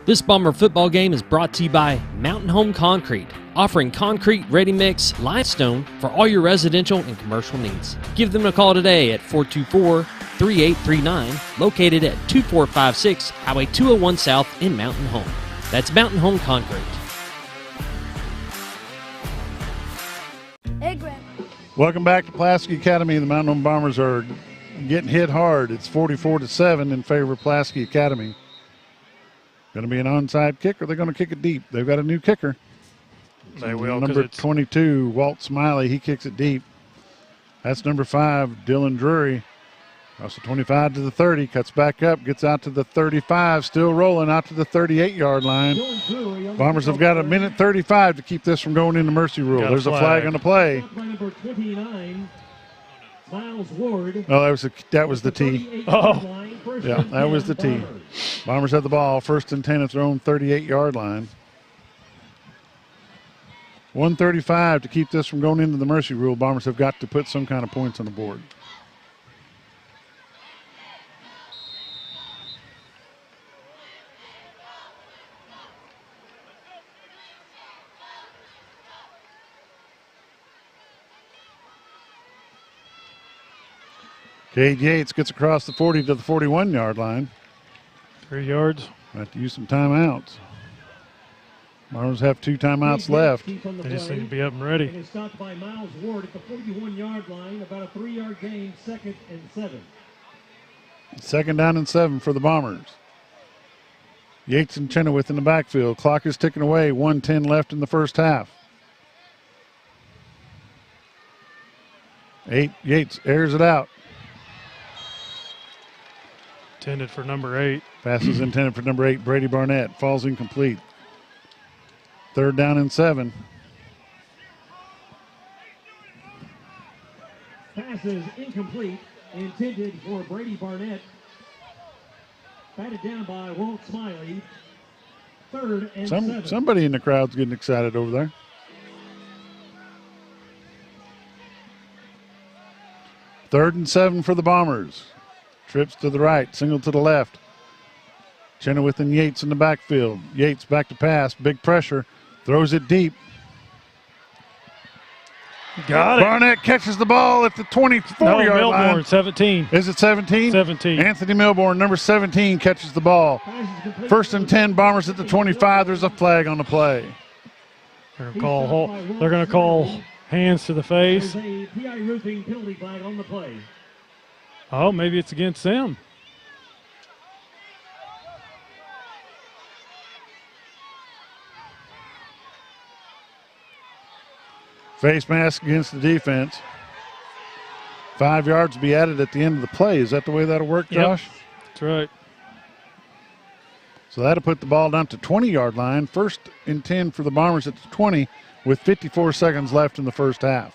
This Bomber football game is brought to you by Mountain Home Concrete, offering concrete, ready-mix, limestone for all your residential and commercial needs. Give them a call today at 424-3839, located at 2456 Highway 201 South in Mountain Home. That's Mountain Home Concrete. Welcome back to Pulaski Academy. The Mountain Home Bombers are getting hit hard. It's 44-7 in favor of Pulaski Academy. Going to be an onside kick, or they're going to kick it deep. They've got a new kicker. They will. Number 22, Walt Smiley, he kicks it deep. That's number 5, Dylan Drury. Also 25 to the 30, cuts back up, gets out to the 35, still rolling out to the 38-yard line. Bombers have got a minute 35 to keep this from going into mercy rule. There's a flag on the play. Number 29, Miles Ward. Oh, that was the tee. Oh. Yeah, that was the tee. Bombers have the ball, first and 10 at their own 38-yard line. 1:35 to keep this from going into the mercy rule. Bombers have got to put some kind of points on the board. Cade Yates gets across the 40 to the 41-yard line. 3 yards. Have to use some timeouts. Bombers have 2 timeouts left. They just need to be up and ready. It is stopped by Miles Ward at the 41-yard line, about a 3-yard gain, 2nd and 7. 2nd down and 7 for the Bombers. Yates and Chenoweth in the backfield. Clock is ticking away. 1:10 left in the first half. Yates airs it out. Intended for number 8. Pass is intended for number 8, Brady Barnett. Falls incomplete. 3rd down and 7. Pass is incomplete, intended for Brady Barnett. Batted down by Walt Smiley. 3rd and 7. Somebody in the crowd's getting excited over there. Third and 7 for the Bombers. Trips to the right, single to the left. Chenoweth and Yates in the backfield. Yates back to pass, big pressure, throws it deep. Got it. Barnett catches the ball at the 24-yard line. Milborn, 17. Is it 17? 17. Anthony Milborn, number 17, catches the ball. 1st and 10, Bombers at the 25. There's a flag on the play. They're going to call hands to the face. There's a PI Roofing penalty flag on the play. Oh, maybe it's against them. Face mask against the defense. 5 yards to be added at the end of the play. Is that the way that'll work, Josh? Yep. That's right. So that'll put the ball down to 20-yard line. 1st and 10 for the Bombers at the 20 with 54 seconds left in the first half.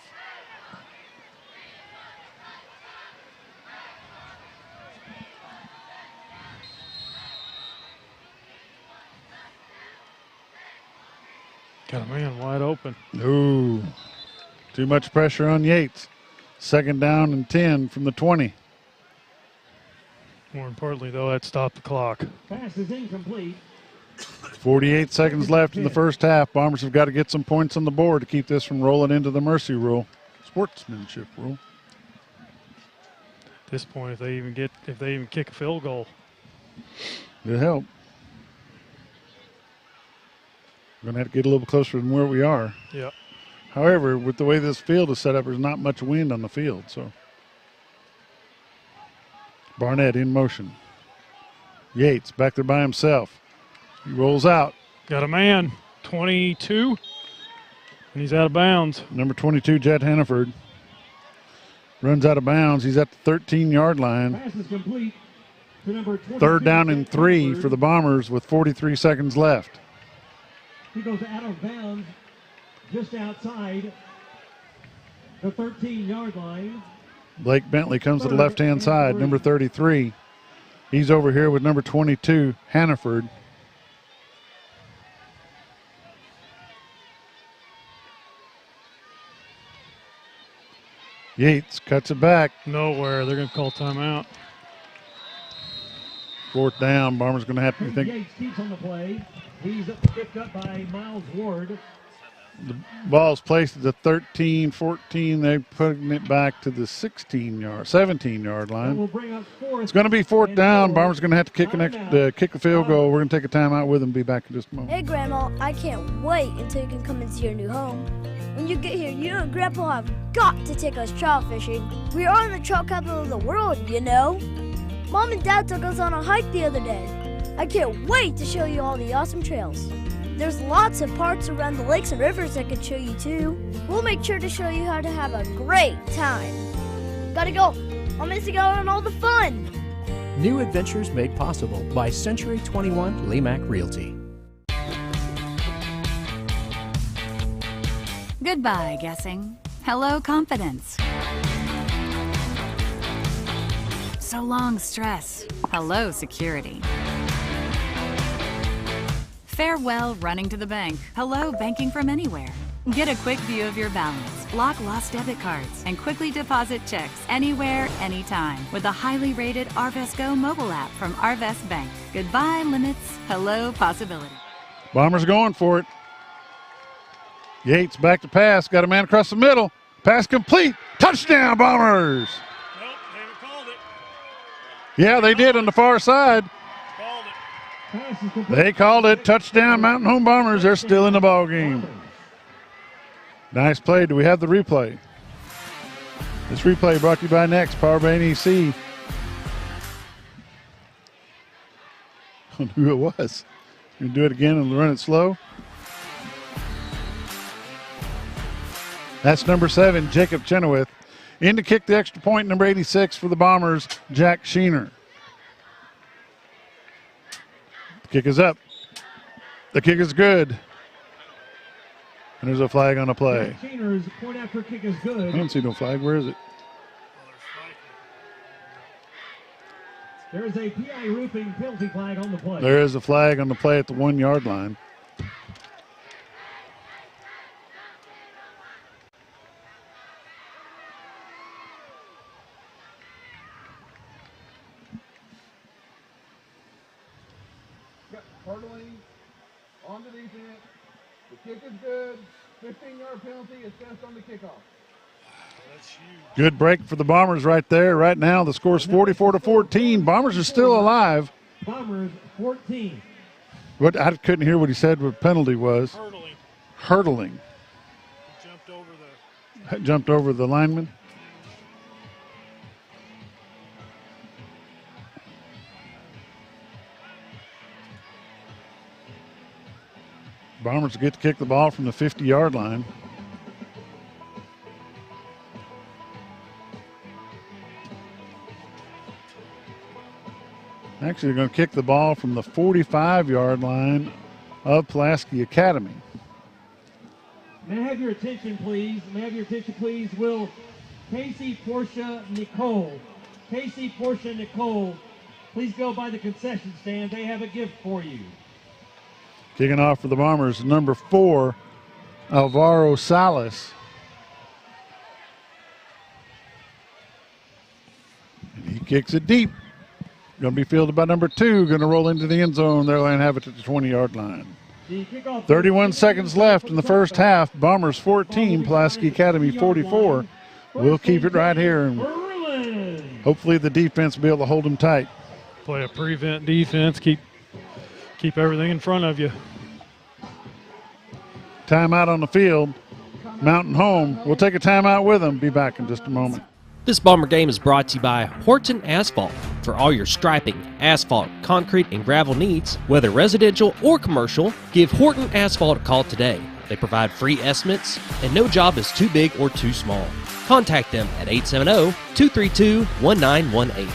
Got a man wide open. Ooh, too much pressure on Yates. 2nd down and 10 from the 20. More importantly, though, that stopped the clock. Pass is incomplete. 48 seconds left in the first half. Bombers have got to get some points on the board to keep this from rolling into the mercy rule, sportsmanship rule. At this point, if they even kick a field goal, it'll help. We're going to have to get a little closer than where we are. Yeah. However, with the way this field is set up, there's not much wind on the field. So Barnett in motion. Yates back there by himself. He rolls out. Got a man, 22, and he's out of bounds. Number 22, Jed Hannaford. Runs out of bounds. He's at the 13-yard line. Pass is complete to number 22, 3rd down and 3 for the Bombers with 43 seconds left. He goes out of bounds just outside the 13-yard line. Blake Bentley comes to the left-hand side, number 33. He's over here with number 22, Hannaford. Yates cuts it back. Nowhere. They're going to call timeout. 4th down. Bombers going to have to think. Yates keeps on the play. He's picked up by Miles Ward. The ball's placed at the 13, 14. They're putting it back to the 17-yard line. We'll bring up 4th. It's going to be 4th down. Bombers going to have to kick a field goal. We're going to take a timeout with them. Be back in just a moment. Hey, Grandma, I can't wait until you can come into your new home. When you get here, you and Grandpa have got to take us trout fishing. We are in the trout capital of the world, you know. Mom and Dad took us on a hike the other day. I can't wait to show you all the awesome trails. There's lots of parts around the lakes and rivers I could show you too. We'll make sure to show you how to have a great time. Gotta go. I'm missing out on all the fun. New adventures made possible by Century 21 Lemac Realty. Goodbye, guessing. Hello, confidence. So long, stress. Hello, security. Farewell, running to the bank. Hello, banking from anywhere. Get a quick view of your balance, lock lost debit cards, and quickly deposit checks anywhere, anytime with the highly rated Arvest Go mobile app from Arvest Bank. Goodbye, limits. Hello, possibility. Bombers going for it. Yates back to pass. Got a man across the middle. Pass complete. Touchdown, Bombers. Nope, they haven't called it. Yeah, they did on the far side. They called it. Touchdown, Mountain Home Bombers. They're still in the ball game. Nice play. Do we have the replay? This replay brought to you by Next, powered by NEC. I don't know who it was. You can do it again and run it slow. That's number 7, Jacob Chenoweth. In to kick the extra point, number 86 for the Bombers, Jack Sheener. The kick is up. The kick is good. And there's a flag on the play. Jack Sheener's point after kick is good. I don't see no flag. Where is it? There is a PI roofing penalty flag on the play. There is a flag on the play at the 1-yard line. Hurdling on the defense. The kick is good. 15-yard penalty is assessed on the kickoff. Good break for the Bombers right there. Right now, the score's 44-14. Bombers are still alive. Bombers 14. What I couldn't hear what he said. What penalty was? Hurdling. Jumped over the lineman. Bombers get to kick the ball from the 50-yard line. Actually, they're going to kick the ball from the 45-yard line of Pulaski Academy. May I have your attention, please? May I have your attention, please? Will Casey, Portia, Nicole. Casey, Portia, Nicole, please go by the concession stand. They have a gift for you. Kicking off for the Bombers, number 4, Alvaro Salas. And he kicks it deep. Going to be fielded by number 2. Going to roll into the end zone. They'll have it at the 20-yard line. 31 seconds left in the first half. Bombers 14, Pulaski Academy 44. We'll keep it right here, and hopefully the defense will be able to hold them tight. Play a prevent defense. Keep everything in front of you. Timeout on the field. Mountain Home. We'll take a timeout with them. Be back in just a moment. This Bomber game is brought to you by Horton Asphalt. For all your striping, asphalt, concrete, and gravel needs, whether residential or commercial, give Horton Asphalt a call today. They provide free estimates, and no job is too big or too small. Contact them at 870-232-1918.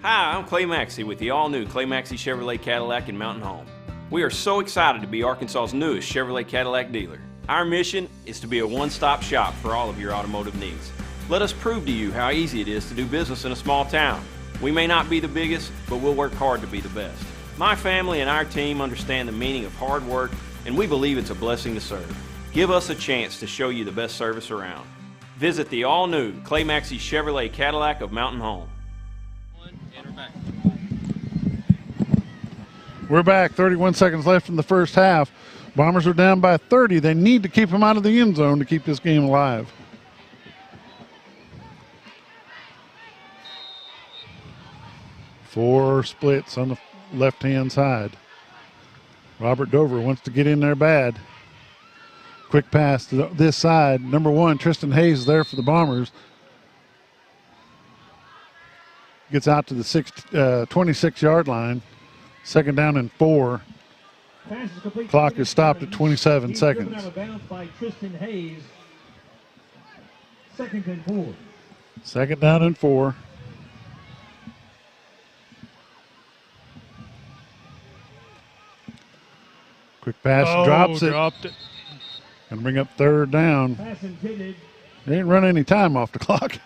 Hi, I'm Clay Maxey with the all-new Clay Maxey Chevrolet Cadillac in Mountain Home. We are so excited to be Arkansas's newest Chevrolet Cadillac dealer. Our mission is to be a one-stop shop for all of your automotive needs. Let us prove to you how easy it is to do business in a small town. We may not be the biggest, but we'll work hard to be the best. My family and our team understand the meaning of hard work, and we believe it's a blessing to serve. Give us a chance to show you the best service around. Visit the all-new Clay Maxey Chevrolet Cadillac of Mountain Home. We're back. 31 seconds left in the first half. Bombers are down by 30. They need to keep them out of the end zone to keep this game alive. Four splits on the left-hand side. Robert Dover wants to get in there bad. Quick pass to this side. Number 1, Tristan Hayes is there for the Bombers. Gets out to the 26-yard line. Second down and 4. Clock is stopped at 27 seconds. Out of bounds by Tristan Hayes. Second and 4. Second down and 4. Quick pass, drops it. Dropped it. Gonna bring up third down. Pass intended They didn't run any time off the clock.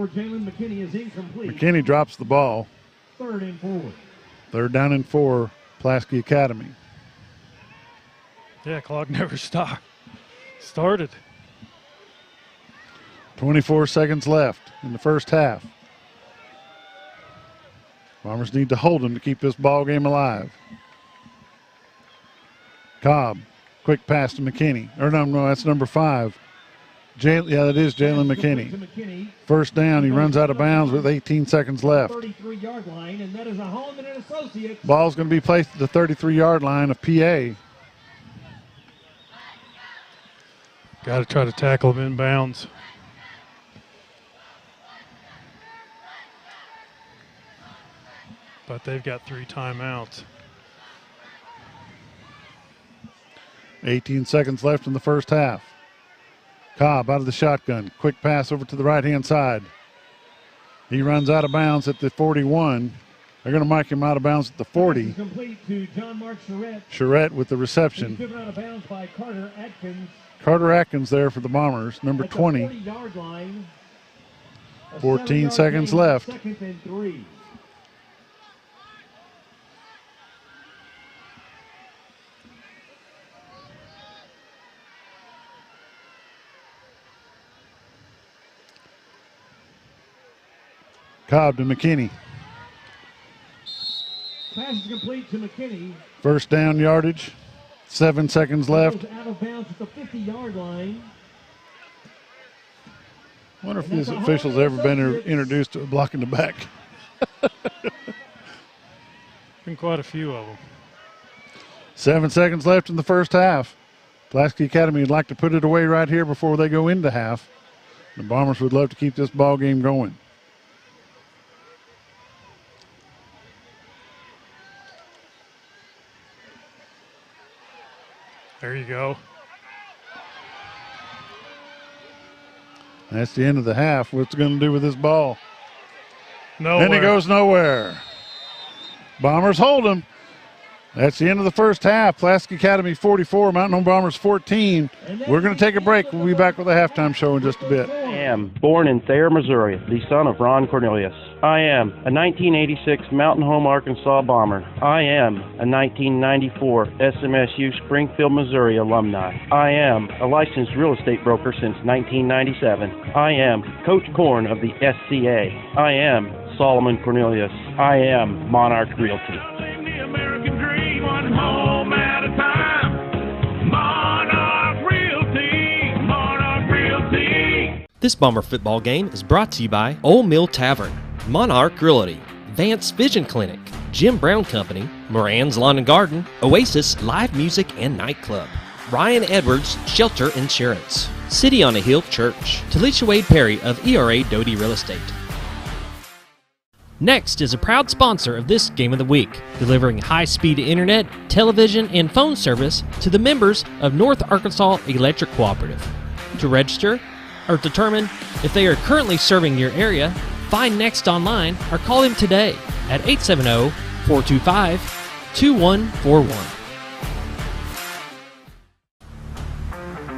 for Jalen McKinney is incomplete. McKinney drops the ball. Third and 4. Third down and 4, Pulaski Academy. Yeah, clock never started. 24 seconds left in the first half. Bombers need to hold them to keep this ball game alive. Cobb, quick pass to McKinney. Or no, that's number 5. That is Jalen McKinney. First down, he runs out of bounds with 18 seconds left. 33-yard line, and that is a Holloman and Associates. Ball's going to be placed at the 33-yard line of PA. Got to try to tackle him in bounds. But they've got 3 timeouts. 18 seconds left in the first half. Cobb out of the shotgun. Quick pass over to the right-hand side. He runs out of bounds at the 41. They're going to mark him out of bounds at the 40. Complete to John Mark Charette. Charette with the reception. Driven out of bounds by Carter Atkins. Carter Atkins there for the Bombers, number 20. 40-yard line. 14 seconds left. Second and 3. Cobb to McKinney. Pass is complete to McKinney. First down yardage. 7 seconds left. Out of bounds at the 50-yard line. I wonder if these officials ever been introduced to blocking the back. Been quite a few of them. 7 seconds left in the first half. Pulaski Academy would like to put it away right here before they go into half. The Bombers would love to keep this ball game going. There you go. That's the end of the half. What's it going to do with this ball? Nowhere. And he goes nowhere. Bombers hold him. That's the end of the first half. Pulaski Academy 44, Mountain Home Bombers 14. We're going to take a break. We'll be back with a halftime show in just a bit. I am born in Thayer, Missouri, the son of Ron Cornelius. I am a 1986 Mountain Home Arkansas Bomber. I am a 1994 SMSU Springfield, Missouri alumni. I am a licensed real estate broker since 1997. I am Coach Korn of the SCA. I am Solomon Cornelius. I am Monarch Realty. One home at a time. Monarch Realty. Monarch Realty. This Bomber football game is brought to you by Old Mill Tavern, Monarch Realty, Vance Vision Clinic, Jim Brown Company, Moran's Lawn and Garden, Oasis Live Music and Nightclub, Ryan Edwards Shelter Insurance, City on a Hill Church, Talisha Wade Perry of ERA Doty Real Estate, Next is a proud sponsor of this Game of the Week, delivering high-speed internet, television, and phone service to the members of North Arkansas Electric Cooperative. To register or determine if they are currently serving your area, find Next online or call them today at 870-425-2141.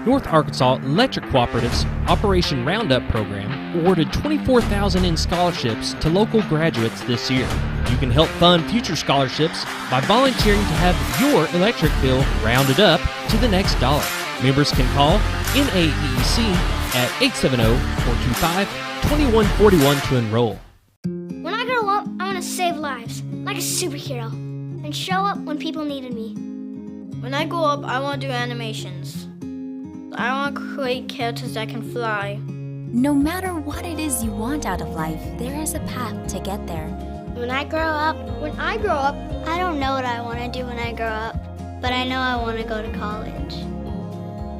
North Arkansas Electric Cooperative's Operation Roundup program awarded 24,000 in scholarships to local graduates this year. You can help fund future scholarships by volunteering to have your electric bill rounded up to the next dollar. Members can call NAEEC at 870-425-2141 to enroll. When I grow up, I want to save lives, like a superhero, and show up when people needed me. When I grow up, I want to do animations. I want to create characters that can fly. No matter what it is you want out of life, there is a path to get there. When I grow up, I don't know what I want to do when I grow up, but I know I want to go to college.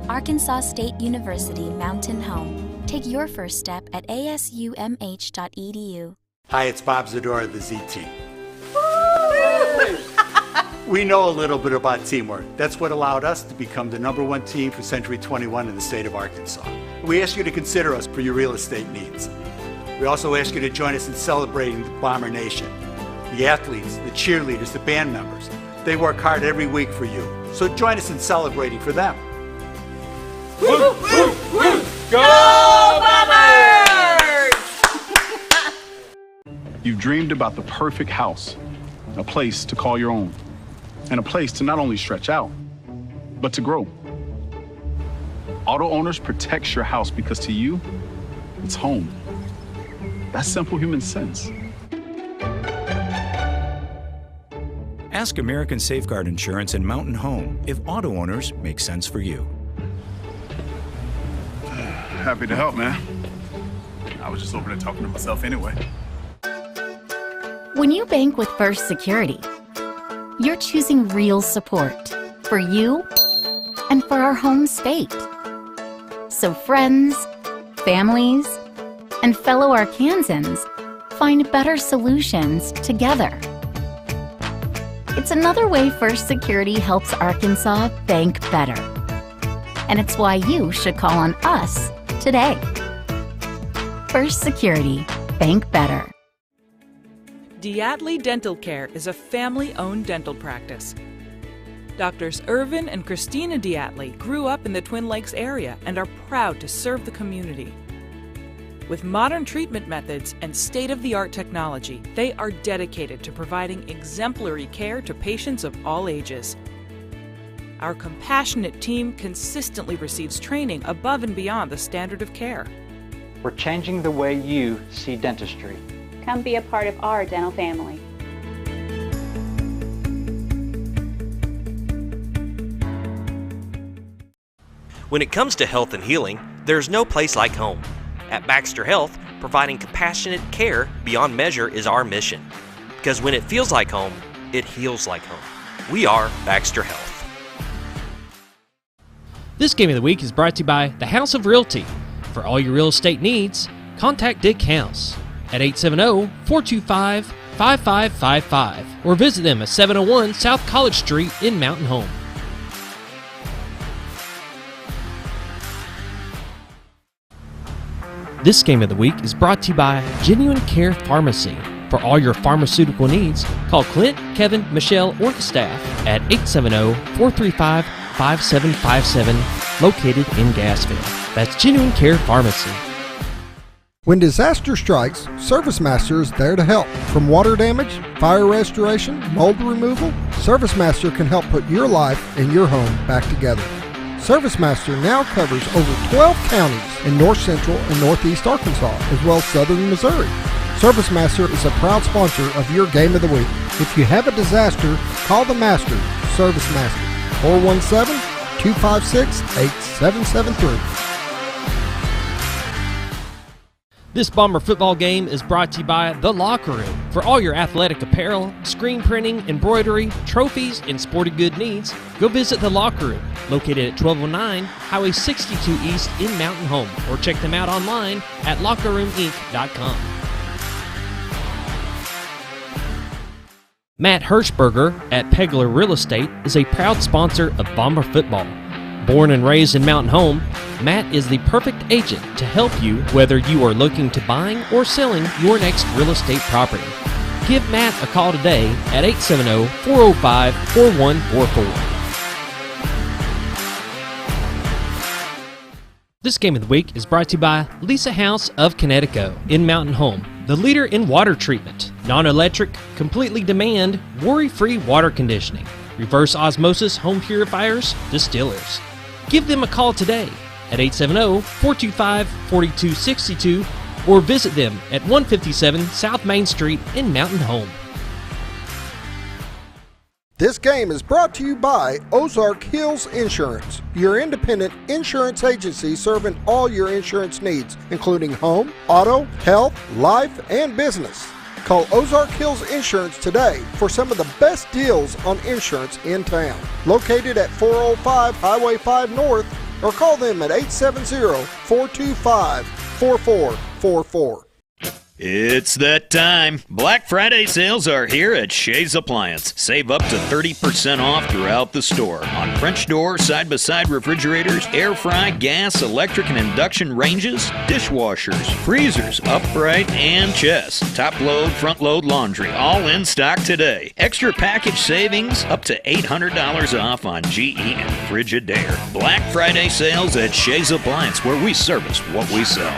Arkansas State University Mountain Home. Take your first step at asumh.edu. Hi, it's Bob Zadora of the Z Team. We know a little bit about teamwork. That's what allowed us to become the #1 team for Century 21 in the state of Arkansas. We ask you to consider us for your real estate needs. We also ask you to join us in celebrating the Bomber Nation. The athletes, the cheerleaders, the band members, they work hard every week for you. So join us in celebrating for them. Woo, woo, woo. Go Bombers! You've dreamed about the perfect house, a place to call your own, and a place to not only stretch out, but to grow. Auto Owners protects your house because to you, it's home. That's simple human sense. Ask American Safeguard Insurance and Mountain Home if Auto Owners make sense for you. Happy to help, man. I was just over there talking to myself anyway. When you bank with First Security, you're choosing real support for you and for our home state. So friends, families, and fellow Arkansans find better solutions together. It's another way First Security helps Arkansas bank better. And it's why you should call on us today. First Security, bank better. Diatley Dental Care is a family-owned dental practice. Doctors Irvin and Christina Diatley grew up in the Twin Lakes area and are proud to serve the community. With modern treatment methods and state-of-the-art technology, they are dedicated to providing exemplary care to patients of all ages. Our compassionate team consistently receives training above and beyond the standard of care. We're changing the way you see dentistry. Come be a part of our dental family. When it comes to health and healing, there's no place like home. At Baxter Health, providing compassionate care beyond measure is our mission. Because when it feels like home, it heals like home. We are Baxter Health. This Game of the Week is brought to you by the House of Realty. For all your real estate needs, contact Dick House at 870-425-5555 or visit them at 701 South College Street in Mountain Home. This Game of the Week is brought to you by Genuine Care Pharmacy. For all your pharmaceutical needs, call Clint, Kevin, Michelle, or the staff at 870-435-5757, located in Gassville. That's Genuine Care Pharmacy. When disaster strikes, Service Master is there to help. From water damage, fire restoration, mold removal, Service Master can help put your life and your home back together. Service Master now covers over 12 counties in north central and northeast Arkansas, as well as southern Missouri. Service Master is a proud sponsor of your Game of the Week. If you have a disaster, call the Master, Service Master, 417-256-8773. This Bomber football game is brought to you by The Locker Room. For all your athletic apparel, screen printing, embroidery, trophies, and sporting good needs, go visit The Locker Room, located at 1209 Highway 62 East in Mountain Home, or check them out online at lockerroominc.com. Matt Hirschberger at Pegler Real Estate is a proud sponsor of Bomber football. Born and raised in Mountain Home, Matt is the perfect agent to help you whether you are looking to buying or selling your next real estate property. Give Matt a call today at 870-405-4144. This game of the week is brought to you by Lisa House of Connecticut in Mountain Home, the leader in water treatment, non-electric, completely demand, worry-free water conditioning, reverse osmosis home purifiers, distillers. Give them a call today at 870-425-4262 or visit them at 157 South Main Street in Mountain Home. This game is brought to you by Ozark Hills Insurance, your independent insurance agency serving all your insurance needs, including home, auto, health, life, and business. Call Ozark Hills Insurance today for some of the best deals on insurance in town. Located at 405 Highway 5 North, or call them at 870-425-4444. It's that time. Black Friday sales are here at Shays Appliance. Save up to 30% off throughout the store on French door, side-by-side refrigerators, air fry, gas, electric, and induction ranges, dishwashers, freezers, upright, and chest. Top load, front load laundry, all in stock today. Extra package savings up to $800 off on GE and Frigidaire. Black Friday sales at Shays Appliance, where we service what we sell.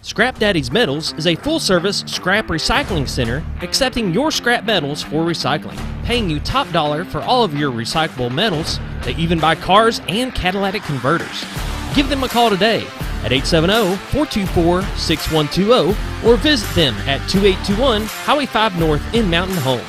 Scrap Daddy's Metals is a full-service scrap recycling center accepting your scrap metals for recycling, paying you top dollar for all of your recyclable metals. They even buy cars and catalytic converters. Give them a call today at 870-424-6120 or visit them at 2821 Highway 5 North in Mountain Home.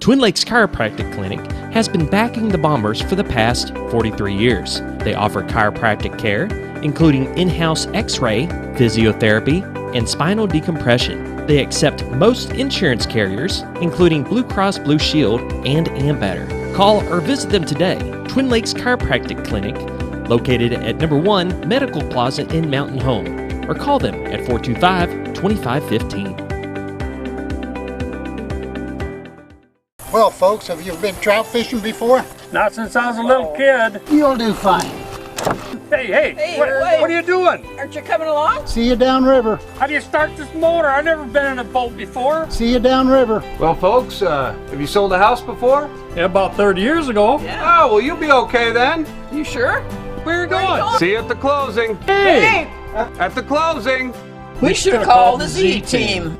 Twin Lakes Chiropractic Clinic has been backing the Bombers for the past 43 years. They offer chiropractic care, including in-house x-ray, physiotherapy, and spinal decompression. They accept most insurance carriers, including Blue Cross Blue Shield and Ambatter. Call or visit them today. Twin Lakes Chiropractic Clinic, located at number 1 Medical Plaza in Mountain Home, or call them at 425-2515. Well, folks, have you been trout fishing before? Not since I was a little kid. You'll do fine. Hey, what are you doing? Aren't you coming along? See you downriver. How do you start this motor? I've never been in a boat before. See you downriver. Well, folks, have you sold a house before? Yeah, about 30 years ago. Yeah. Oh, well, you'll be okay then. You sure? Where are you going? See you at the closing. Hey! At the closing. We should have called the Z-Team.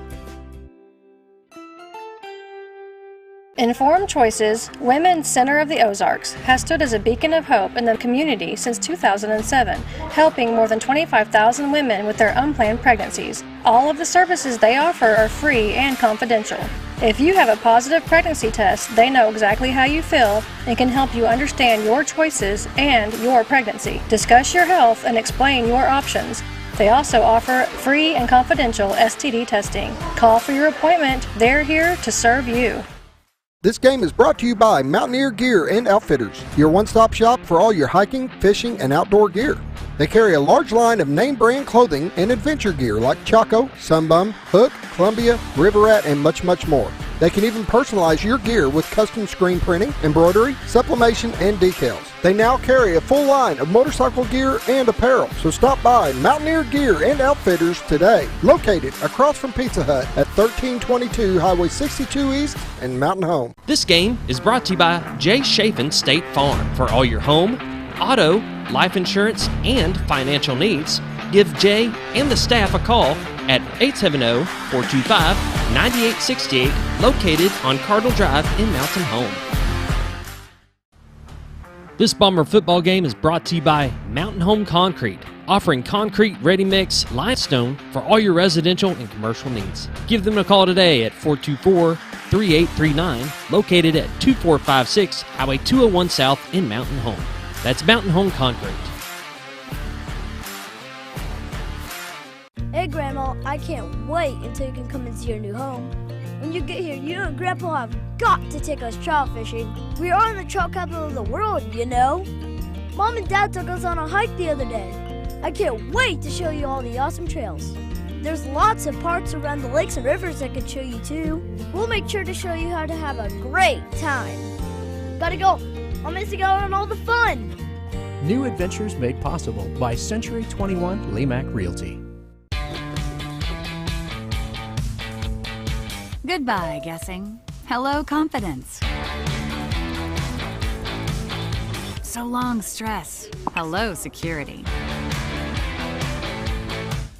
Informed Choices, Women's Center of the Ozarks, has stood as a beacon of hope in the community since 2007, helping more than 25,000 women with their unplanned pregnancies. All of the services they offer are free and confidential. If you have a positive pregnancy test, they know exactly how you feel and can help you understand your choices and your pregnancy. Discuss your health and explain your options. They also offer free and confidential STD testing. Call for your appointment. They're here to serve you. This game is brought to you by Mountaineer Gear and Outfitters, your one-stop shop for all your hiking, fishing, and outdoor gear. They carry a large line of name-brand clothing and adventure gear like Chaco, Sunbum, Hook, Columbia, River Rat, and much, much more. They can even personalize your gear with custom screen printing, embroidery, sublimation, and decals. They now carry a full line of motorcycle gear and apparel, so stop by Mountaineer Gear and Outfitters today, located across from Pizza Hut at 1322 Highway 62 East in Mountain Home. This game is brought to you by Jay Chafin State Farm. For all your home, auto, life insurance, and financial needs, give Jay and the staff a call at 870-425-9868, located on Cardinal Drive in Mountain Home. This Bomber football game is brought to you by Mountain Home Concrete, offering concrete, ready-mix, limestone for all your residential and commercial needs. Give them a call today at 424-3839, located at 2456 Highway 201 South in Mountain Home. That's Mountain Home Concrete. Hey, Grandma, I can't wait until you can come and see your new home. When you get here, you and Grandpa have got to take us trout fishing. We are in the trout capital of the world, you know. Mom and Dad took us on a hike the other day. I can't wait to show you all the awesome trails. There's lots of parks around the lakes and rivers I could show you too. We'll make sure to show you how to have a great time. Gotta go. I'm missing out on all the fun. New adventures made possible by Century 21 Lemac Realty. Goodbye, guessing. Hello, confidence. So long, stress. Hello, security.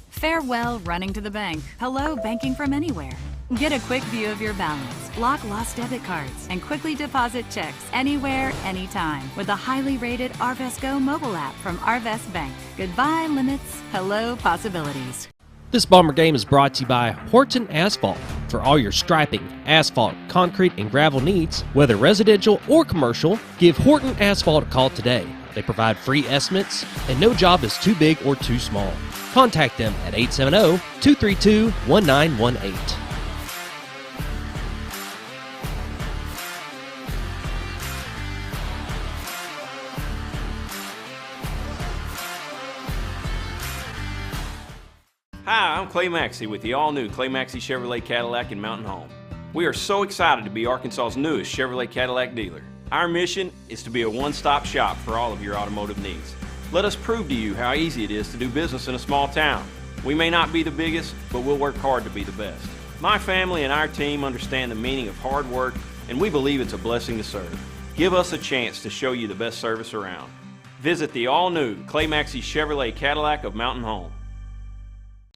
Farewell, running to the bank. Hello, banking from anywhere. Get a quick view of your balance, block lost debit cards, and quickly deposit checks anywhere, anytime with the highly rated Arvest Go mobile app from Arvest Bank. Goodbye, limits. Hello, possibilities. This Bomber game is brought to you by Horton Asphalt. For all your striping, asphalt, concrete, and gravel needs, whether residential or commercial, give Horton Asphalt a call today. They provide free estimates, and no job is too big or too small. Contact them at 870-232-1918. Hi, I'm Clay Maxey with the all-new Clay Maxey Chevrolet Cadillac in Mountain Home. We are so excited to be Arkansas's newest Chevrolet Cadillac dealer. Our mission is to be a one-stop shop for all of your automotive needs. Let us prove to you how easy it is to do business in a small town. We may not be the biggest, but we'll work hard to be the best. My family and our team understand the meaning of hard work, and we believe it's a blessing to serve. Give us a chance to show you the best service around. Visit the all-new Clay Maxey Chevrolet Cadillac of Mountain Home.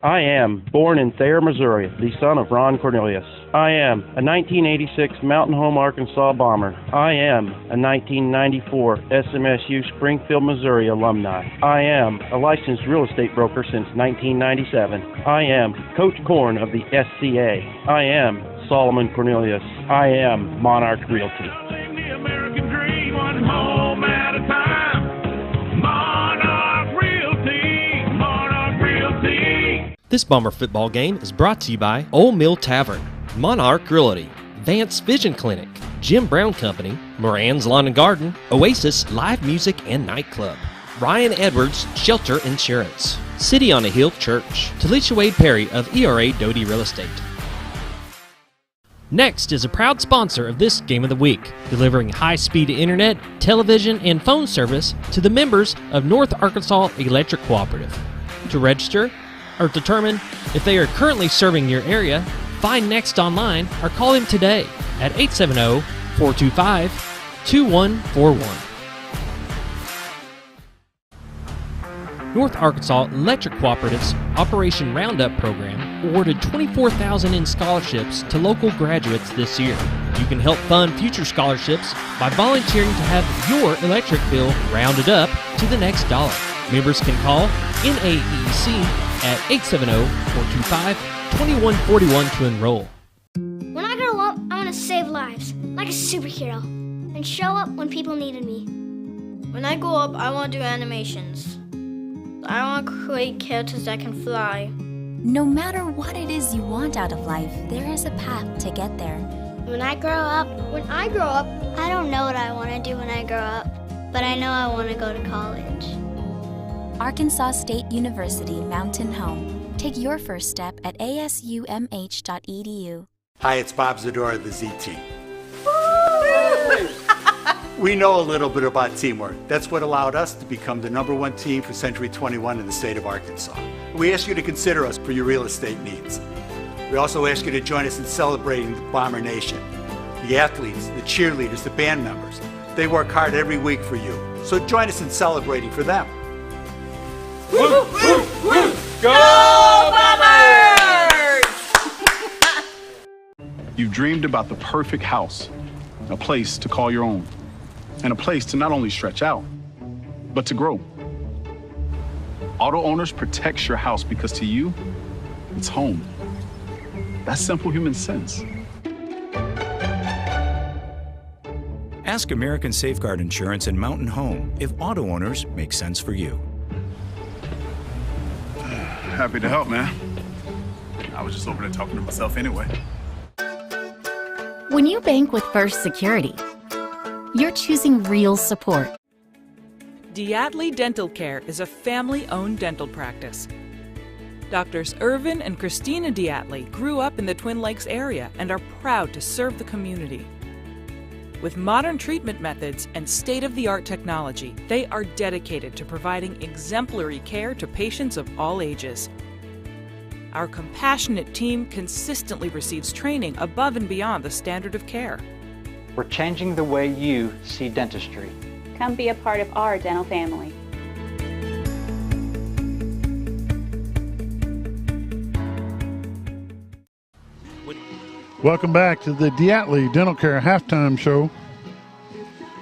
I am born in Thayer, Missouri, the son of Ron Cornelius. I am a 1986 Mountain Home, Arkansas Bomber. I am a 1994 SMSU Springfield, Missouri alumni. I am a licensed real estate broker since 1997. I am Coach Korn of the SCA. I am Solomon Cornelius. I am Monarch Realty. The American dream, one home at a time. Monarch Realty, Monarch Realty. This Bomber football game is brought to you by Old Mill Tavern, Monarch Realty, Vance Vision Clinic, Jim Brown Company, Moran's Lawn and Garden, Oasis Live Music and Nightclub, Ryan Edwards Shelter Insurance, City on a Hill Church, Talisha Wade Perry of ERA Doty Real Estate. Next is a proud sponsor of this Game of the Week, delivering high-speed internet, television, and phone service to the members of North Arkansas Electric Cooperative. To register or determine if they are currently serving your area, find Next online or call him today at 870-425-2141. North Arkansas Electric Cooperative's Operation Roundup program awarded $24,000 in scholarships to local graduates this year. You can help fund future scholarships by volunteering to have your electric bill rounded up to the next dollar. Members can call NAEC at 870-425-2141 to enroll. When I grow up, I want to save lives, like a superhero, and show up when people needed me. When I grow up, I want to do animations. I want to create characters that can fly. No matter what it is you want out of life, there is a path to get there. When I grow up, I don't know what I want to do when I grow up, but I know I want to go to college. Arkansas State University Mountain Home. Take your first step at asumh.edu. Hi, it's Bob Zadora of the Z Team. We know a little bit about teamwork. That's what allowed us to become the #1 team for Century 21 in the state of Arkansas. We ask you to consider us for your real estate needs. We also ask you to join us in celebrating the Bomber Nation. The athletes, the cheerleaders, the band members, they work hard every week for you. So join us in celebrating for them. Woo, woo, woo. Go Bombers! You've dreamed about the perfect house, a place to call your own, and a place to not only stretch out, but to grow. Auto Owners protects your house because to you, it's home. That's simple human sense. Ask American Safeguard Insurance and Mountain Home if auto owners make sense for you. Happy to help, man. I was just over there talking to myself anyway. When you bank with First Security, you're choosing real support. Diatley Dental Care is a family-owned dental practice. Doctors Irvin and Christina Diatley grew up in the Twin Lakes area and are proud to serve the community. With modern treatment methods and state-of-the-art technology, they are dedicated to providing exemplary care to patients of all ages. Our compassionate team consistently receives training above and beyond the standard of care. We're changing the way you see dentistry. Come be a part of our dental family. Welcome back to the Diatley Dental Care Halftime Show.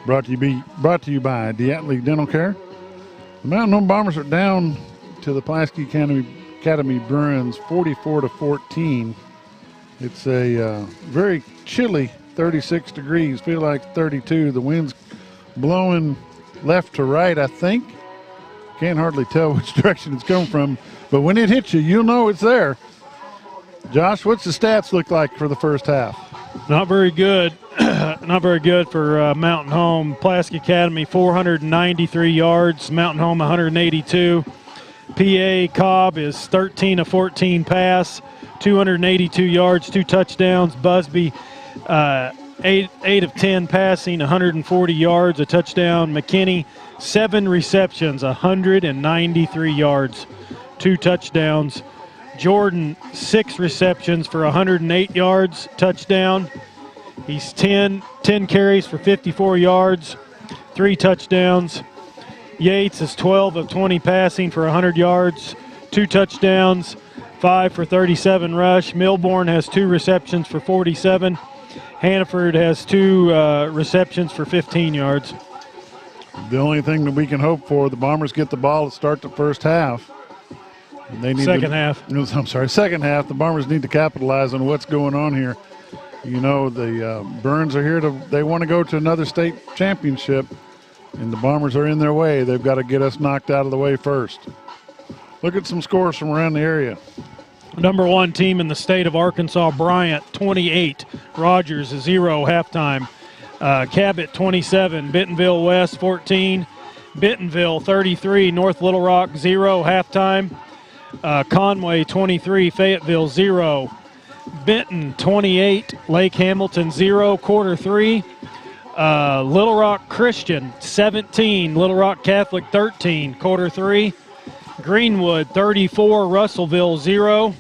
Brought to you by Diatley Dental Care. The Mountain Home Bombers are down to the Pulaski Academy Bruins 44-14. It's a very chilly 36 degrees, feel like 32. The wind's blowing left to right, I think. Can't hardly tell which direction it's coming from, but when it hits you, you'll know it's there. Josh, what's the stats look like for the first half? Not very good. Not very good for Mountain Home. Pulaski Academy, 493 yards. Mountain Home, 182. PA Cobb is 13 of 14 pass, 282 yards, 2 touchdowns. Busby, 8 of 10 passing, 140 yards, a touchdown. McKinney, 7 receptions, 193 yards, 2 touchdowns. Jordan, 6 receptions for 108 yards, touchdown. He's 10 carries for 54 yards, 3 touchdowns. Yates is 12 of 20 passing for 100 yards, 2 touchdowns, 5 for 37 rush. Milborn has 2 receptions for 47. Hannaford has 2 receptions for 15 yards. The only thing that we can hope for, the Bombers get the ball to start the first half. Second half. The Bombers need to capitalize on what's going on here. You know, the Burns are here they want to go to another state championship, and the Bombers are in their way. They've got to get us knocked out of the way first. Look at some scores from around the area. Number 1 team in the state of Arkansas, Bryant, 28. Rogers, 0, halftime. Cabot, 27. Bentonville West, 14. Bentonville, 33. North Little Rock, 0, halftime. Conway, 23. Fayetteville, 0. Benton, 28. Lake Hamilton, 0, quarter 3. Little Rock Christian, 17. Little Rock Catholic, 13, quarter 3. Greenwood, 34. Russellville, 0.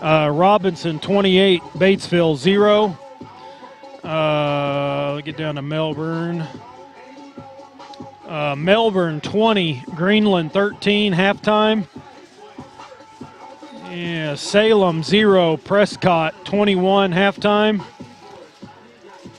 Robinson, 28. Batesville, 0. Let's get down to Melbourne. Melbourne, 20. Greenland, 13, halftime. Yeah, Salem, 0. Prescott, 21, halftime.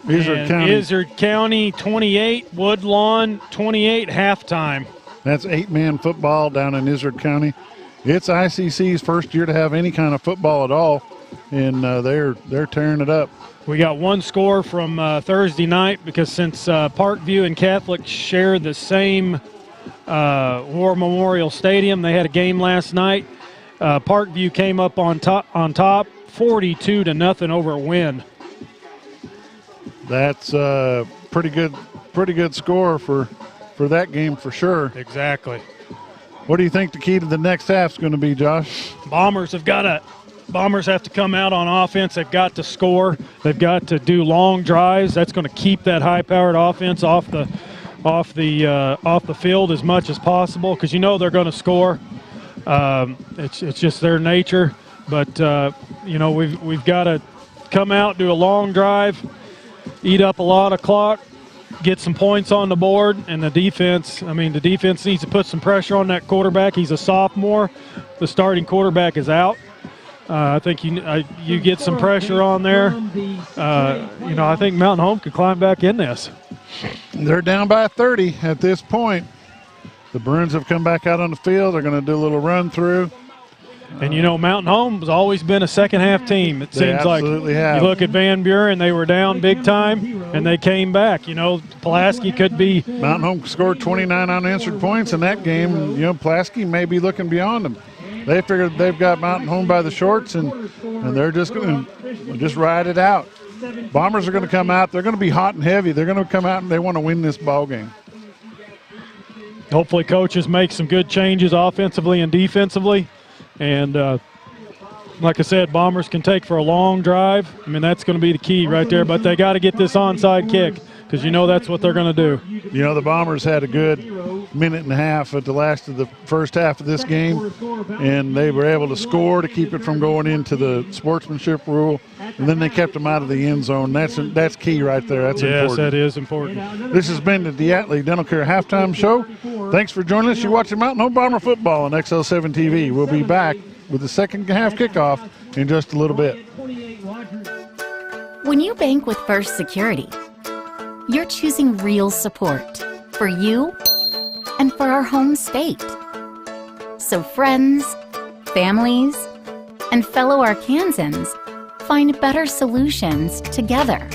Izard County, 28. Woodlawn, 28, halftime. That's 8-man football down in Izard County. It's ICC's first year to have any kind of football at all, and they're tearing it up. We got 1 score from Thursday night because since Parkview and Catholic share the same War Memorial Stadium, they had a game last night. Parkview came up on top, 42-0 over Wynn. That's a pretty good score for that game for sure. Exactly. What do you think the key to the next half is going to be, Josh? Bombers have to come out on offense. They've got to score. They've got to do long drives. That's going to keep that high-powered offense off the field as much as possible because you know they're going to score. It's just their nature. But you know we've got to come out, do a long drive, eat up a lot of clock, get some points on the board, and the defense needs to put some pressure on that quarterback. He's a sophomore. The starting quarterback is out. I think you get some pressure on there. I think Mountain Home could climb back in this. They're down by 30 at this point. The Bruins have come back out on the field. They're going to do a little run through. And, Mountain Home has always been a second-half team. It seems like you look at Van Buren, they were down big time, and they came back. Pulaski could be. Mountain Home scored 29 unanswered points in that game. Pulaski may be looking beyond them. They figured they've got Mountain Home by the shorts, and they're just going to just ride it out. Bombers are going to come out. They're going to be hot and heavy. They're going to come out, and they want to win this ball game. hopefully coaches make some good changes offensively and defensively. And like I said, Bombers can take for a long drive. I mean, that's going to be the key right there. But they got to get this onside kick because that's what they're going to do. The Bombers had a good minute and a half at the last of the first half of this game, and they were able to score to keep it from going into the sportsmanship rule, and then they kept them out of the end zone. That's key right there. That's important. Yes, that is important. This has been the Diatley Dental Care Halftime Show. Thanks for joining us. You're watching Mountain Home Bomber football on XL7 TV. We'll be back with the second half kickoff in just a little bit. When you bank with First Security, you're choosing real support for you and for our home state. So friends, families, and fellow Arkansans find better solutions together.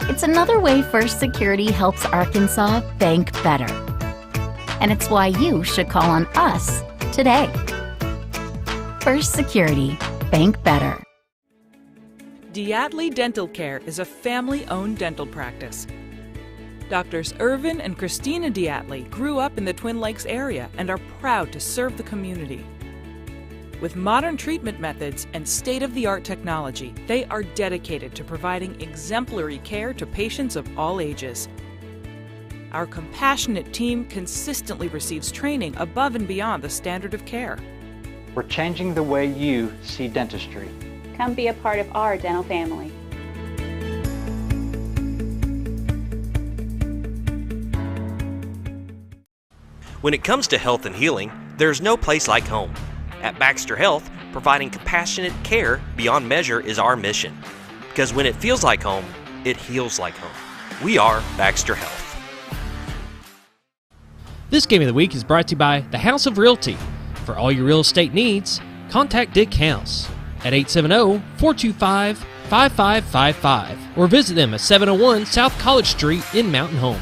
It's another way First Security helps Arkansas bank better. And it's why you should call on us today. First Security, bank better. Diatley Dental Care is a family-owned dental practice. Doctors Irvin and Christina Diatley grew up in the Twin Lakes area and are proud to serve the community. With modern treatment methods and state-of-the-art technology, they are dedicated to providing exemplary care to patients of all ages. Our compassionate team consistently receives training above and beyond the standard of care. We're changing the way you see dentistry. Come be a part of our dental family. When it comes to health and healing, there's no place like home. At Baxter Health, providing compassionate care beyond measure is our mission. Because when it feels like home, it heals like home. We are Baxter Health. This Game of the Week is brought to you by the House of Realty. For all your real estate needs, contact Dick House at 870-425-5555 or visit them at 701 South College Street in Mountain Home.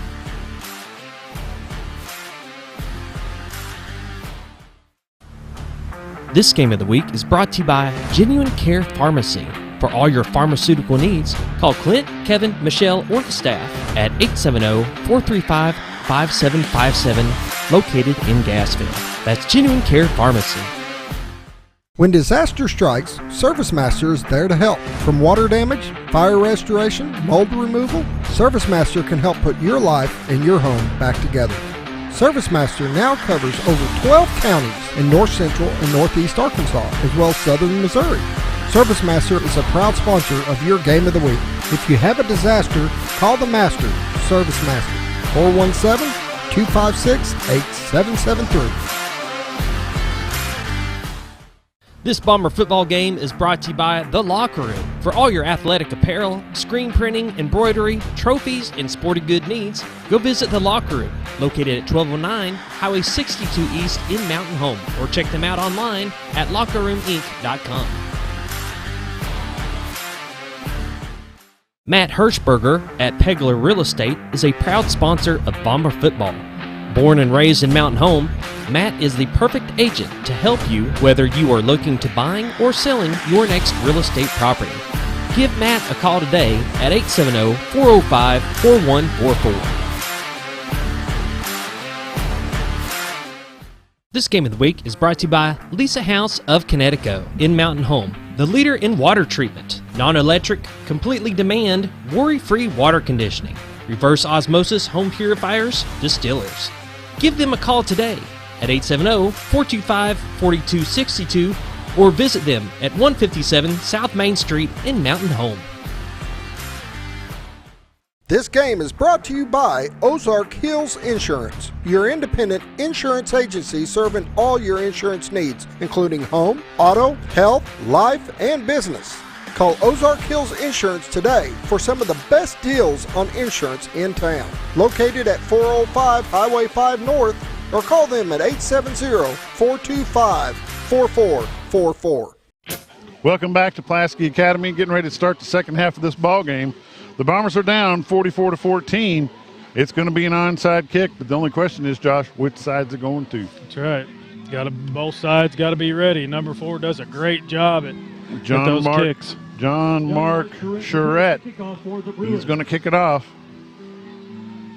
This Game of the Week is brought to you by Genuine Care Pharmacy. For all your pharmaceutical needs, call Clint, Kevin, Michelle, or the staff at 870-435-5757, located in Gassville. That's Genuine Care Pharmacy. When disaster strikes, ServiceMaster is there to help. From water damage, fire restoration, mold removal, ServiceMaster can help put your life and your home back together. ServiceMaster now covers over 12 counties in north central and northeast Arkansas, as well as southern Missouri. ServiceMaster is a proud sponsor of your Game of the Week. If you have a disaster, call the Master, ServiceMaster, 417-256-8773. This Bomber football game is brought to you by The Locker Room. For all your athletic apparel, screen printing, embroidery, trophies, and sporting good needs, go visit The Locker Room, located at 1209 Highway 62 East in Mountain Home, or check them out online at lockerroominc.com. Matt Hirschberger at Pegler Real Estate is a proud sponsor of Bomber football. Born and raised in Mountain Home, Matt is the perfect agent to help you whether you are looking to buying or selling your next real estate property. Give Matt a call today at 870-405-4144. This Game of the Week is brought to you by Lisa House of Connecticut in Mountain Home, the leader in water treatment, non-electric, completely demand, worry-free water conditioning, reverse osmosis home purifiers, distillers. Give them a call today at 870-425-4262 or visit them at 157 South Main Street in Mountain Home. This game is brought to you by Ozark Hills Insurance, your independent insurance agency serving all your insurance needs, including home, auto, health, life, and business. Call Ozark Hills Insurance today for some of the best deals on insurance in town. Located at 405 Highway 5 North, or call them at 870-425-4444. Welcome back to Pulaski Academy. Getting ready to start the second half of this ball game. The Bombers are down 44-14. It's going to be an onside kick, but the only question is, Josh, which side's it going to? That's right. Both sides got to be ready. Number 4 does a great job at those kicks. John Mark Charette. He's going to kick it off.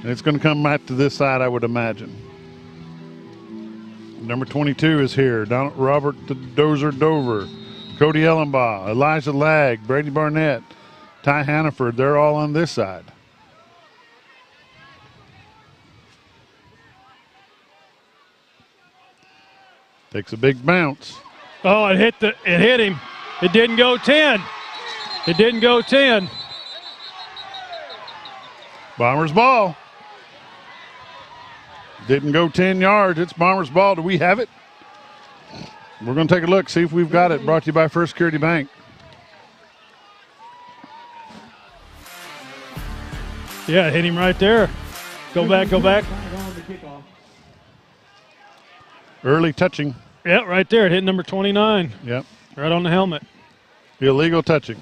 It's going to come back to this side, I would imagine. Number 22 is here. Robert the Dozer Dover, Cody Ellenbaugh, Elijah Lag, Brady Barnett, Ty Hannaford. They're all on this side. Takes a big bounce. Oh, it hit him. It didn't go 10. It didn't go 10. Bombers ball. Didn't go 10 yards. It's Bombers ball. Do we have it? We're going to take a look, see if we've got it. Brought to you by First Security Bank. Yeah, hit him right there. Go back, go back. Early touching. Yeah, right there. It hit number 29. Yep. Right on the helmet. Illegal touching.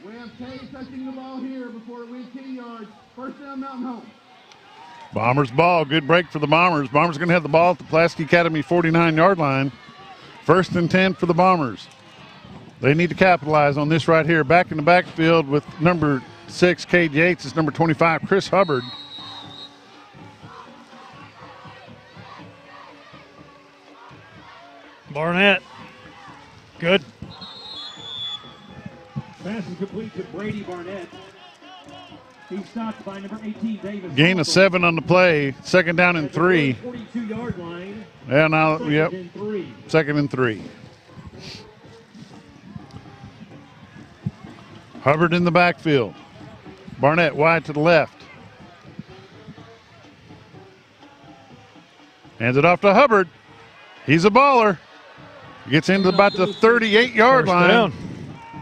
We have Kay touching the ball here before it went 10 yards. First down, Mountain Home. Bombers ball. Good break for the Bombers. Bombers going to have the ball at the Pulaski Academy 49-yard line. First and 10 for the Bombers. They need to capitalize on this right here. Back in the backfield with number 6, Cade Yates. It's number 25, Chris Hubbard. Barnett. Good. Pass is complete to Brady Barnett. He's stopped by number 18, Davis. Gain of 7 on the play. Second down and 3. 42-yard line. Yeah, now, yep. And 3. Second and 3. Hubbard in the backfield. Barnett wide to the left. Hands it off to Hubbard. He's a baller. Gets into about the 38-yard line.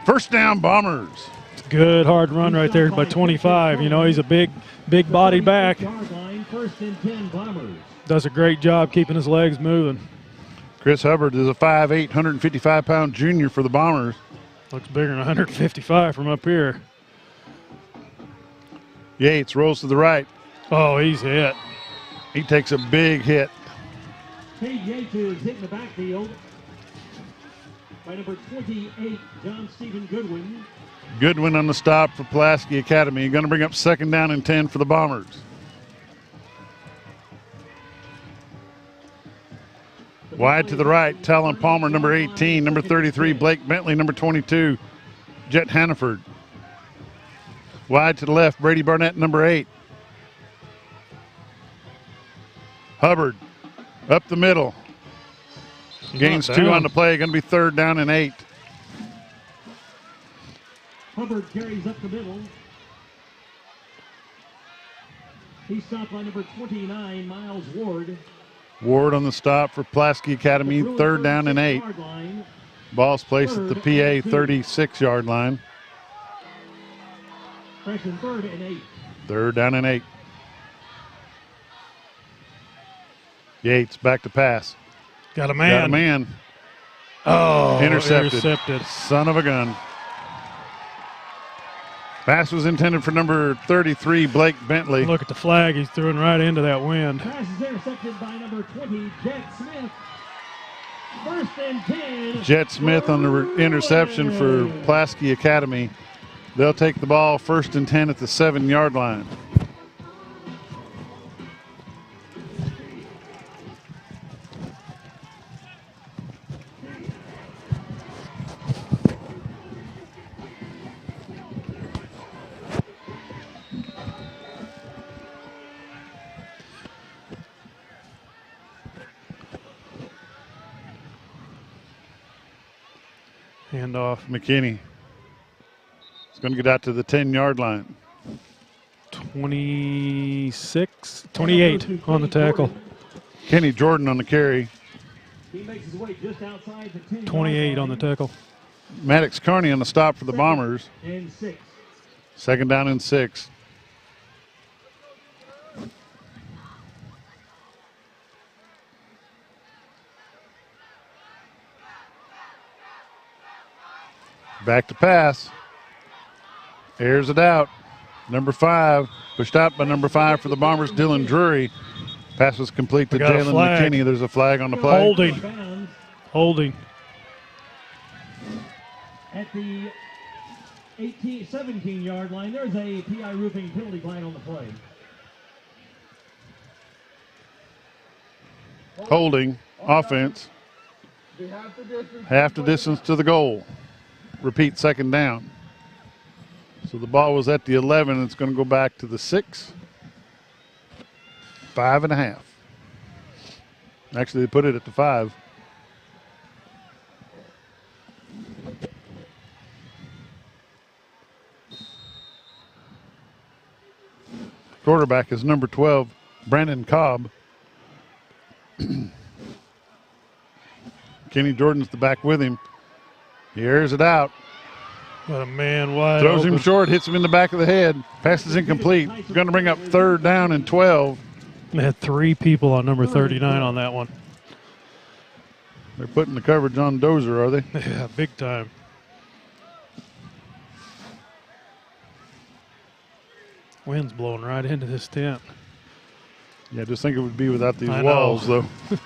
First down, Bombers. Good hard run right there by 25. You know, he's a big body back. First and 10 Bombers. Does a great job keeping his legs moving. Chris Hubbard is a 5'8", 155-pound junior for the Bombers. Looks bigger than 155 from up here. Yates rolls to the right. Oh, he's hit. He takes a big hit. Cade Yates is hitting the backfield by number 28, John Stephen Goodwin. Goodwin on the stop for Pulaski Academy. Going to bring up second down and 10 for the Bombers. Wide to the right, Talon Palmer, number 18, number 33, Blake Bentley, number 22, Jet Hannaford. Wide to the left, Brady Barnett, number 8. Hubbard up the middle. Gains 2 on the play, going to be third down and 8. Hubbard carries up the middle. He's stopped by number 29, Miles Ward. Ward on the stop for Pulaski Academy, third down and 8. Ball's placed at the PA 36-yard line. Third and 8. Third down and 8. Yates back to pass. Got a man. Got a man. Oh, intercepted. Son of a gun. Pass was intended for number 33, Blake Bentley. Look at the flag. He's throwing right into that wind. Pass is intercepted by number 20, Jet Smith. First and 10. Jet Smith on the interception for Pulaski Academy. They'll take the ball first and 10 at the 7-yard line. Hand off McKinney. It's going to get out to the 10-yard line. 28 on the tackle. Kenny Jordan on the carry. He makes his way just outside the 10. 28 on the tackle. Maddox Carney on the stop for the Bombers. And 6. Second down and 6. Back to pass. Airs it out. Number 5. Pushed out by number 5 for the Bombers, Dylan Drury. Pass was complete to Jalen McKinney. There's a flag on the play. Holding. At the 17-yard line. There's a PI Roofing penalty flag on the play. Holding, offense. Half the distance to the goal. Repeat, second down. So the ball was at the 11. It's going to go back to the 6. 5.5. Actually, they put it at the 5. Quarterback is number 12, Brandon Cobb. Kenny Jordan's the back with him. He airs it out. What a man wide Throws open. him short, hits him in the back of the head. Pass is incomplete. He's going to bring up 3rd down and 12. They had 3 people on number 39 on that one. They're putting the coverage on Dozer, are they? Yeah, big time. Wind's blowing right into this tent. Yeah, just think it would be without these I walls, know. though.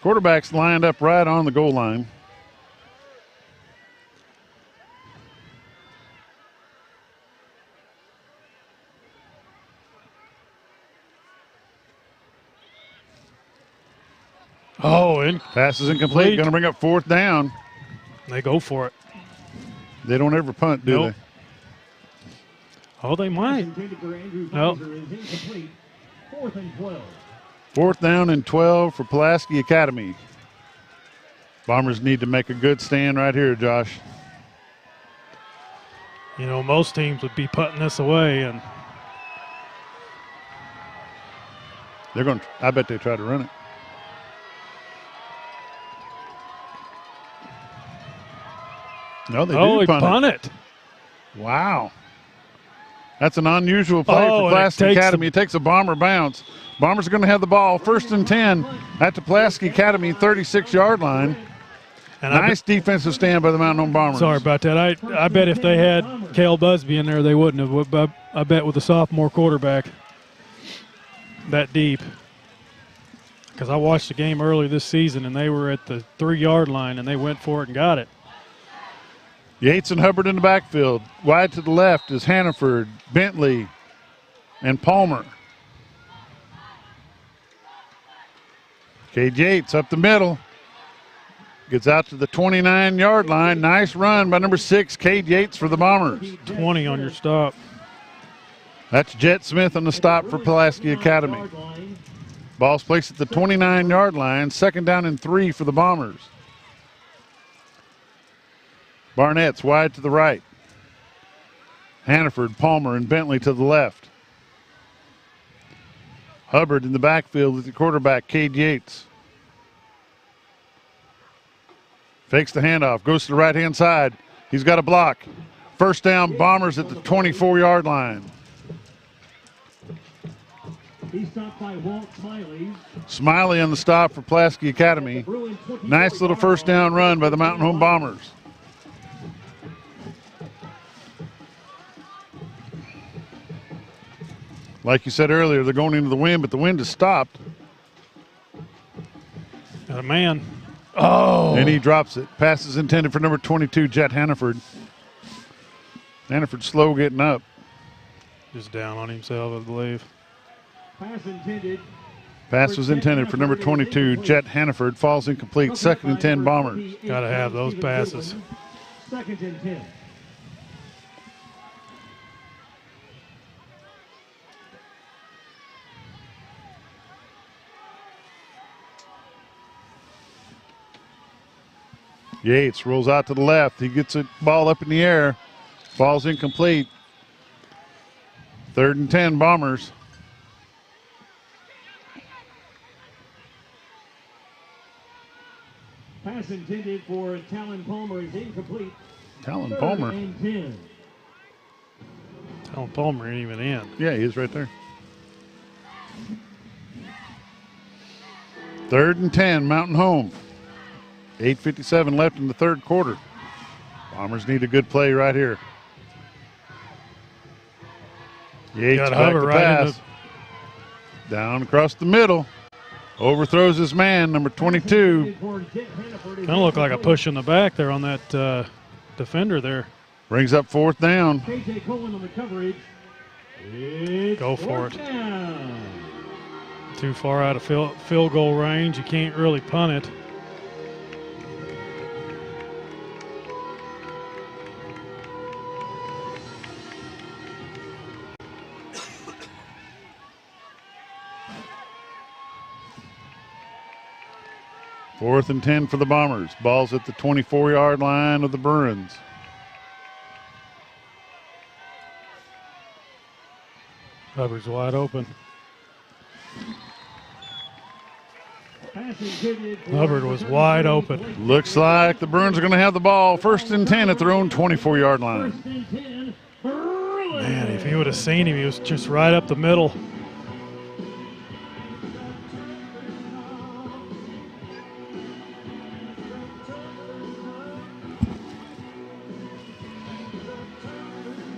Quarterback's lined up right on the goal line. Oh, and pass is incomplete. Going to bring up 4th down. They go for it. They don't ever punt, do Nope. they? Oh, they might. No. Nope. 4th and 12. 4th down and 12 for Pulaski Academy. Bombers need to make a good stand right here, Josh. You know, most teams would be putting this away, and They're going to, I bet they try to run it. No, they do he punt punt it. Wow. That's an unusual play Oh, for and Pulaski it takes Academy. It takes a bomber bounce. Bombers are going to have the ball 1st and 10 at the Pulaski Academy 36-yard line. And nice defensive stand by the Mountain Home Bombers. Sorry about that. I bet if they had Cale Busby in there, they wouldn't have. But I bet with a sophomore quarterback that deep. Because I watched the game early this season, and they were at the 3-yard line, and they went for it and got it. Yates and Hubbard in the backfield. Wide to the left is Hannaford, Bentley, and Palmer. Cade Yates up the middle. Gets out to the 29-yard line. Nice run by number 6, Cade Yates for the Bombers. 20 on your stop. That's Jet Smith on the stop for Pulaski Academy. Ball's placed at the 29-yard line. 2nd down and 3 for the Bombers. Barnett's wide to the right. Hannaford, Palmer, and Bentley to the left. Hubbard in the backfield with the quarterback, Cade Yates. Fakes the handoff, goes to the right-hand side. He's got a block. 1st down, Bombers at the 24-yard line. He's stopped by Walt Smiley. Smiley on the stop for Pulaski Academy. Nice little 1st down run by the Mountain Home Bombers. Like you said earlier, they're going into the wind, but the wind has stopped. Got a man. Oh. And he drops it. Pass is intended for number 22, Jet Hannaford. Hannaford slow getting up. Just down on himself, I believe. Pass was intended for number 22, Jet Hannaford. Falls incomplete. 2nd and 10 Bombers. Got to have those passes. 2nd and 10. Yates rolls out to the left. He gets a ball up in the air. Falls incomplete. 3rd and 10 Bombers. Pass intended for Talon Palmer is incomplete. Talon Palmer. 3rd and 10. Talon Palmer ain't even in. Yeah, he is right there. 3rd and 10, Mountain Home. 8:57 left in the 3rd quarter. Bombers need a good play right here. Yates back to pass. Down across the middle. Overthrows his man, number 22. Kind of looked like a push in the back there on that defender there. Brings up 4th down. KJ Cohen on the coverage. Go for it. Too far out of field goal range. You can't really punt it. Fourth and 10 for the Bombers. Ball's at the 24-yard line of the Bruins. Hubbard's wide open. Hubbard was wide open. Looks like the Bruins are going to have the ball. 1st and 10 at their own 24-yard line. Man, if you would have seen him, he was just right up the middle.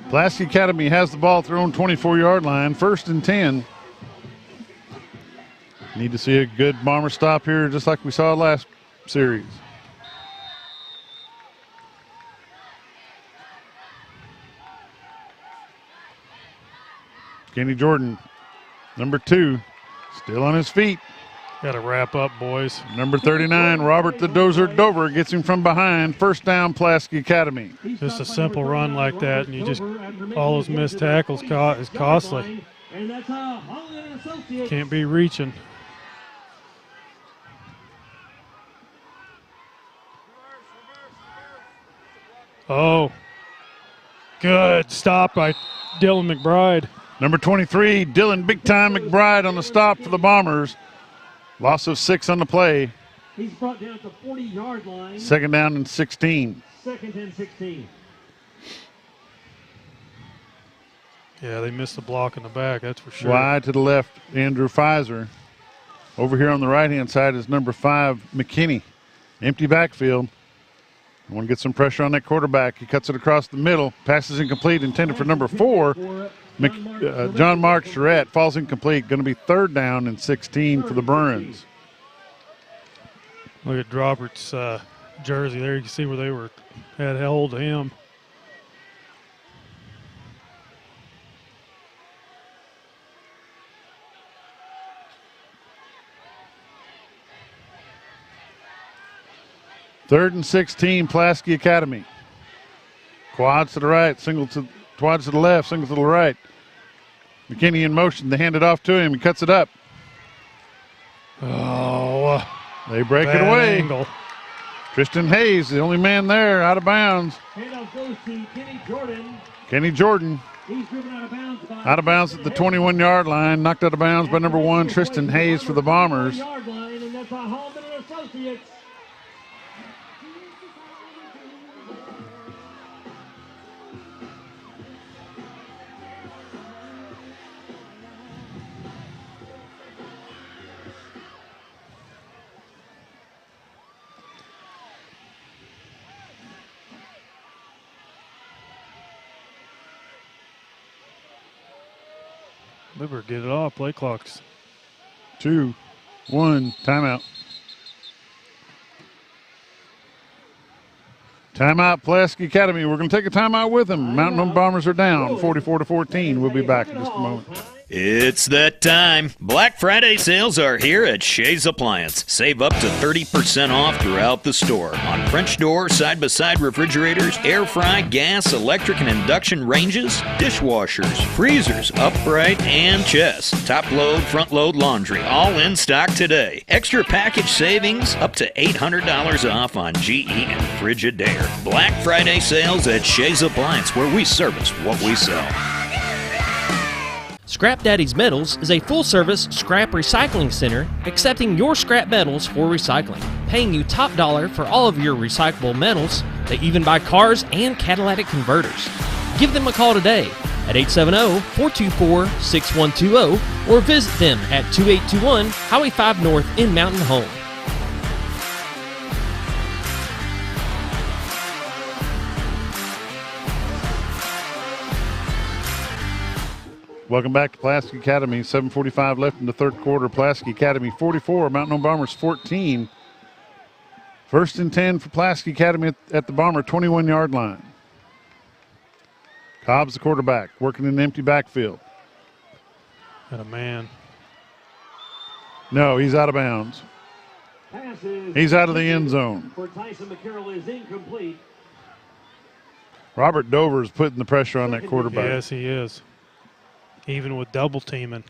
Pulaski Academy has the ball at their own 24-yard line. 1st and 10. Need to see a good Bomber stop here, just like we saw last series. Kenny Jordan, number 2, still on his feet. Got to wrap up, boys. Number 39, Robert the Dozer Dover, gets him from behind. 1st down, Pulaski Academy. Just a simple run like that, and you just all those missed tackles is costly. Can't be reaching. Oh, good stop by Dylan McBride. Number 23, Dylan Big Time McBride on the stop for the Bombers. Loss of 6 on the play. He's brought down at the 40-yard line. 2nd down and 16. 2nd and 16. Yeah, they missed the block in the back, that's for sure. Wide to the left, Andrew Pfizer. Over here on the right-hand side is number 5, McKinney. Empty backfield. I want to get some pressure on that quarterback. He cuts it across the middle. Passes incomplete, intended for number 4. John Mark Charette falls incomplete. Going to be 3rd down and 16 for the Bruins. Look at Robert's jersey there. You can see where they had hold of him. Third and 16, Pulaski Academy. Quads to the right, quads to the left, singles to the right. McKinney in motion. They hand it off to him. He cuts it up. Oh, they break it away. Angle. Tristan Hayes, the only man there, out of bounds. Handoff goes to Kenny Jordan. Kenny Jordan. He's driven out of bounds at the 21-yard line. Knocked out of bounds by number 1, Tristan Hayes for the Bombers. Yard line, and that's a Hallman and Associates. They better get it off. Play clocks. 2, 1, timeout. Timeout, Pulaski Academy. We're going to take a timeout with them. Mountain Home Bombers are down, 44-14. We'll be back in just a moment. It's that time. Black Friday sales are here at Shays Appliance. Save up to 30% off throughout the store on French door, side-by-side refrigerators, air fry, gas, electric, and induction ranges, dishwashers, freezers, upright, and chest. Top load, front load laundry, all in stock today. Extra package savings up to $800 off on GE and Frigidaire. Black Friday sales at Shays Appliance, where we service what we sell. Scrap Daddy's Metals is a full-service scrap recycling center accepting your scrap metals for recycling, paying you top dollar for all of your recyclable metals. They even buy cars and catalytic converters. Give them a call today at 870-424-6120 or visit them at 2821 Highway 5 North in Mountain Home. Welcome back to Pulaski Academy. 7:45 left in the third quarter. Pulaski Academy 44, Mountain Home Bombers 14. First and 10 for Pulaski Academy at the Bomber 21-yard line. Cobb's the quarterback, working in an empty backfield. Got a man. No, he's out of bounds. He's out of the end zone. For Tyson McCarroll is incomplete. Robert Dover is putting the pressure on that quarterback. Yes, he is. Even with double teaming.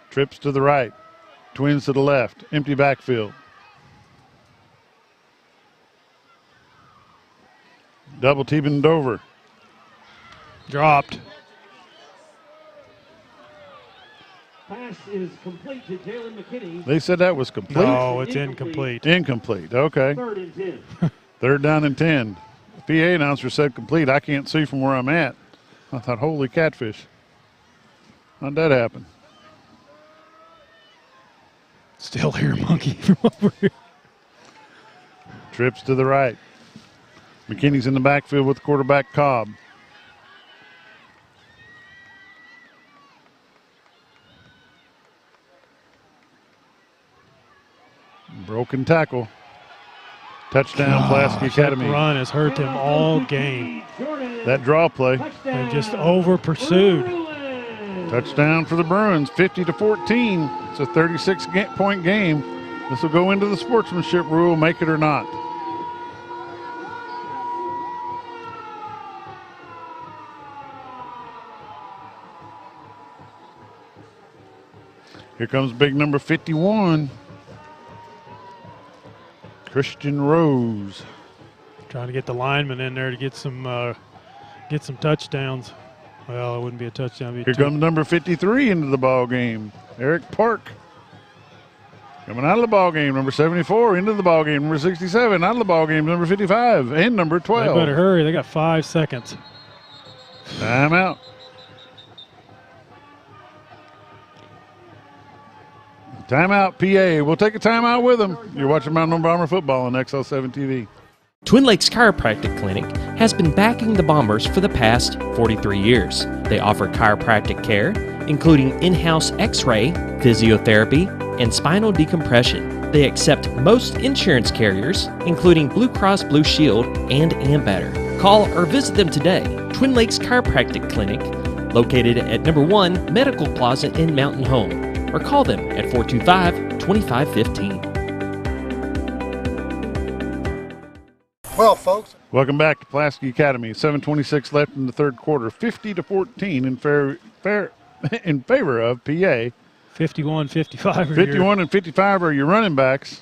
Trips to the right. Twins to the left. Empty backfield. Double teaming Dover. Dropped. Pass is complete to Jalen McKinney. They said that was complete? No, it's incomplete. Incomplete, okay. 3rd and 10. 3rd down and 10. PA announcer said complete. I can't see from where I'm at. I thought, holy catfish. How'd that happen? Still here, monkey from over here. Trips to the right. McKinney's in the backfield with quarterback Cobb. Broken tackle. Touchdown, Pulaski Academy. That run has hurt them all game. That draw play. They just over pursued. Touchdown for the Bruins, 50-14. It's a 36-point game. This will go into the sportsmanship rule, make it or not. Here comes big number 51. Christian Rose. Trying to get the lineman in there to get some touchdowns. Well, it wouldn't be a touchdown. Here comes number 53 into the ball game. Eric Park. Coming out of the ball game, number 74 into the ball game, number 67 out of the ball game, number 55 and number 12. They better hurry. They got 5 seconds. Timeout. Timeout, PA. We'll take a timeout with them. You're watching Mountain Home Bomber football on XL7 TV. Twin Lakes Chiropractic Clinic has been backing the Bombers for the past 43 years. They offer chiropractic care, including in-house x-ray, physiotherapy, and spinal decompression. They accept most insurance carriers, including Blue Cross Blue Shield and Ambetter. Call or visit them today. Twin Lakes Chiropractic Clinic, located at number 1 Medical Plaza in Mountain Home, or call them at 425-2515. Well, folks. Welcome back to Pulaski Academy. 7:26 left in the third quarter. 50-14 in favor of PA. 51-55. 51 and 55 are your running backs.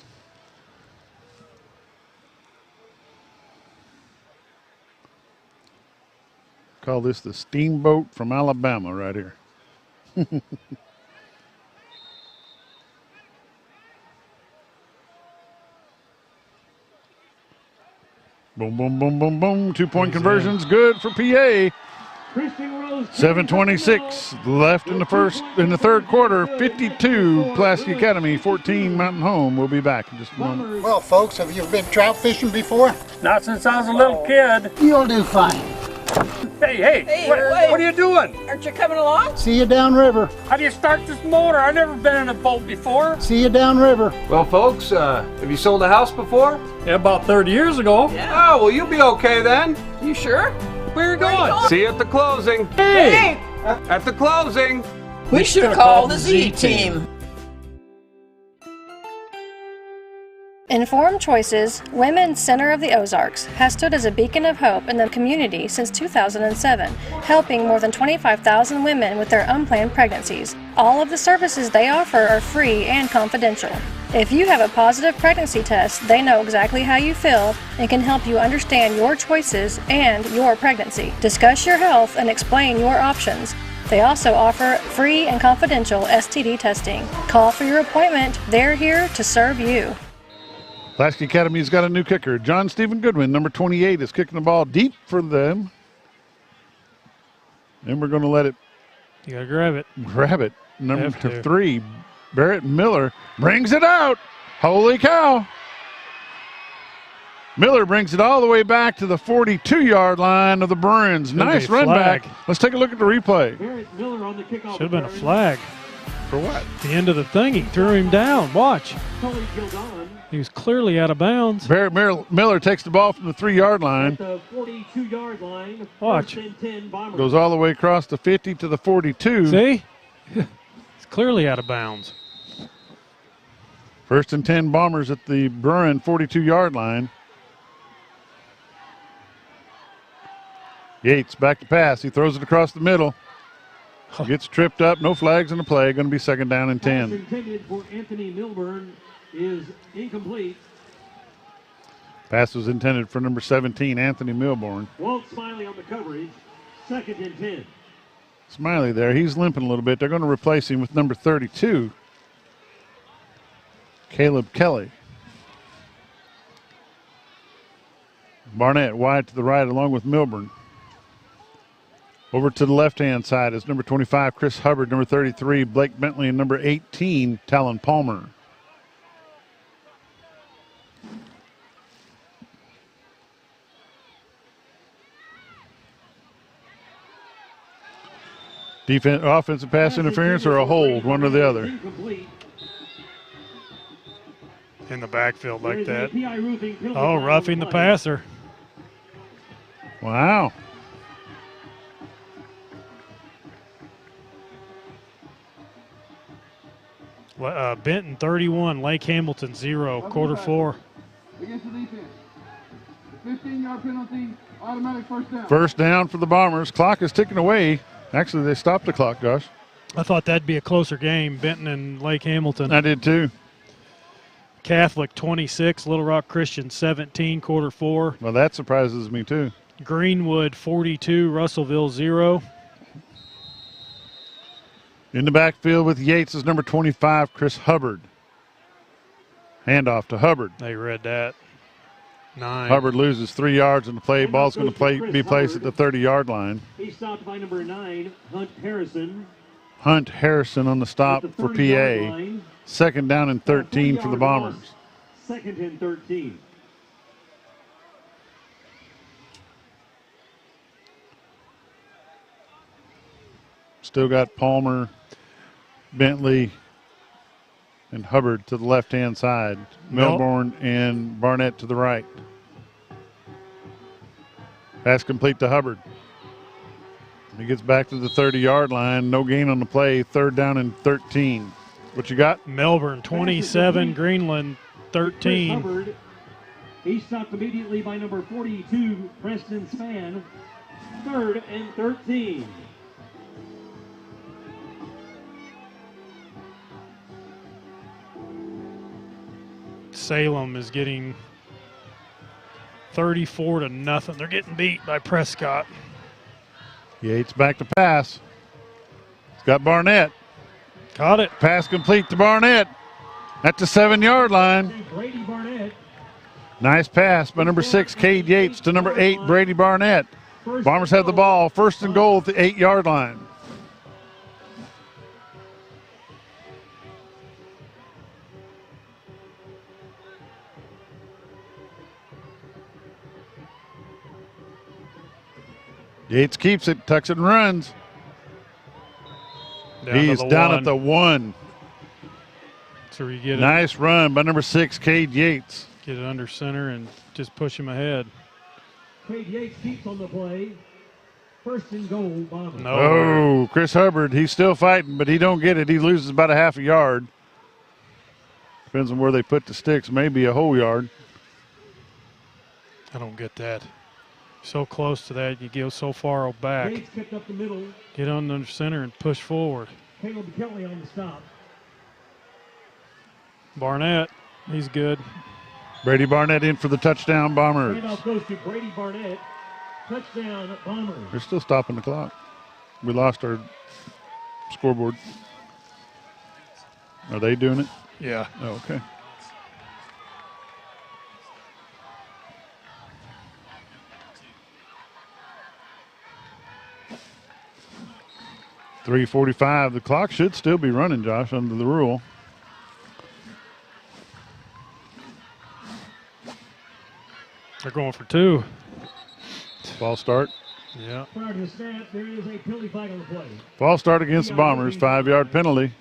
Call this the Steamboat from Alabama right here. Boom, boom, boom, boom, boom. 2-point conversions, good for PA. 7:26 left in the third quarter. 52 Pulaski Academy, 14 Mountain Home. We'll be back in just a moment. Well, folks, have you been trout fishing before? Not since I was a little kid. You'll do fine. Hey, what are you doing? Aren't you coming along? See you downriver. How do you start this motor? I've never been in a boat before. See you downriver. Well, folks, have you sold a house before? Yeah, about 30 years ago. Yeah. Oh, well, you'll be okay then. You sure? Where are you going? See you at the closing. Hey! At the closing. We should have called the Z-Team. Informed Choices, Women's Center of the Ozarks, has stood as a beacon of hope in the community since 2007, helping more than 25,000 women with their unplanned pregnancies. All of the services they offer are free and confidential. If you have a positive pregnancy test, they know exactly how you feel and can help you understand your choices and your pregnancy. Discuss your health and explain your options. They also offer free and confidential STD testing. Call for your appointment. They're here to serve you. Pulaski Academy's got a new kicker. John Stephen Goodwin, number 28, is kicking the ball deep for them. And we're going to let it. You got to grab it. Grab it. Number 3, Barrett Miller brings it out. Holy cow. Miller brings it all the way back to the 42-yard line of the Bruins. Nice run back. Let's take a look at the replay. Miller on the kickoff. Should have been a flag. For what? The end of the thing, he threw him down. Watch. He was clearly out of bounds. Barrett Miller takes the ball from the 3-yard line. At the 42-yard line. Watch. 10 Bombers. Goes all the way across the 50 to the 42. See? It's clearly out of bounds. 1st and 10 Bombers at the Bruin 42-yard line. Yates back to pass. He throws it across the middle. Gets tripped up. No flags in the play. Going to be 2nd down and 10. Pass intended for Anthony Milburn is incomplete. Pass was intended for number 17, Anthony Milburn. Walt Smiley on the coverage. 2nd and 10. Smiley there. He's limping a little bit. They're going to replace him with number 32, Caleb Kelly. Barnett wide to the right along with Milburn. Over to the left-hand side is number 25, Chris Hubbard, number 33, Blake Bentley, and number 18, Talon Palmer. Offensive pass interference or a hold, one or the other. In the backfield like that. Oh, roughing the passer. Wow. Benton 31, Lake Hamilton 0, quarter 4. Against the defense. 15-yard penalty, automatic first down. First down for the Bombers. Clock is ticking away. Actually, they stopped the clock, Josh. I thought that'd be a closer game, Benton and Lake Hamilton. I did too. Catholic 26, Little Rock Christian 17, quarter 4. Well, that surprises me too. Greenwood 42, Russellville 0. In the backfield with Yates is number 25, Chris Hubbard. Handoff to Hubbard. They read that. 9. Hubbard loses 3 yards in the play. Ball's going to be placed at the 30-yard line. He's stopped by number 9, Hunt Harrison. Hunt Harrison on the stop for PA. 2nd down and 13 for the Bombers. 2nd and 13. Still got Palmer, Bentley, and Hubbard to the left-hand side. Milburn and Barnett to the right. Pass complete to Hubbard. He gets back to the 30-yard line. No gain on the play. 3rd down and 13. What you got? Melbourne 27, Greenland 13. Hubbard. He's stopped immediately by number 42, Preston Spann. 3rd and 13. Salem is getting 34-0. They're getting beat by Prescott. Yates back to pass. He's got Barnett. Caught it. Pass complete to Barnett at the 7-yard line. Brady Barnett. Nice pass by number 6, Cade Yates, to number 8, Brady Barnett. Bombers have the ball. 1st and goal at the 8-yard line. Yates keeps it, tucks it and runs. He's down at the 1. So you get nice run by number 6, Cade Yates. Get it under center and just push him ahead. Cade Yates keeps on the play. 1st and goal, Bombers. No. Oh, Chris Hubbard, he's still fighting, but he don't get it. He loses about a half a yard. Depends on where they put the sticks, maybe a whole yard. I don't get that. So close to that, you go so far back. Yates kept up the middle. Get on under center and push forward. Caleb Kelly on the stop. Barnett, he's good. Brady Barnett in for the touchdown, Bombers. Handoff goes to Brady Barnett. Touchdown, Bombers. They're still stopping the clock. We lost our scoreboard. Are they doing it? Yeah. Oh, okay. .345. The clock should still be running, Josh, under the rule. They're going for 2. False start. Yeah. Prior to the snap, there is a penalty flag on the play. False start against the Bombers. 5-yard penalty.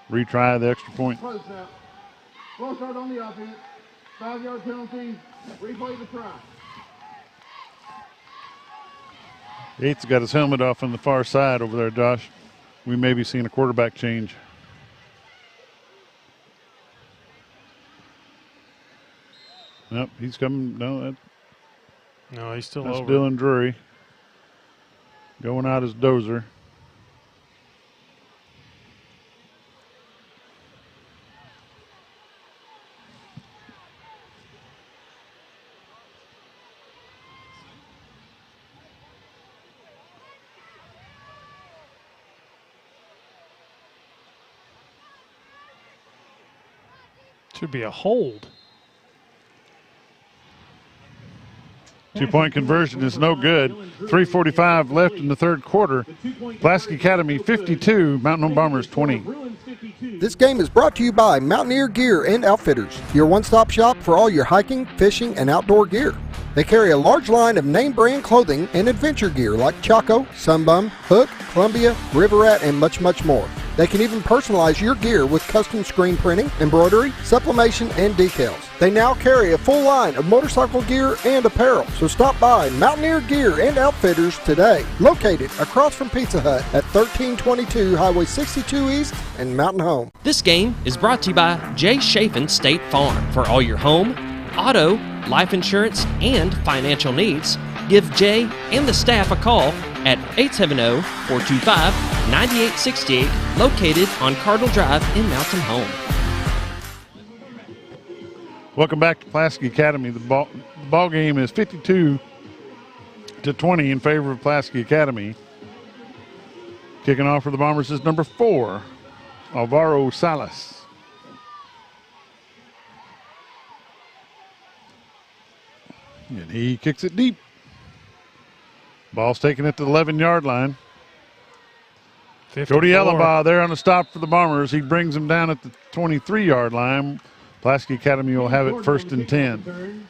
Retry the extra point. False start on the offense. 5-yard penalty. Replay the try. Yates got his helmet off on the far side over there, Josh. We may be seeing a quarterback change. Nope, he's coming. No, he's still that's over. Dylan Drury. Going out as Dozer. Should be a hold. 2-point conversion is no good. 3:45 left in the third quarter. Pulaski Academy 52, Mountain Home Bombers 20. This game is brought to you by Mountaineer Gear and Outfitters, your one-stop shop for all your hiking, fishing, and outdoor gear. They carry a large line of name brand clothing and adventure gear like Chaco, Sunbum, Hook, Columbia, River Rat, and much, much more. They can even personalize your gear with custom screen printing, embroidery, sublimation, and decals. They now carry a full line of motorcycle gear and apparel, so stop by Mountaineer Gear and Outfitters today, located across from Pizza Hut at 1322 Highway 62 East and Mountain Home. This game is brought to you by Jay Chafin State Farm. For all your home, auto, life insurance, and financial needs, give Jay and the staff a call at 870-425-9868, located on Cardinal Drive in Mountain Home. Welcome back to Pulaski Academy. The ball game is 52-20 in favor of Pulaski Academy. Kicking off for the Bombers is number 4, Alvaro Salas. And he kicks it deep. Ball's taken at the 11-yard line. 54. Cody Ellenbaugh there on the stop for the Bombers. He brings him down at the 23-yard line. Pulaski Academy will have it 1st and 10.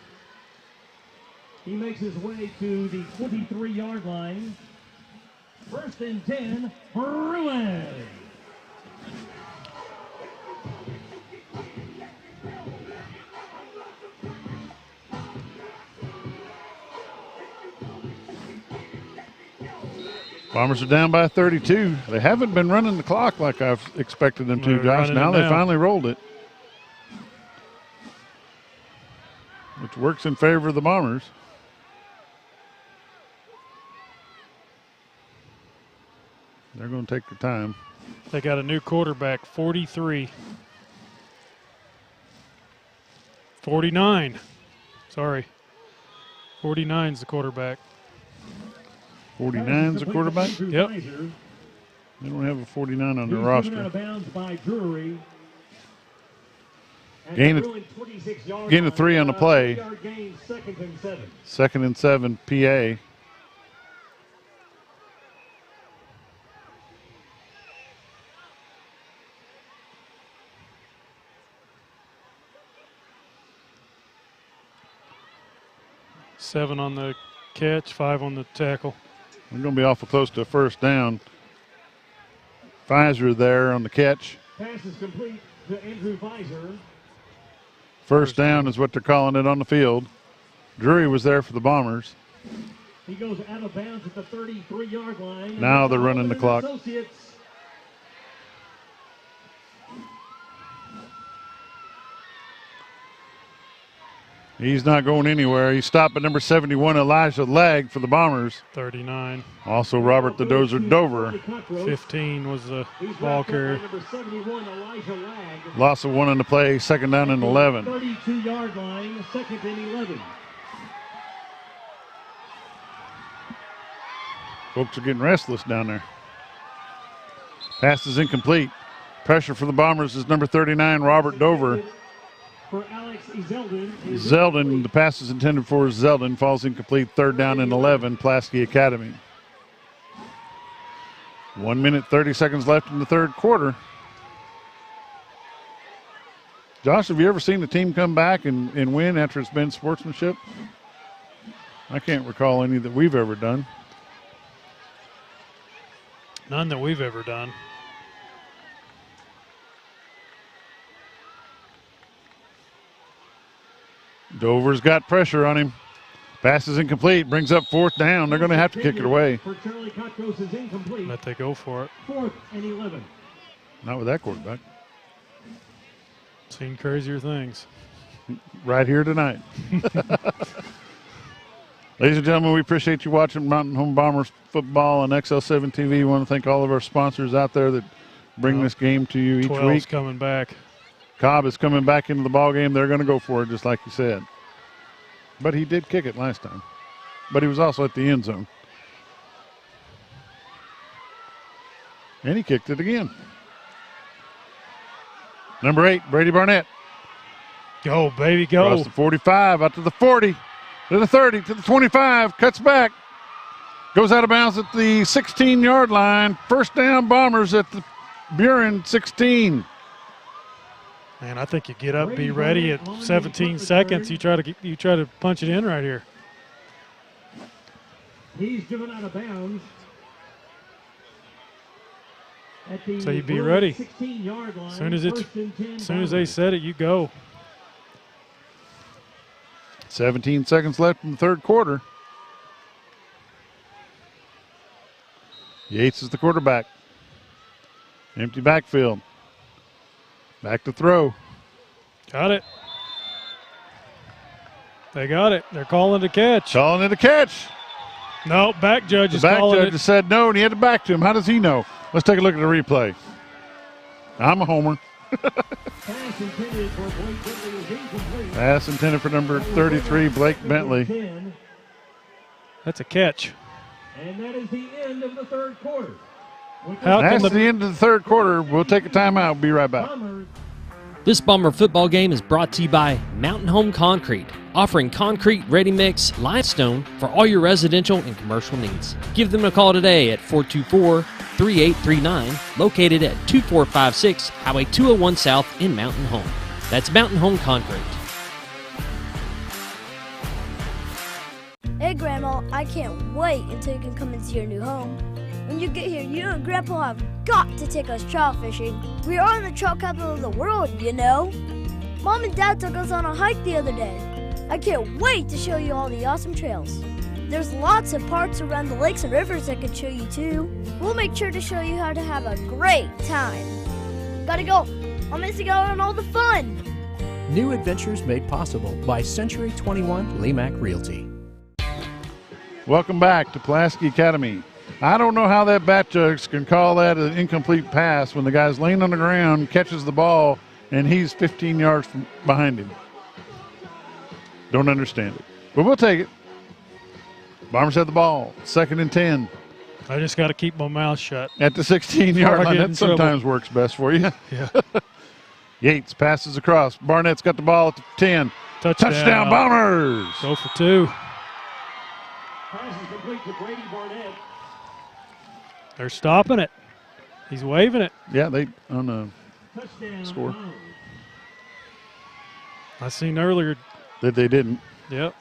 He makes his way to the 23-yard line. 1st and 10, Bruins. Bombers are down by 32. They haven't been running the clock like I've expected them to, Josh. Now they finally rolled it, which works in favor of the Bombers. They're going to take their time. They got a new quarterback, 43. 49. Sorry. 49's the quarterback. 49's the quarterback? Yep. They don't have a 49 on their roster. Out of bounds by Drury. Gain of 3 on the play. 2nd and 7. 2nd and 7, PA. Seven on the catch, 5 on the tackle. We're going to be awful close to a 1st down. Pfizer there on the catch. Pass is complete to Andrew Pfizer. 1st down is what they're calling it on the field. Drury was there for the Bombers. He goes out of bounds at the 33-yard line. Now they're running the clock. Associates. He's not going anywhere. He's stopped at number 71, Elijah Legg for the Bombers. 39. Also Robert the Dozer Dover. 15 was the ball carrier. Loss of 1 on the play, 2nd down and 11. 32-yard line, 2nd and 11. Folks are getting restless down there. Pass is incomplete. Pressure for the Bombers is number 39, Robert Dover. For Alex Zeldin. Zeldin, the pass is intended for Zeldin, falls incomplete, 3rd down and 11, Pulaski Academy. 1 minute, 30 seconds left in the 3rd quarter. Josh, have you ever seen the team come back and win after it's been sportsmanship? I can't recall any that we've ever done. None that we've ever done. Dover's got pressure on him. Pass is incomplete. Brings up 4th down. They're going to have to kick it away. For Charlie Cotkos is incomplete. Let they go for it. 4th and 11. Not with that quarterback. Seen crazier things. Right here tonight. Ladies and gentlemen, we appreciate you watching Mountain Home Bombers football on XL7 TV. We want to thank all of our sponsors out there that bring this game to you each 12's week. coming back. Cobb is coming back into the ball game. They're going to go for it, just like you said. But he did kick it last time. But he was also at the end zone. And he kicked it again. Number 8, Brady Barnett. Go, baby, go. Across the 45, out to the 40, to the 30, to the 25, cuts back. Goes out of bounds at the 16-yard line. First down, Bombers at the Buren 16. Man, I think you get up, be ready at 17 seconds. You try to punch it in right here. He's driven out of bounds. So you be ready. 16-yard line. As soon as they said it, you go. 17 seconds left in the third quarter. Yates is the quarterback. Empty backfield. Back to throw. Got it. They got it. They're calling the catch. Calling it a catch. No, back judge is calling it. calling The back judge said no, and he had to back to him. How does he know? Let's take a look at the replay. I'm a homer. Pass intended for number 33, Blake Bentley. That's a catch. And that is the end of the third quarter. That's the end of the third quarter. We'll take a timeout. We'll be right back. This Bomber football game is brought to you by Mountain Home Concrete, offering concrete, ready-mix, limestone for all your residential and commercial needs. Give them a call today at 424-3839, located at 2456 Highway 201 South in Mountain Home. That's Mountain Home Concrete. Hey, Grandma, I can't wait until you can come into your new home. When you get here, you and Grandpa have got to take us trout fishing. We are in the trout capital of the world, you know. Mom and Dad took us on a hike the other day. I can't wait to show you all the awesome trails. There's lots of parks around the lakes and rivers I can show you too. We'll make sure to show you how to have a great time. Gotta go. I'm missing out on all the fun. New adventures made possible by Century 21 Lemac Realty. Welcome back to Pulaski Academy. I don't know how that bat judge can call that an incomplete pass when the guy's laying on the ground, catches the ball, and he's 15 yards from behind him. Don't understand it. But we'll take it. Bombers have the ball. 2nd and 10. I just got to keep my mouth shut. At the 16-yard line. That sometimes works best for you. Yeah. Yates passes across. Barnett's got the ball at the 10. Touchdown Bombers. Go for 2. Pass is complete to Brady Barnett. They're stopping it. He's waving it. Yeah, they on the Touchdown score. I seen earlier that they didn't. Yep.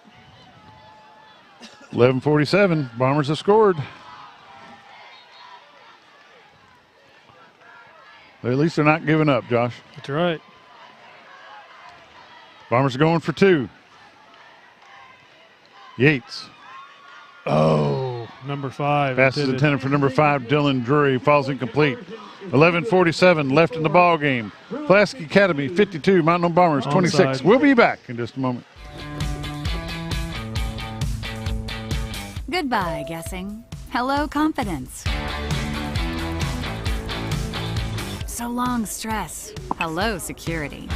11:47. Bombers have scored. At least they're not giving up, Josh. That's right. Bombers are going for 2. Yates. Oh, number 5. Pass is intended for number 5, Dylan Drury. Falls incomplete. 11:47 left in the ball game. Pulaski Academy 52, Mountain Home Bombers 26. Onside. We'll be back in just a moment. Goodbye, guessing. Hello, confidence. So long, stress. Hello, security.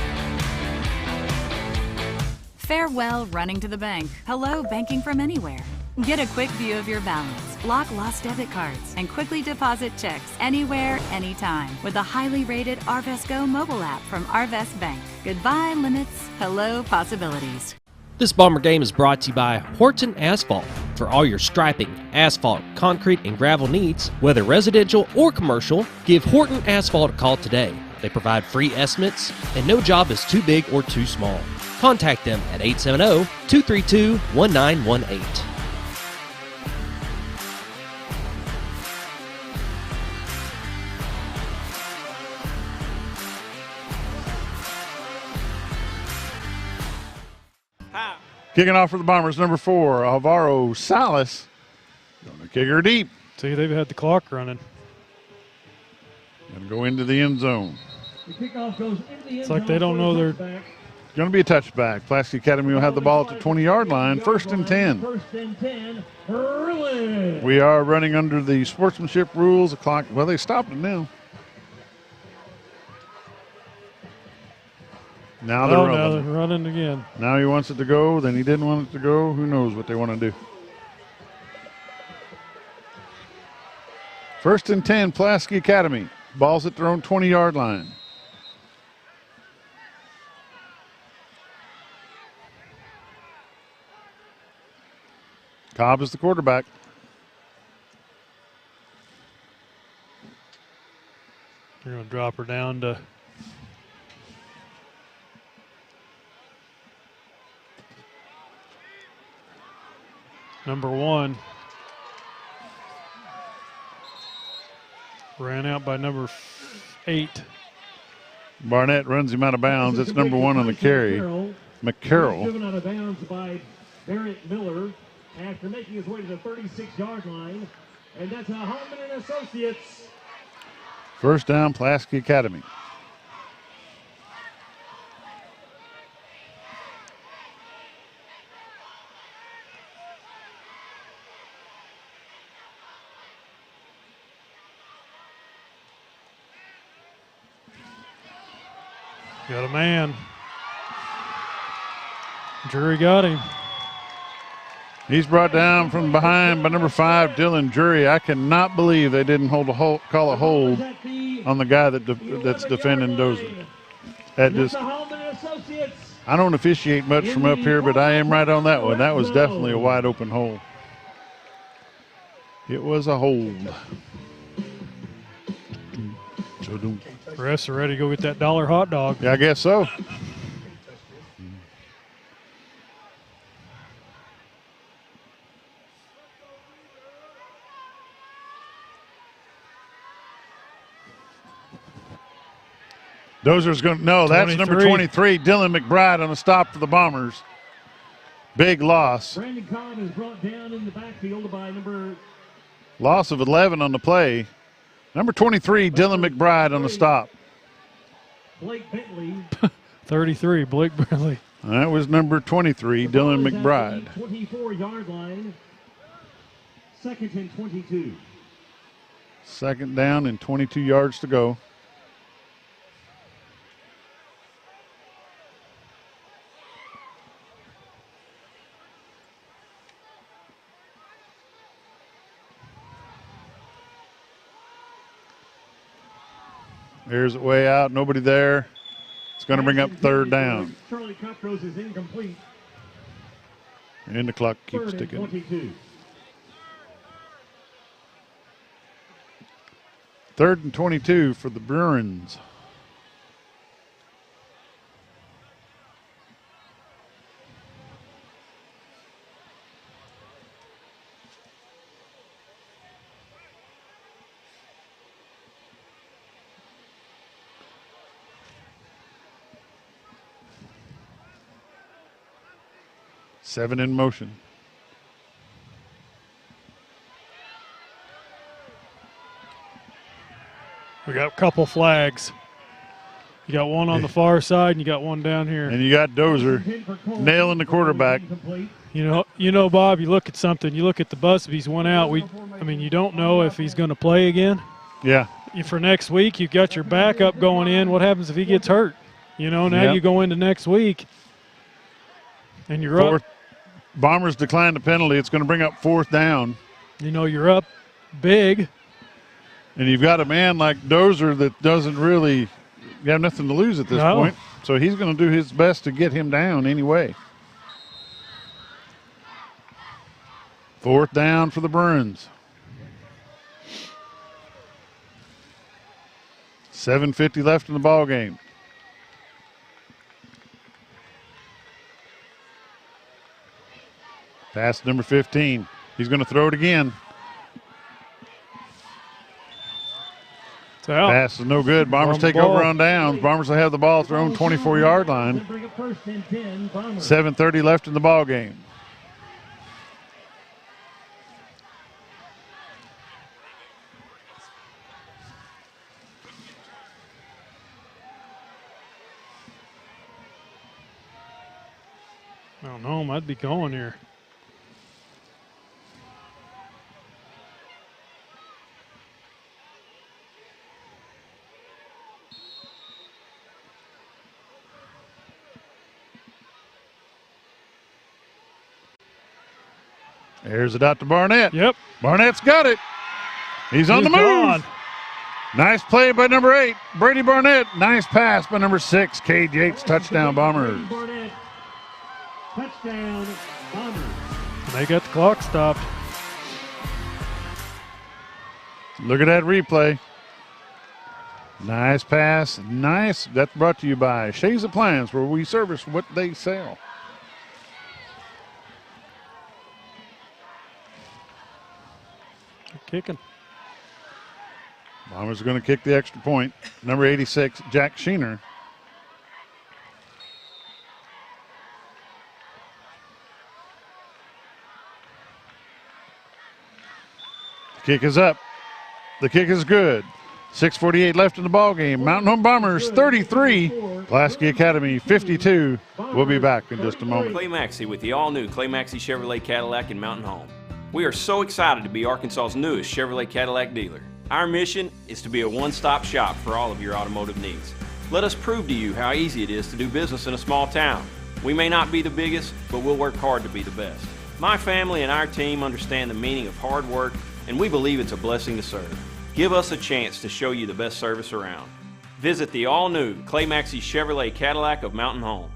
Farewell, running to the bank. Hello, banking from anywhere. Get a quick view of your balance, block lost debit cards, and quickly deposit checks anywhere, anytime with a highly rated Arvest Go mobile app from Arvest Bank. Goodbye, limits. Hello, possibilities. This Bomber game is brought to you by Horton Asphalt. For all your striping, asphalt, concrete, and gravel needs, whether residential or commercial, give Horton Asphalt a call today. They provide free estimates, and no job is too big or too small. Contact them at 870-232-1918. Kicking off for the Bombers, number 4, Alvaro Salas. Going to kick her deep. See, they've had the clock running. And go into the end zone. The kickoff goes into the end zone. It's like they don't know they're going to be a touchback. Pulaski Academy will have the ball at the 20-yard line. First and 10. First and 10. Bruins. We are running under the sportsmanship rules. The clock, well, they stopped it now. Now they're now they're running again. Now he wants it to go, then he didn't want it to go. Who knows what they want to do. First and 10, Pulaski Academy. Ball's at their own 20-yard line. Cobb is the quarterback. They're going to drop her down to number 1. Ran out by number 8. Barnett runs him out of bounds. It's number 1 on the carry. McCarroll. Driven out of bounds by Barrett Miller after making his way to the 36-yard line. And that's a Holman and Associates. First down, Pulaski Academy. Got a man. Jury got him. He's brought down from behind by number 5, Dylan Jury. I cannot believe they didn't call a hold on the guy that's defending Dozer. That just, I don't officiate much from up here, but I am right on that one. That was definitely a wide open hole. It was a hold. Refs are ready to go get that $1 hot dog. Yeah, I guess so. Dozer's going to, no, that's number 23, Dylan McBride on the stop for the Bombers. Big loss. Brandon Cobb is brought down in the backfield by Loss of 11 on the play. Number 23, Dylan McBride on the stop. Blake Bentley. 33, Blake Bentley. That was number 23, Dylan McBride. 24-yard line. Second and 22. Second down and 22 yards to go. There's it way out, nobody there. It's going to bring up third down. Charlie Cuttrose is incomplete. And the clock keeps ticking. 22. Third and 22 for the Bruins. Seven in motion. We got a couple flags. You got one on the far side, and you got one down here. And you got Dozer nailing the quarterback. You know, Bob. You look at something. You look at the Busby's one out. I mean, you don't know if he's going to play again. Yeah. For next week, you've got your backup going in. What happens if he gets hurt? You know, now you go into next week, and you're up. Bombers declined the penalty. It's going to bring up fourth down. You know, you're up big. And you've got a man like Dozer that doesn't really have nothing to lose at this point. So he's going to do his best to get him down anyway. Fourth down for the Bruins. 7:50 left in the ball game. Pass number 15. He's going to throw it again. Pass is no good. Bombers take over on downs. Bombers will have the ball at their own 24-yard line. 7:30 left in the ball game. Mountain Home, I'd be going here. There's it out to Barnett. Yep. Barnett's got it. He's on the move. Gone. Nice play by number 8, Brady Barnett. Nice pass by number 6, Cade Yates. Touchdown, Bombers. Touchdown, Bombers. They got the clock stopped. Look at that replay. Nice pass. Nice. That's brought to you by Shays Appliance, where we service what they sell. Kicking. Bombers are going to kick the extra point. Number 86, Jack Sheener. The kick is up. The kick is good. 6:48 left in the ball game. Mountain Home Bombers 33, Pulaski Academy 52. We'll be back in just a moment. Clay Maxey with the all-new Clay Maxey Chevrolet Cadillac in Mountain Home. We are so excited to be Arkansas's newest Chevrolet Cadillac dealer. Our mission is to be a one-stop shop for all of your automotive needs. Let us prove to you how easy it is to do business in a small town. We may not be the biggest, but we'll work hard to be the best. My family and our team understand the meaning of hard work, and we believe it's a blessing to serve. Give us a chance to show you the best service around. Visit the all-new Clay Maxey Chevrolet Cadillac of Mountain Home.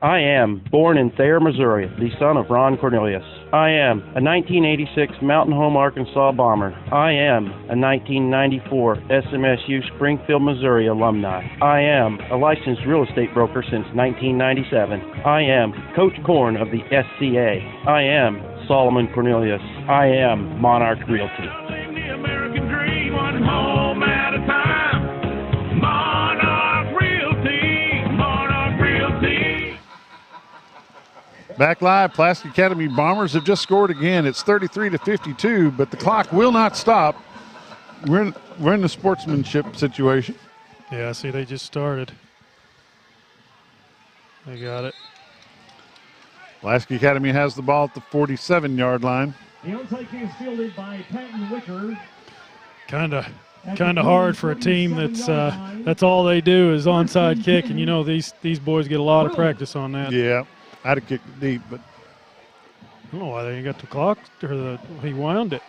I am born in Thayer, Missouri, the son of Ron Cornelius. I am a 1986 Mountain Home Arkansas Bomber. I am a 1994 SMSU Springfield, Missouri alumni. I am a licensed real estate broker since 1997. I am Coach Korn of the SCA. I am Solomon Cornelius. I am Monarch Realty. American dream, one home at a time. Monarch Realty, Monarch Realty. Back live, Pulaski Academy Bombers have just scored again. It's 33-52, but the clock will not stop. We're in the sportsmanship situation. Yeah, see, they just started. They got it. Pulaski Academy has the ball at the 47-yard line. The onside kick is fielded by Patton Wicker. Kind of hard for a team that's all they do is onside kick, and you know these boys get a lot of practice on that. Yeah, I'd have kicked it deep, but I don't know why they got the clock or he wound it.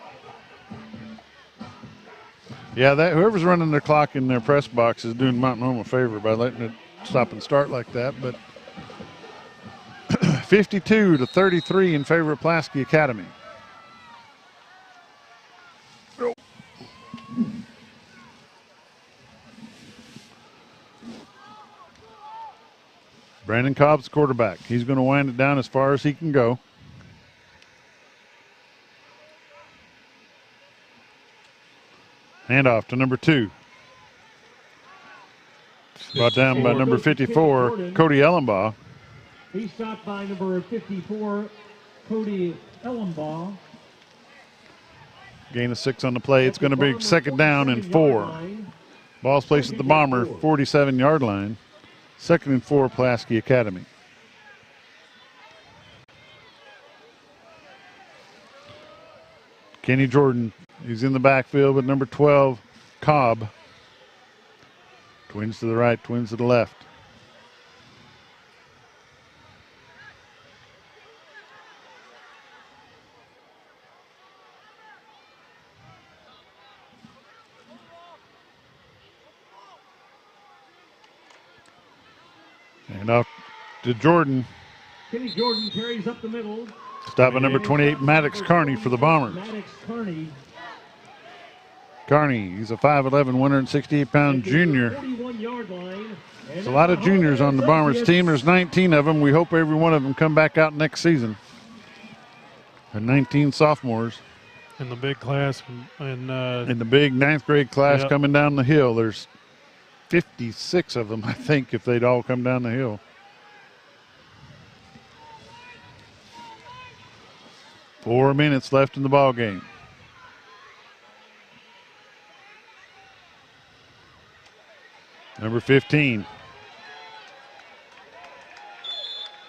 Yeah, whoever's running their clock in their press box is doing Mountain Home a favor by letting it stop and start like that. But 52-33 in favor of Pulaski Academy. Brandon Cobb's quarterback. He's going to wind it down as far as he can go. Handoff to number 2. Brought down by number 54, Cody Ellenbaugh. He's stopped by number 54, Cody Ellenbaugh. Gain of 6 on the play. It's going to be second down and 4. Ball's placed at the Bomber 47-yard line. Second and 4, Pulaski Academy. Kenny Jordan, he's in the backfield with number 12, Cobb. Twins to the right, twins to the left. And off to Jordan. Kenny Jordan carries up the middle. Stop by number 28, Maddox Carney for the Bombers. Maddox Carney. Carney, he's a 5'11", 168-pound junior. 41-yard line. There's a lot of juniors on the Bombers team. There's 19 of them. We hope every one of them come back out next season. And 19 sophomores. In the big class, in the big 9th grade class coming down the hill, there's 56 of them, I think, if they'd all come down the hill. Four minutes left in the ball game. Number 15.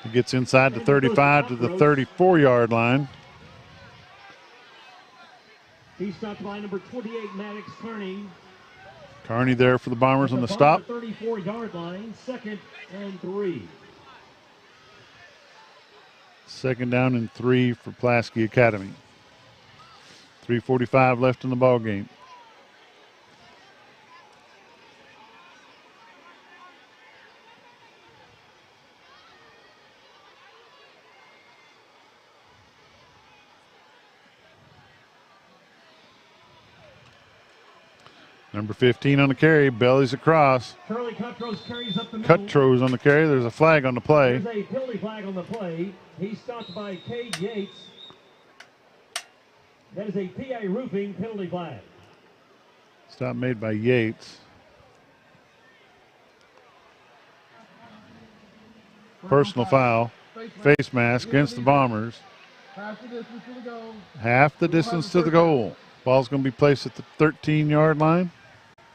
He gets inside the 35 to the 34-yard line. He stopped by number 28, Maddox Carney. Carney there for the Bombers on the stop. 34-yard line, 2nd and 3. 2nd down and 3 for Pulaski Academy. 3:45 left in the ball game. Number 15 on the carry, bellies across. Charlie Cuttrose carries up the middle. Cuttrose on the carry. There's a flag on the play. There's a penalty flag on the play. He stopped by Cade Yates. That is a PA Roofing penalty flag. Stop made by Yates. Personal foul. Face mask against the Bombers. Half the distance to the goal. Half the distance to the goal. Ball's going to be placed at the 13-yard line.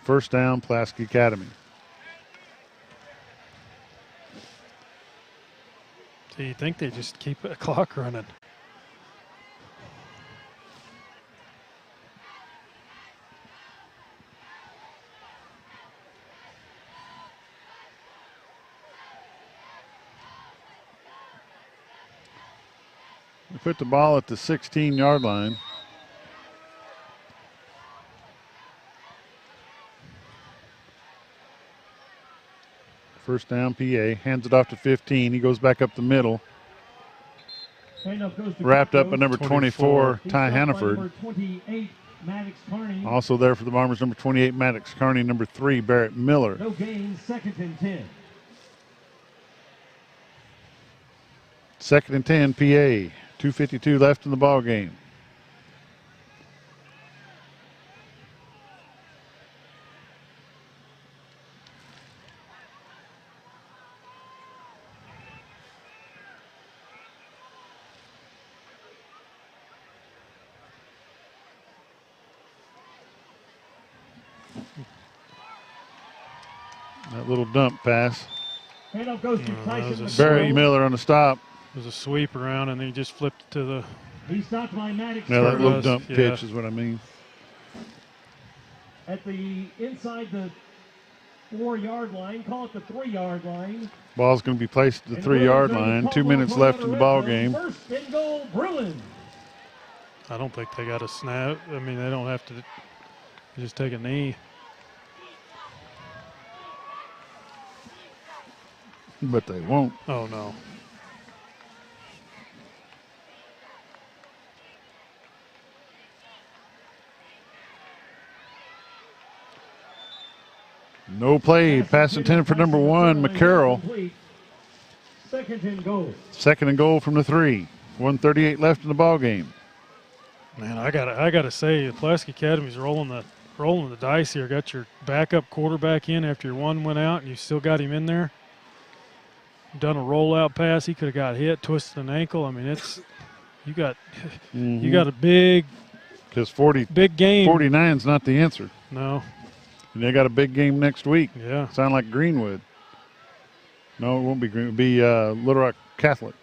1st down, Pulaski Academy. Do you think they just keep a clock running? We put the ball at the 16-yard line. First down, PA. Hands it off to 15. He goes back up the middle. Wrapped up by number 24, Ty Hannaford. Also there for the Bombers, number 28, Maddox Carney. Number 3, Barrett Miller. No gain, 2nd and 10. 2nd and 10, PA. 2:52 left in the ball game. That little dump pass. Handoff goes to Tyson. Barrett Miller on the stop. It was a sweep around, and then he just flipped to the. He stopped by Maddox. Yeah, that little dump pitch is what I mean. At the inside the 4-yard line, call it the 3-yard line. Ball's going to be placed at the 3-yard line. 2 minutes left in the ball game. 1st and goal, Bruins. I don't think they got a snap. I mean, they don't have to just take a knee. But they won't. Oh, no. No play. Pass intended for number 1, McCarroll. 2nd and goal. 2nd and goal from the 3. 1:38 left in the ball game. Man, I gotta say, the Pulaski Academy's rolling the dice here. Got your backup quarterback in after your one went out, and you still got him in there. Done a rollout pass. He could have got hit, twisted an ankle. I mean, you got a big game. 49's not the answer. No. And they got a big game next week. Yeah. Sound like Greenwood. No, it won't be Greenwood. It'll be Little Rock Catholic.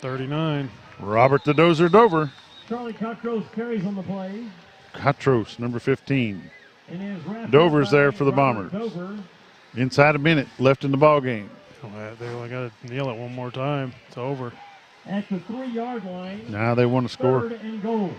39. Robert the Dozer Dover. Charlie Cuttrose carries on the play. Cuttrose, number 15. Dover's there for the Bombers. Dover. Inside a minute left in the ball game. They only got to nail it one more time. It's over. At the 3-yard line. Now they want to score. 3rd and goal.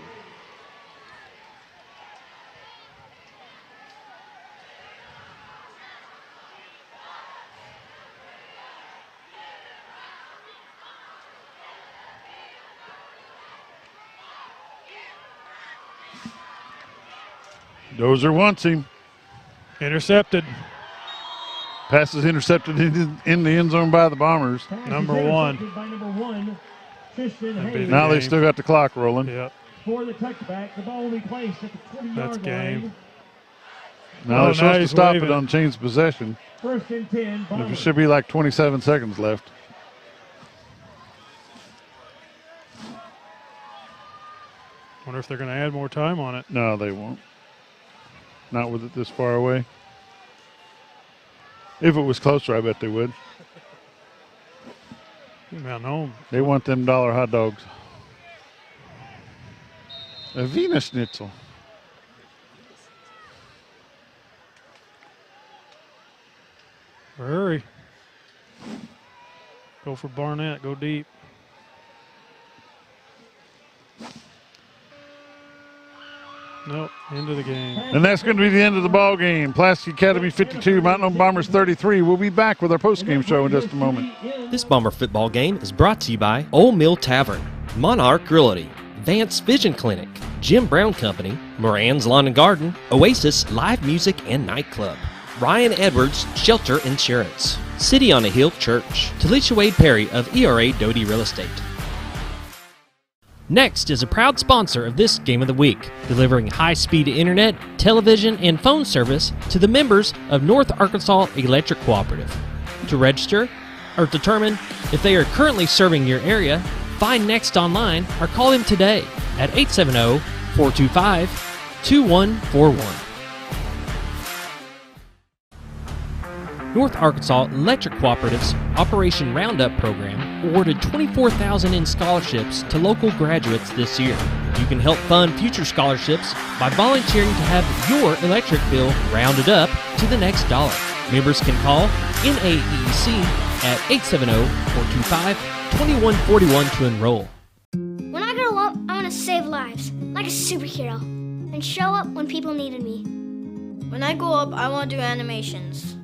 Dozer wants him. Intercepted. Pass is intercepted in the end zone by the Bombers. Number 1. By number 1, Tristan Hayes. Now they still got the clock rolling. Yep. for the touchback. The ball will be placed at the 20-yard That's game. line. No, they're supposed to stop it on change possession. First and 10. It should be like 27 seconds left. Wonder if they're going to add more time on it. No, they won't. Not with it this far away. If it was closer, I bet they would. Mountain Home. They want them dollar hot dogs. A Wiener Schnitzel. Hurry. Go for Barnett. Go deep. Nope, end of the game. And that's going to be the end of the ball game. Pulaski Academy 52, Mountain Home Bombers 33. We'll be back with our post-game show in just a moment. This Bomber football game is brought to you by Old Mill Tavern, Monarch Realty, Vance Vision Clinic, Jim Brown Company, Moran's Lawn and Garden, Oasis Live Music and Nightclub, Ryan Edwards Shelter Insurance, City on a Hill Church, Talisha Wade Perry of ERA Doty Real Estate. Next is a proud sponsor of this Game of the Week, delivering high-speed internet, television, and phone service to the members of North Arkansas Electric Cooperative. To register or determine if they are currently serving your area, find Next online or call them today at 870-425-2141. North Arkansas Electric Cooperative's Operation Roundup program awarded $24,000 in scholarships to local graduates this year. You can help fund future scholarships by volunteering to have your electric bill rounded up to the next dollar. Members can call NAEC at 870-425-2141 to enroll. When I grow up, I want to save lives, like a superhero, and show up when people needed me. When I grow up, I want to do animations.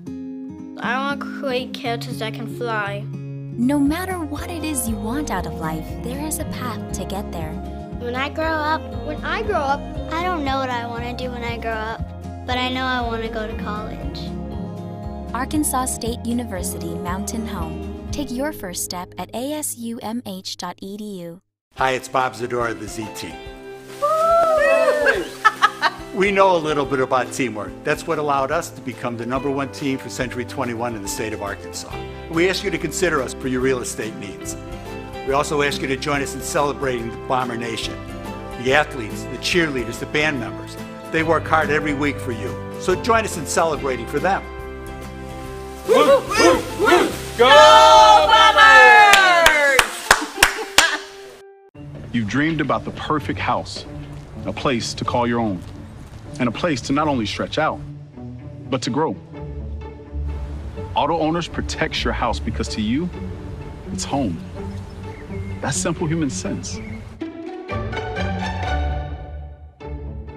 I want to create characters that can fly. No matter what it is you want out of life, there is a path to get there. When I grow up, I don't know what I want to do when I grow up, but I know I want to go to college. Arkansas State University Mountain Home. Take your first step at asumh.edu. Hi, it's Bob Zadora of the Z Team. We know a little bit about teamwork. That's what allowed us to become the #1 team for Century 21 in the state of Arkansas. We ask you to consider us for your real estate needs. We also ask you to join us in celebrating the Bomber Nation. The athletes, the cheerleaders, the band members, they work hard every week for you. So join us in celebrating for them. Woo, woo, woo. Go Bombers! You've dreamed about the perfect house, a place to call your own, and a place to not only stretch out, but to grow. Auto Owners protects your house because to you, it's home. That's simple human sense.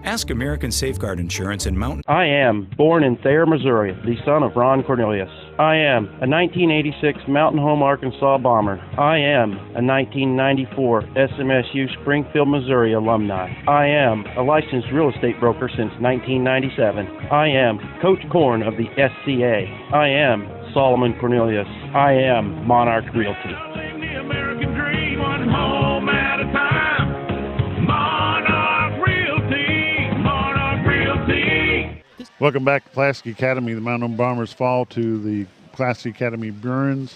Ask American Safeguard Insurance in Mountain. I am born in Thayer, Missouri, the son of Ron Cornelius. I am a 1986 Mountain Home, Arkansas Bomber. I am a 1994 SMSU Springfield, Missouri alumni. I am a licensed real estate broker since 1997. I am Coach Korn of the SCA. I am Solomon Cornelius. I am Monarch Realty. The American dream, one home at a time. Monarch Realty, Monarch Realty. Welcome back to Pulaski Academy. The Mountain Home Bombers fall to the Pulaski Academy Bruins.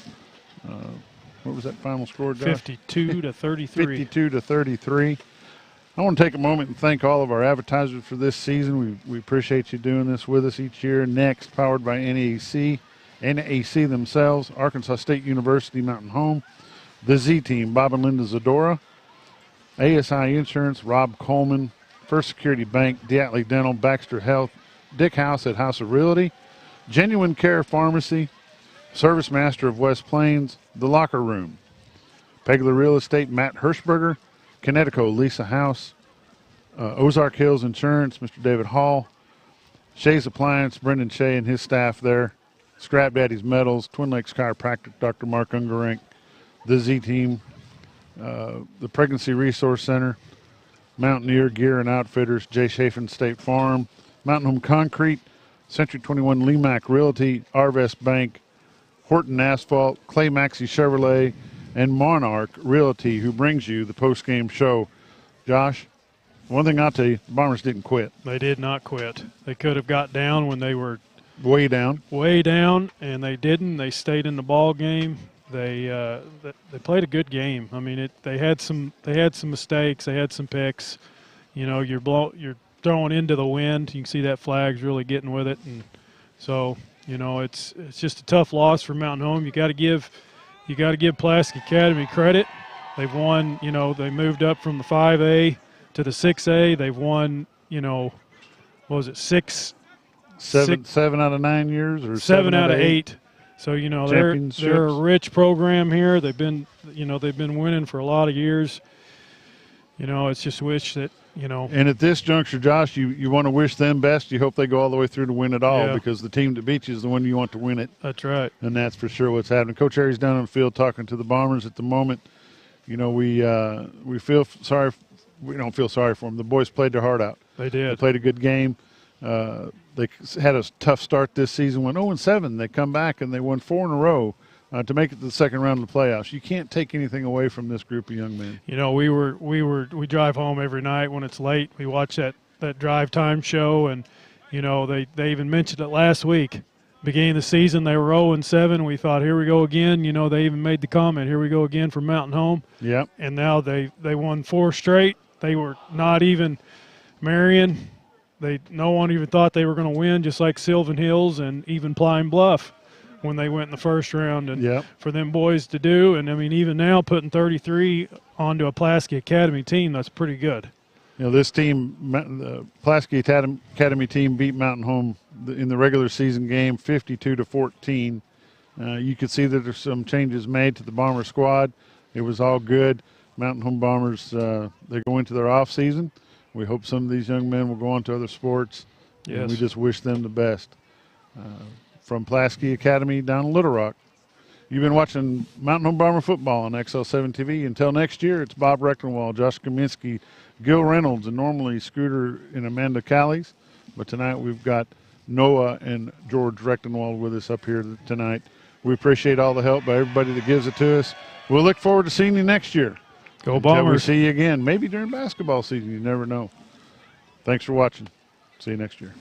What was that final score, Josh? 52-33. 52-33. I want to take a moment and thank all of our advertisers for this season. We appreciate you doing this with us each year. Next, powered by NAC themselves, Arkansas State University Mountain Home, the Z Team, Bob and Linda Zadora, ASI Insurance, Rob Coleman, First Security Bank, Diatley Dental, Baxter Health, Dick House at House of Realty, Genuine Care Pharmacy, Service Master of West Plains, The Locker Room, Pegler Real Estate, Matt Hirschberger, Connecticut, Lisa House, Ozark Hills Insurance, Mr. David Hall, Shea's Appliance, Brendan Shea and his staff there, Scrap Daddy's Metals, Twin Lakes Chiropractic, Dr. Mark Ungerink, the Z Team, the Pregnancy Resource Center, Mountaineer Gear and Outfitters, Jay Chafin State Farm, Mountain Home Concrete, Century 21 Lemac Realty, Arvest Bank, Horton Asphalt, Clay Maxey Chevrolet, and Monarch Realty, who brings you the post-game show. Josh, One thing I'll tell you, the Bombers didn't quit. They did not quit. They could have got down when they were way down, and they didn't. They stayed in the ball game. They played a good game. I mean, they had some mistakes. They had some picks. You know, you're throwing into the wind. You can see that flag's really getting with it, and so you know it's just a tough loss for Mountain Home. You got to give Pulaski Academy credit. They've won. You know, they moved up from the 5A to the 6A. They've won. You know, what was it, seven out of 9 years, or seven out of 8. So you know they're a rich program here. They've been winning for a lot of years. You know, it's just wish that, you know. And at this juncture, Josh, you want to wish them best. You hope they go all the way through to win it all, because the team that beats you is the one you want to win it. That's right. And that's for sure what's happening. Coach Harry's down on the field talking to the Bombers at the moment. You know, we feel sorry. We don't feel sorry for them. The boys played their heart out. They did. They played a good game. They had a tough start this season. Went 0-7. They come back and they won 4 in a row to make it to the second round of the playoffs. You can't take anything away from this group of young men. You know, we drive home every night when it's late. We watch that drive time show, and you know they even mentioned it last week. Beginning of the season, they were 0-7. We thought, here we go again. You know, they even made the comment, here we go again for Mountain Home. Yep. And now they won 4 straight. They were not even Marion. No one even thought they were going to win, just like Sylvan Hills and even Pine Bluff when they went in the first round. And for them boys to do, and I mean, even now putting 33 onto a Pulaski Academy team, that's pretty good. You know, this team, the Pulaski Academy team, beat Mountain Home in the regular season game 52-14. You could see that there's some changes made to the Bomber squad. It was all good. Mountain Home Bombers, they go into their off season. We hope some of these young men will go on to other sports. Yes. And we just wish them the best. From Pulaski Academy down in Little Rock, you've been watching Mountain Home Bomber football on XL7 TV. Until next year, it's Bob Rechtenwald, Josh Kaminsky, Gil Reynolds, and normally Scooter and Amanda Callies. But tonight we've got Noah and George Rechtenwald with us up here tonight. We appreciate all the help by everybody that gives it to us. We'll look forward to seeing you next year. Go Bombers. Until we see you again, maybe during basketball season. You never know. Thanks for watching. See you next year.